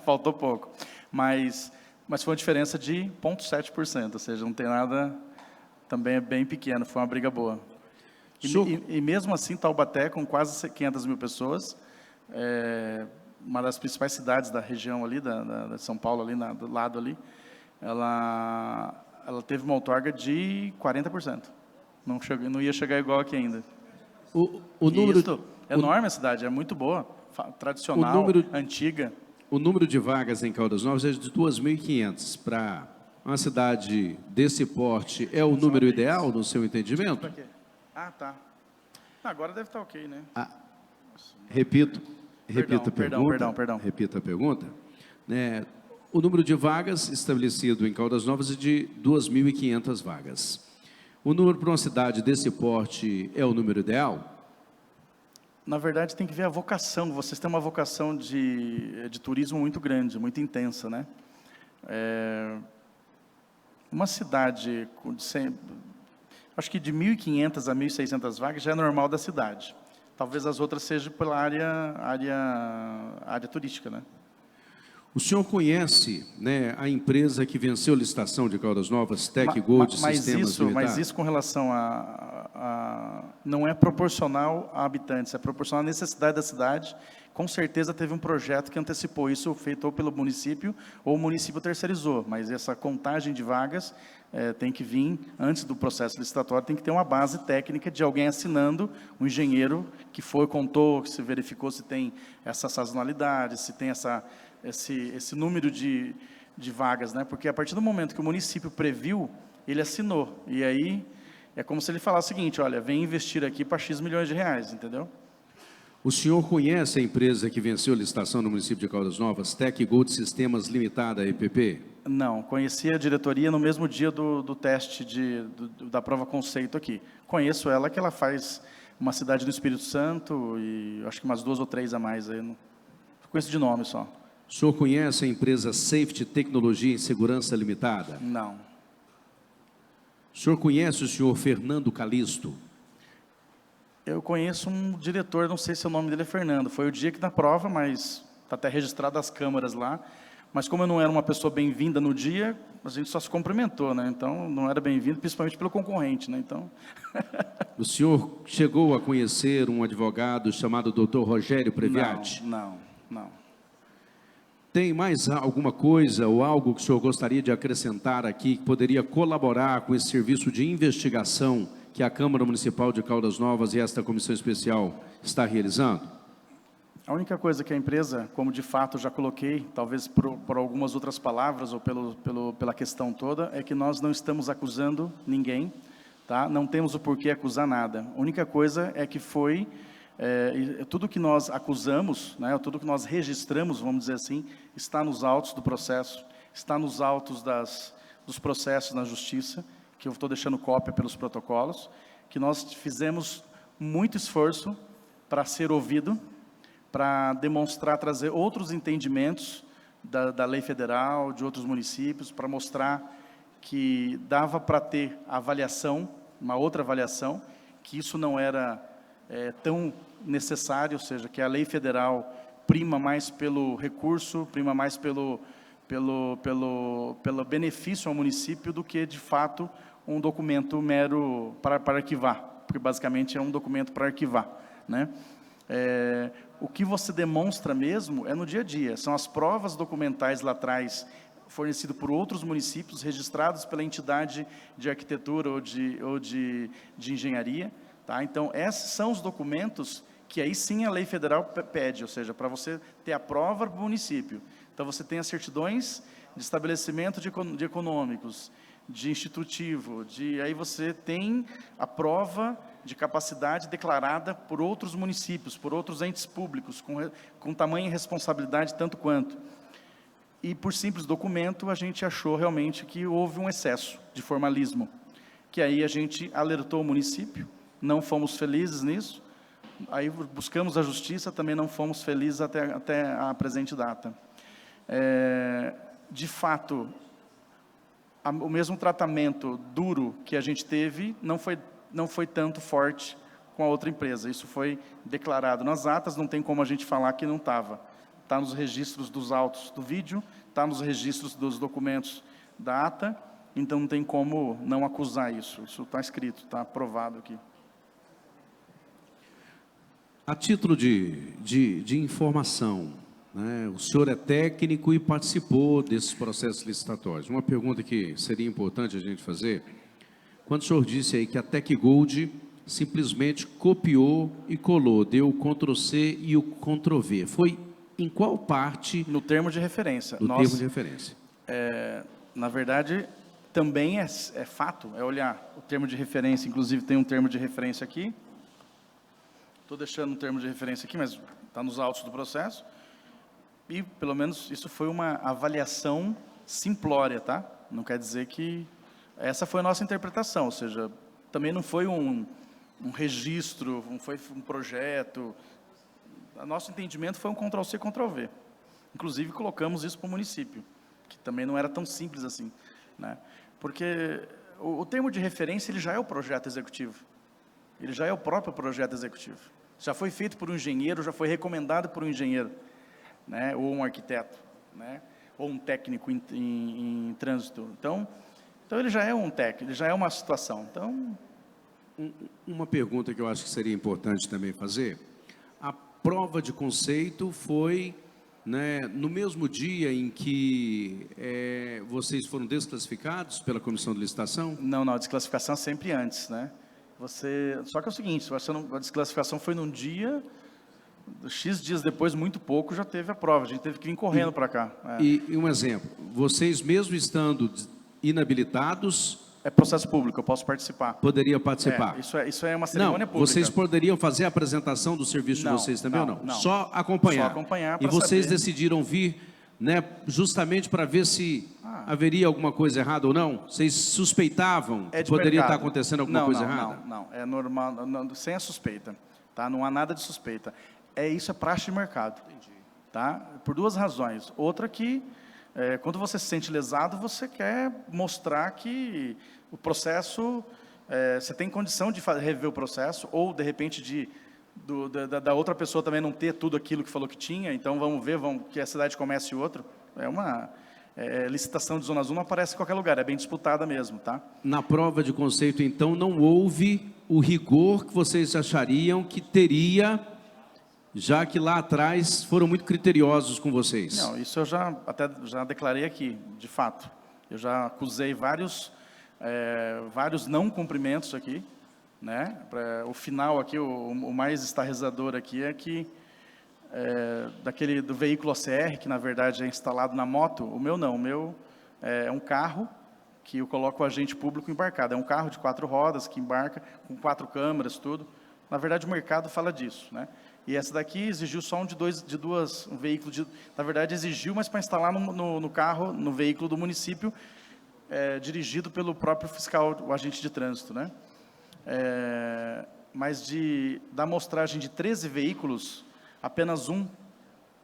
faltou pouco, mas foi uma diferença de 0,7%, ou seja, não tem nada, também é bem pequeno, foi uma briga boa. E mesmo assim, Taubaté, com quase 500 mil pessoas, uma das principais cidades da região ali, da São Paulo, ali do lado ali, ela teve uma outorga de 40%. Não ia chegar igual aqui ainda. O número... É enorme a cidade, é muito boa, tradicional, antiga. O número de vagas em Caldas Novas é de 2.500. Para uma cidade desse porte, é o número ideal, no seu entendimento? Ah, tá. Agora deve estar ok, né? Repito a pergunta. Perdão. Repito a pergunta. O número de vagas estabelecido em Caldas Novas é de 2.500 vagas. O número para uma cidade desse porte é o número ideal? Na verdade, tem que ver a vocação. Vocês têm uma vocação de turismo muito grande, muito intensa, né? Uma cidade, acho que de 1.500 a 1.600 vagas já é normal da cidade. Talvez as outras sejam pela área turística, né? O senhor conhece, né, a empresa que venceu a licitação de Caldas Novas, Tec Gold Sistemas Limitada? Mas isso com relação não é proporcional a habitantes, é proporcional à necessidade da cidade. Com certeza teve um projeto que antecipou isso, feito ou pelo município, ou o município terceirizou. Mas essa contagem de vagas tem que vir, antes do processo licitatório, tem que ter uma base técnica de alguém assinando, um engenheiro que contou, que se verificou se tem essa sazonalidade, se tem esse número de vagas, né? Porque a partir do momento que o município previu, ele assinou. E aí é como se ele falasse o seguinte, olha, vem investir aqui para X milhões de reais, entendeu? O senhor conhece a empresa que venceu a licitação no município de Caldas Novas, Tec Gold Sistemas Limitada, EPP? Não, conheci a diretoria no mesmo dia do teste da prova conceito aqui. Conheço ela, que ela faz uma cidade do Espírito Santo e acho que umas 2 ou 3 a mais. Aí, conheço de nome só. O senhor conhece a empresa Safety Tecnologia e Segurança Limitada? Não. O senhor conhece o senhor Fernando Calisto? Eu conheço um diretor, não sei se o nome dele é Fernando. Foi o dia que na prova, mas está até registrado as câmeras lá. Mas como eu não era uma pessoa bem-vinda no dia, a gente só se cumprimentou, né? Então, não era bem-vindo, principalmente pelo concorrente, né? Então... O senhor chegou a conhecer um advogado chamado Dr. Rogério Previati? Não. Tem mais alguma coisa ou algo que o senhor gostaria de acrescentar aqui que poderia colaborar com esse serviço de investigação que a Câmara Municipal de Caldas Novas e esta comissão especial está realizando? A única coisa que a empresa, como de fato já coloquei, talvez por algumas outras palavras ou pela questão toda, é que nós não estamos acusando ninguém, tá? Não temos o porquê acusar nada. A única coisa é que tudo que nós acusamos, né, tudo que nós registramos, vamos dizer assim, está nos autos do processo, está nos autos dos processos na justiça, que eu estou deixando cópia pelos protocolos, que nós fizemos muito esforço para ser ouvido, para demonstrar, trazer outros entendimentos da lei federal, de outros municípios, para mostrar que dava para ter avaliação, uma outra avaliação, que isso não era tão necessário, ou seja, que a lei federal prima mais pelo recurso, prima mais pelo benefício ao município do que, de fato, um documento mero para arquivar, porque basicamente é um documento para arquivar, né? O que você demonstra mesmo é no dia a dia, são as provas documentais lá atrás, fornecidas por outros municípios, registrados pela entidade de arquitetura ou de engenharia, tá? Então, esses são os documentos que aí sim a lei federal pede, ou seja, para você ter a prova para o município. Então, você tem as certidões de estabelecimento de econômicos, de institutivo, aí você tem a prova de capacidade declarada por outros municípios, por outros entes públicos, com tamanha responsabilidade tanto quanto. E por simples documento, a gente achou realmente que houve um excesso de formalismo, que aí a gente alertou o município, não fomos felizes nisso, aí buscamos a justiça, também não fomos felizes até a presente data. De fato, o mesmo tratamento duro que a gente teve não foi tanto forte com a outra empresa. Isso foi declarado nas atas, não tem como a gente falar que não estava. Está nos registros dos autos do vídeo, está nos registros dos documentos da ata, então não tem como não acusar isso. Isso está escrito, está aprovado aqui. A título de informação, né, o senhor é técnico e participou desses processos licitatórios. Uma pergunta que seria importante a gente fazer, quando o senhor disse aí que a TecGold simplesmente copiou e colou, deu o Ctrl+C e o Ctrl+V, foi em qual parte? No termo de referência. Do termo de referência. Na verdade, também é fato, é olhar o termo de referência, inclusive tem um termo de referência aqui. Estou deixando um termo de referência aqui, mas está nos autos do processo. E, pelo menos, isso foi uma avaliação simplória, tá? Não quer dizer que... Essa foi a nossa interpretação, ou seja, também não foi um registro, não foi um projeto. O nosso entendimento foi um Ctrl+C, Ctrl+V. Inclusive, colocamos isso para o município, que também não era tão simples assim, né? Porque o termo de referência ele já é o projeto executivo. Ele já é o próprio projeto executivo. Já foi feito por um engenheiro, já foi recomendado por um engenheiro, né? Ou um arquiteto, né? Ou um técnico em trânsito. Então, ele já é um técnico, ele já é uma situação. Então, uma pergunta que eu acho que seria importante também fazer, a prova de conceito foi, né, no mesmo dia em que vocês foram desclassificados pela comissão de licitação? Não, a desclassificação é sempre antes, né? Só que é o seguinte, a desclassificação foi num dia, X dias depois, muito pouco, já teve a prova, a gente teve que vir correndo para cá. E um exemplo, vocês mesmo estando inabilitados... É processo público, eu posso participar. Poderia participar. Isso é uma cerimônia pública. Vocês poderiam fazer a apresentação do serviço de vocês também ou não? Não. Só acompanhar. Só acompanhar e vocês saber. decidiram vir, né, justamente para ver se haveria alguma coisa errada ou não? Vocês suspeitavam que poderia estar acontecendo alguma coisa errada? Não, é normal, sem a suspeita. Tá? Não há nada de suspeita. Isso é praxe de mercado. Entendi. Tá? Por duas razões. Outra que, quando você se sente lesado, você quer mostrar que o processo, você tem condição de rever o processo, ou, de repente, da outra pessoa também não ter tudo aquilo que falou que tinha, então vamos ver, que a cidade comece outro. Licitação de Zona Azul não aparece em qualquer lugar, é bem disputada mesmo, tá? Na prova de conceito, então, não houve o rigor que vocês achariam que teria, já que lá atrás foram muito criteriosos com vocês? Não, isso eu já declarei aqui, de fato. Eu já acusei vários não cumprimentos aqui, né? O final aqui, o mais estarrecedor aqui é que do veículo OCR, que na verdade é instalado na moto, o meu não, o meu é um carro que eu coloco o agente público embarcado, é um carro de 4 rodas que embarca com 4 câmeras, tudo. Na verdade o mercado fala disso, né? E essa daqui exigiu só um veículo, na verdade exigiu, mas para instalar no carro, no veículo do município, dirigido pelo próprio fiscal, o agente de trânsito, né? Mas da amostragem de 13 veículos, apenas um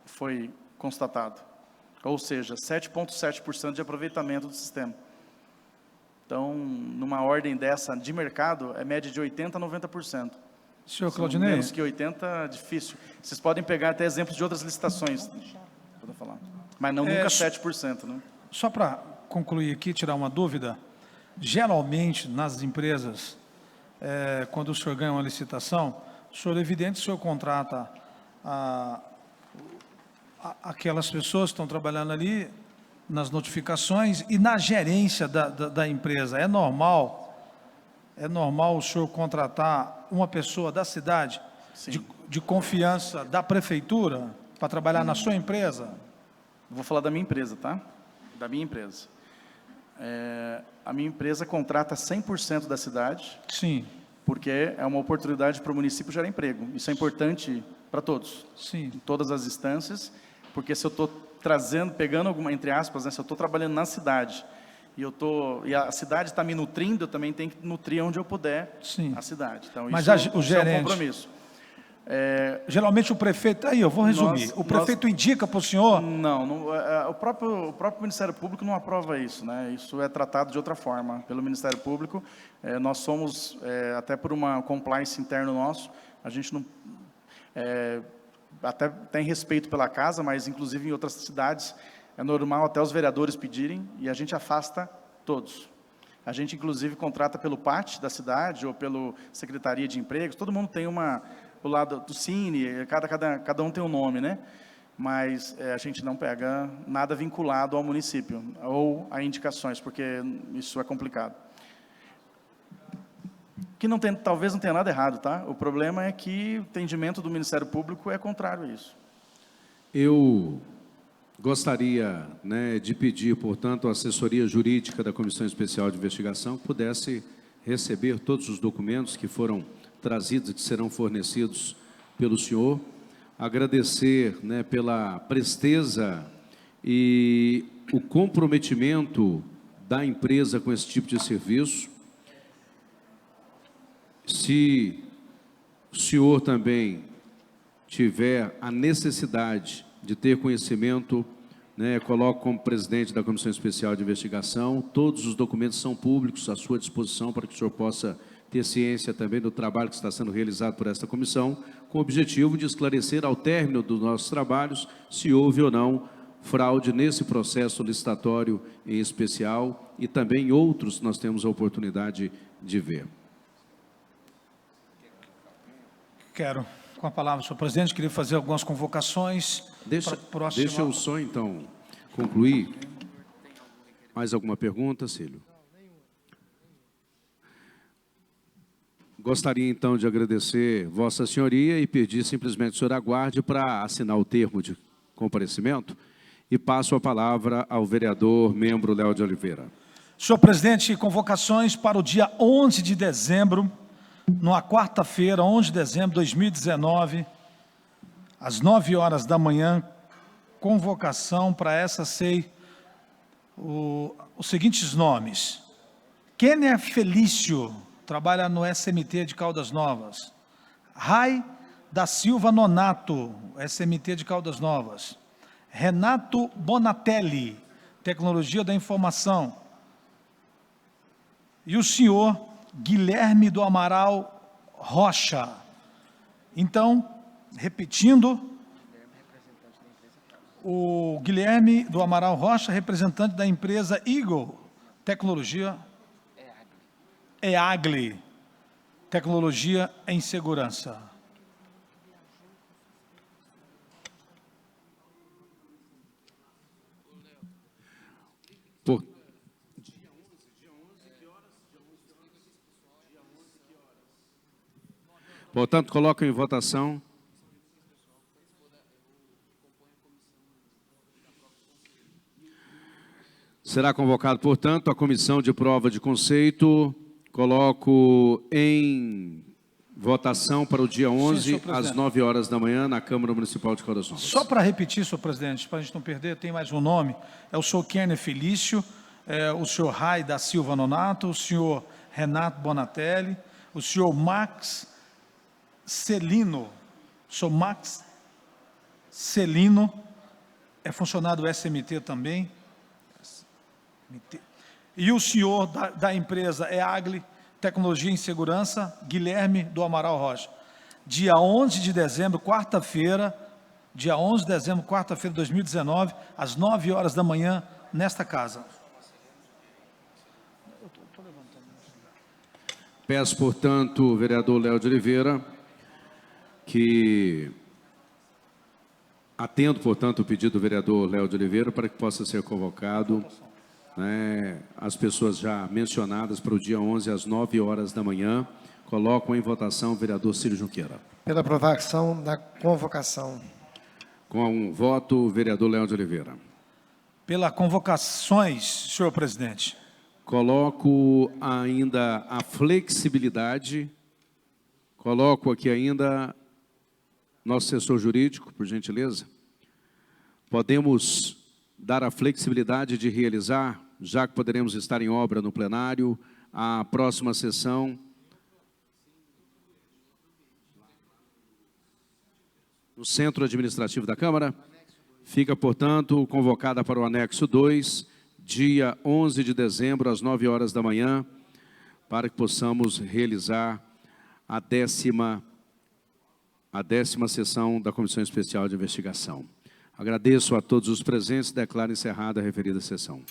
foi constatado. Ou seja, 7,7% de aproveitamento do sistema. Então, numa ordem dessa de mercado, é média de 80% a 90%. Senhor Claudinei? Menos que 80%, difícil. Vocês podem pegar até exemplos de outras licitações. Vou falar. Mas não nunca 7%. Né? Só para concluir aqui, tirar uma dúvida. Geralmente, nas empresas, quando o senhor ganha uma licitação, o senhor, evidente, o senhor contrata aquelas pessoas que estão trabalhando ali nas notificações e na gerência da empresa. É normal o senhor contratar uma pessoa da cidade, de confiança da prefeitura, para trabalhar na sua empresa? Vou falar da minha empresa, tá? Da minha empresa. A minha empresa contrata 100% da cidade. Sim. Porque é uma oportunidade para o município gerar emprego. Isso é importante para todos. Sim. Em todas as instâncias, porque se eu estou pegando alguma, entre aspas, né, se eu estou trabalhando na cidade, e a cidade está me nutrindo, eu também tenho que nutrir onde eu puder. Sim. A cidade. Então, mas isso o gerente... é um compromisso. Geralmente o prefeito... Aí, eu vou resumir. O prefeito indica para o senhor... Não, o próprio Ministério Público não aprova isso, né? Isso é tratado de outra forma pelo Ministério Público. Nós somos, até por uma compliance interno nosso, a gente não... até tem respeito pela casa, mas inclusive em outras cidades é normal até os vereadores pedirem e a gente afasta todos. A gente inclusive contrata pelo PAT da cidade ou pelo Secretaria de Empregos, todo mundo tem o lado do Cine, cada um tem um nome, né? Mas a gente não pega nada vinculado ao município ou a indicações, porque isso é complicado. Que talvez não tenha nada errado, tá? O problema é que o entendimento do Ministério Público é contrário a isso. Eu gostaria, né, de pedir, portanto, à assessoria jurídica da Comissão Especial de Investigação que pudesse receber todos os documentos que foram trazidos e que serão fornecidos pelo senhor. Agradecer, né, pela presteza e o comprometimento da empresa com esse tipo de serviço. Se o senhor também tiver a necessidade de ter conhecimento, né, coloco como presidente da Comissão Especial de Investigação, todos os documentos são públicos à sua disposição para que o senhor possa ter ciência também do trabalho que está sendo realizado por esta comissão, com o objetivo de esclarecer ao término dos nossos trabalhos se houve ou não fraude nesse processo licitatório em especial e também outros nós temos a oportunidade de ver. Quero, com a palavra, senhor presidente, queria fazer algumas convocações para a próxima... Deixa eu só, então, concluir. Mais alguma pergunta, Cílio? Gostaria, então, de agradecer Vossa Senhoria e pedir simplesmente que o senhor aguarde para assinar o termo de comparecimento e passo a palavra ao vereador, membro Léo de Oliveira. Senhor presidente, convocações para o dia 11 de dezembro, numa quarta-feira, 11 de dezembro de 2019, às 9 horas da manhã, convocação para essa SEI, os seguintes nomes. Kênia Felício, trabalha no SMT de Caldas Novas. Rai da Silva Nonato, SMT de Caldas Novas. Renato Bonatelli, Tecnologia da Informação. E o senhor Guilherme do Amaral Rocha. Então, repetindo, o Guilherme do Amaral Rocha, representante da empresa Eagle Tecnologia, EAGLE, Tecnologia em Segurança. Portanto, coloco em votação. Será convocado, portanto, a comissão de prova de conceito. Coloco em votação para o dia 11, às 9 horas da manhã, na Câmara Municipal de Caldas Novas. Só para repetir, senhor presidente, para a gente não perder, tem mais um nome. É o senhor Kênia Felício, o senhor Rai da Silva Nonato, o senhor Renato Bonatelli, o senhor Max Celino, sou Max Celino, é funcionário do SMT também, e o senhor da empresa EAGLE, Tecnologia em Segurança, Guilherme do Amaral Rocha. Dia 11 de dezembro, quarta-feira, dia 11 de dezembro, quarta-feira de 2019, às 9 horas da manhã, nesta casa. Peço, portanto, o vereador Léo de Oliveira, que atendo, portanto, o pedido do vereador Léo de Oliveira para que possa ser convocado, né, as pessoas já mencionadas para o dia 11, às 9 horas da manhã. Colocam em votação o vereador Cílio Junqueira. Pela aprovação da convocação. Com um voto, o vereador Léo de Oliveira. Pela convocações, senhor presidente. Coloco ainda a flexibilidade. Coloco aqui ainda nosso assessor jurídico, por gentileza. Podemos dar a flexibilidade de realizar, já que poderemos estar em obra no plenário, a próxima sessão. no Centro Administrativo da Câmara. Fica, portanto, convocada para o anexo 2, dia 11 de dezembro, às 9 horas da manhã, para que possamos realizar a décima sessão da Comissão Especial de Investigação. Agradeço a todos os presentes e declaro encerrada a referida sessão.